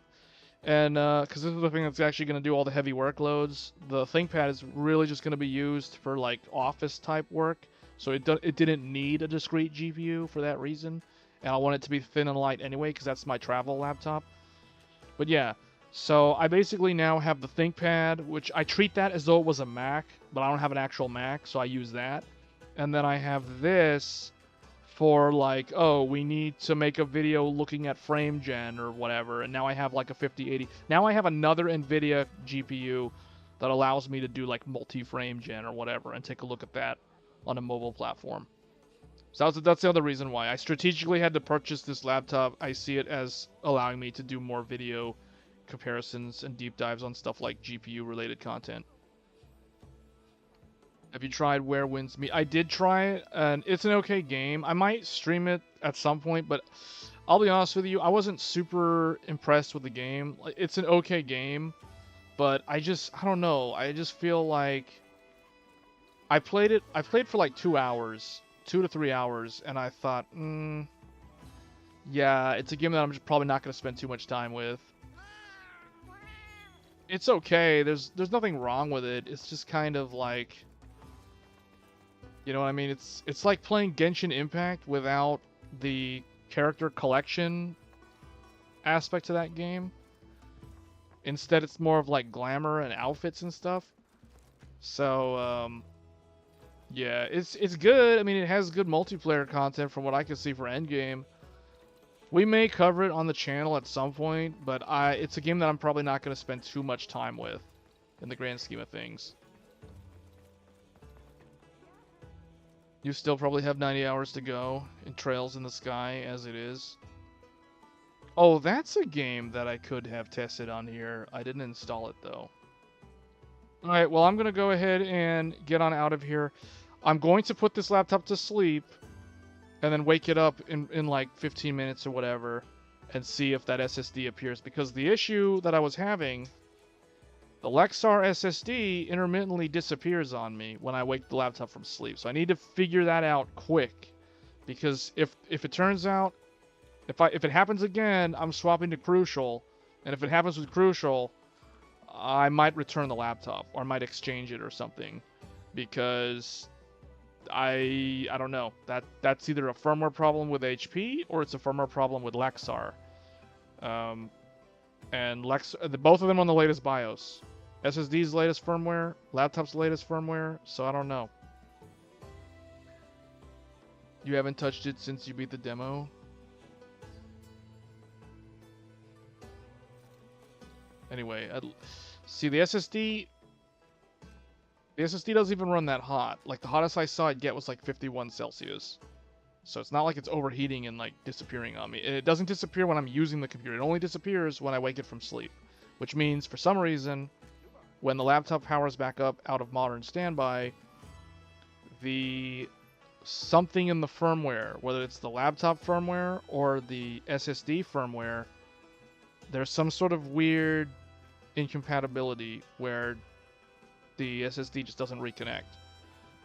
[SPEAKER 1] and because this is the thing that's actually going to do all the heavy workloads. The ThinkPad is really just going to be used for like office type work, so it didn't need a discrete GPU for that reason, and I want it to be thin and light anyway because that's my travel laptop. But yeah, so I basically now have the ThinkPad, which I treat that as though it was a Mac, but I don't have an actual Mac, so I use that. And then I have this for like, oh, we need to make a video looking at frame gen or whatever. And now I have like a 5080. Now I have another NVIDIA GPU that allows me to do like multi-frame gen or whatever and take a look at that on a mobile platform. So that's the other reason why I strategically had to purchase this laptop. I see it as allowing me to do more video comparisons and deep dives on stuff like GPU related content. Have you tried Where Winds Meet? I did try it, and it's an okay game. I might stream it at some point, but I'll be honest with you, I wasn't super impressed with the game. It's an okay game, but I don't know. I just feel like I played for like 2 hours, 2 to 3 hours, and I thought, yeah, it's a game that I'm just probably not going to spend too much time with. it's okay. There's nothing wrong with it. It's just kind of like, you know what I mean? It's like playing Genshin Impact without the character collection aspect to that game. Instead, it's more of like glamour and outfits and stuff. So, yeah, it's good. I mean, it has good multiplayer content from what I can see for Endgame. We may cover it on the channel at some point, but it's a game that I'm probably not going to spend too much time with in the grand scheme of things. You still probably have 90 hours to go in Trails in the Sky as it is. Oh, that's a game that I could have tested on here. I didn't install it though. Alright, well I'm going to go ahead and get on out of here. I'm going to put this laptop to sleep and then wake it up in like 15 minutes or whatever and see if that SSD appears. Because the issue that I was having, the Lexar SSD intermittently disappears on me when I wake the laptop from sleep. So I need to figure that out quick. Because if it turns out, if it happens again, I'm swapping to Crucial. And if it happens with Crucial, I might return the laptop or I might exchange it or something. Because I don't know. That's either a firmware problem with HP or it's a firmware problem with Lexar. And both of them on the latest BIOS. SSD's latest firmware, laptop's latest firmware, so I don't know. You haven't touched it since you beat the demo? Anyway, see the SSD doesn't even run that hot. Like the hottest I saw it get was like 51 Celsius. So it's not like it's overheating and like disappearing on me. It doesn't disappear when I'm using the computer. It only disappears when I wake it from sleep. Which means for some reason, when the laptop powers back up out of modern standby, something in the firmware, whether it's the laptop firmware or the SSD firmware, there's some sort of weird incompatibility where the SSD just doesn't reconnect.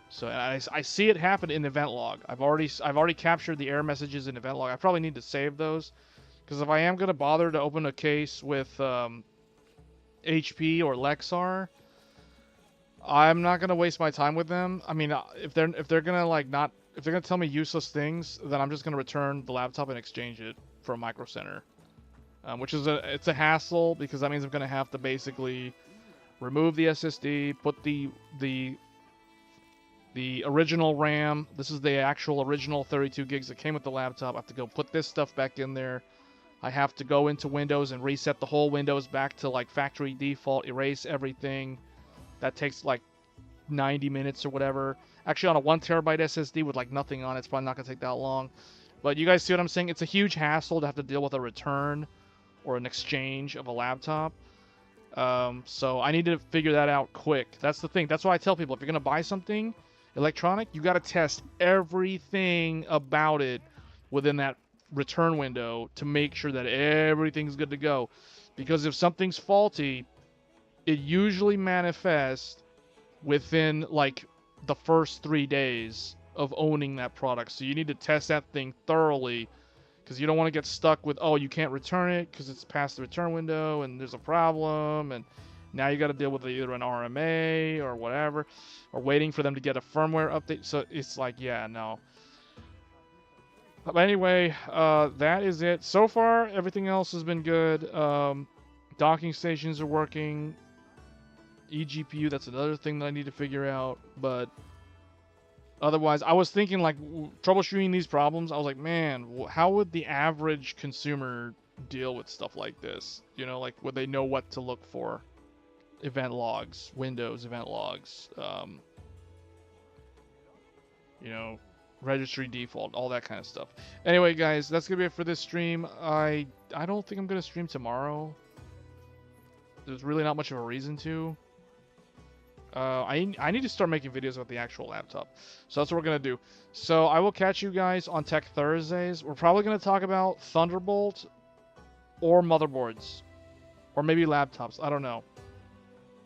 [SPEAKER 1] So I see it happen in event log. I've already captured the error messages in event log. I probably need to save those, because if I am gonna bother to open a case with HP or Lexar, I'm not gonna waste my time with them. I mean, if they're gonna tell me useless things, then I'm just gonna return the laptop and exchange it for a Microcenter, which is it's a hassle because that means I'm gonna have to basically remove the SSD, put the original RAM. This is the actual original 32 gigs that came with the laptop. I have to go put this stuff back in there. I have to go into Windows and reset the whole Windows back to like factory default, erase everything. That takes like 90 minutes or whatever. Actually, on a 1 terabyte SSD with like nothing on it, it's probably not going to take that long. But you guys see what I'm saying? It's a huge hassle to have to deal with a return or an exchange of a laptop. So I need to figure that out quick. That's the thing. That's why I tell people, if you're going to buy something electronic, you got to test everything about it within that return window to make sure that everything's good to go. Because if something's faulty, it usually manifests within like the first 3 days of owning that product. So you need to test that thing thoroughly, because you don't want to get stuck with, oh, you can't return it because it's past the return window and there's a problem, and now you got to deal with either an RMA or whatever, or waiting for them to get a firmware update. So it's like, yeah, no. But anyway, that is it. So far, everything else has been good. Docking stations are working. eGPU, that's another thing that I need to figure out. But otherwise, I was thinking, like, troubleshooting these problems, I was like, man, how would the average consumer deal with stuff like this? You know, like, would they know what to look for? Event logs, Windows event logs, you know, registry default, all that kind of stuff. Anyway, guys, that's gonna be it for this stream. I don't think I'm gonna stream tomorrow. There's really not much of a reason to. I need to start making videos with the actual laptop. So that's what we're gonna do. So I will catch you guys on Tech Thursdays. We're probably gonna talk about Thunderbolt or motherboards, or maybe laptops. I don't know.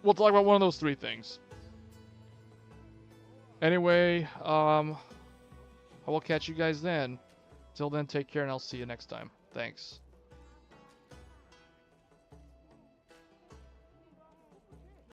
[SPEAKER 1] We'll talk about one of those three things. Anyway, I will catch you guys then. Till then, take care, and I'll see you next time. Thanks.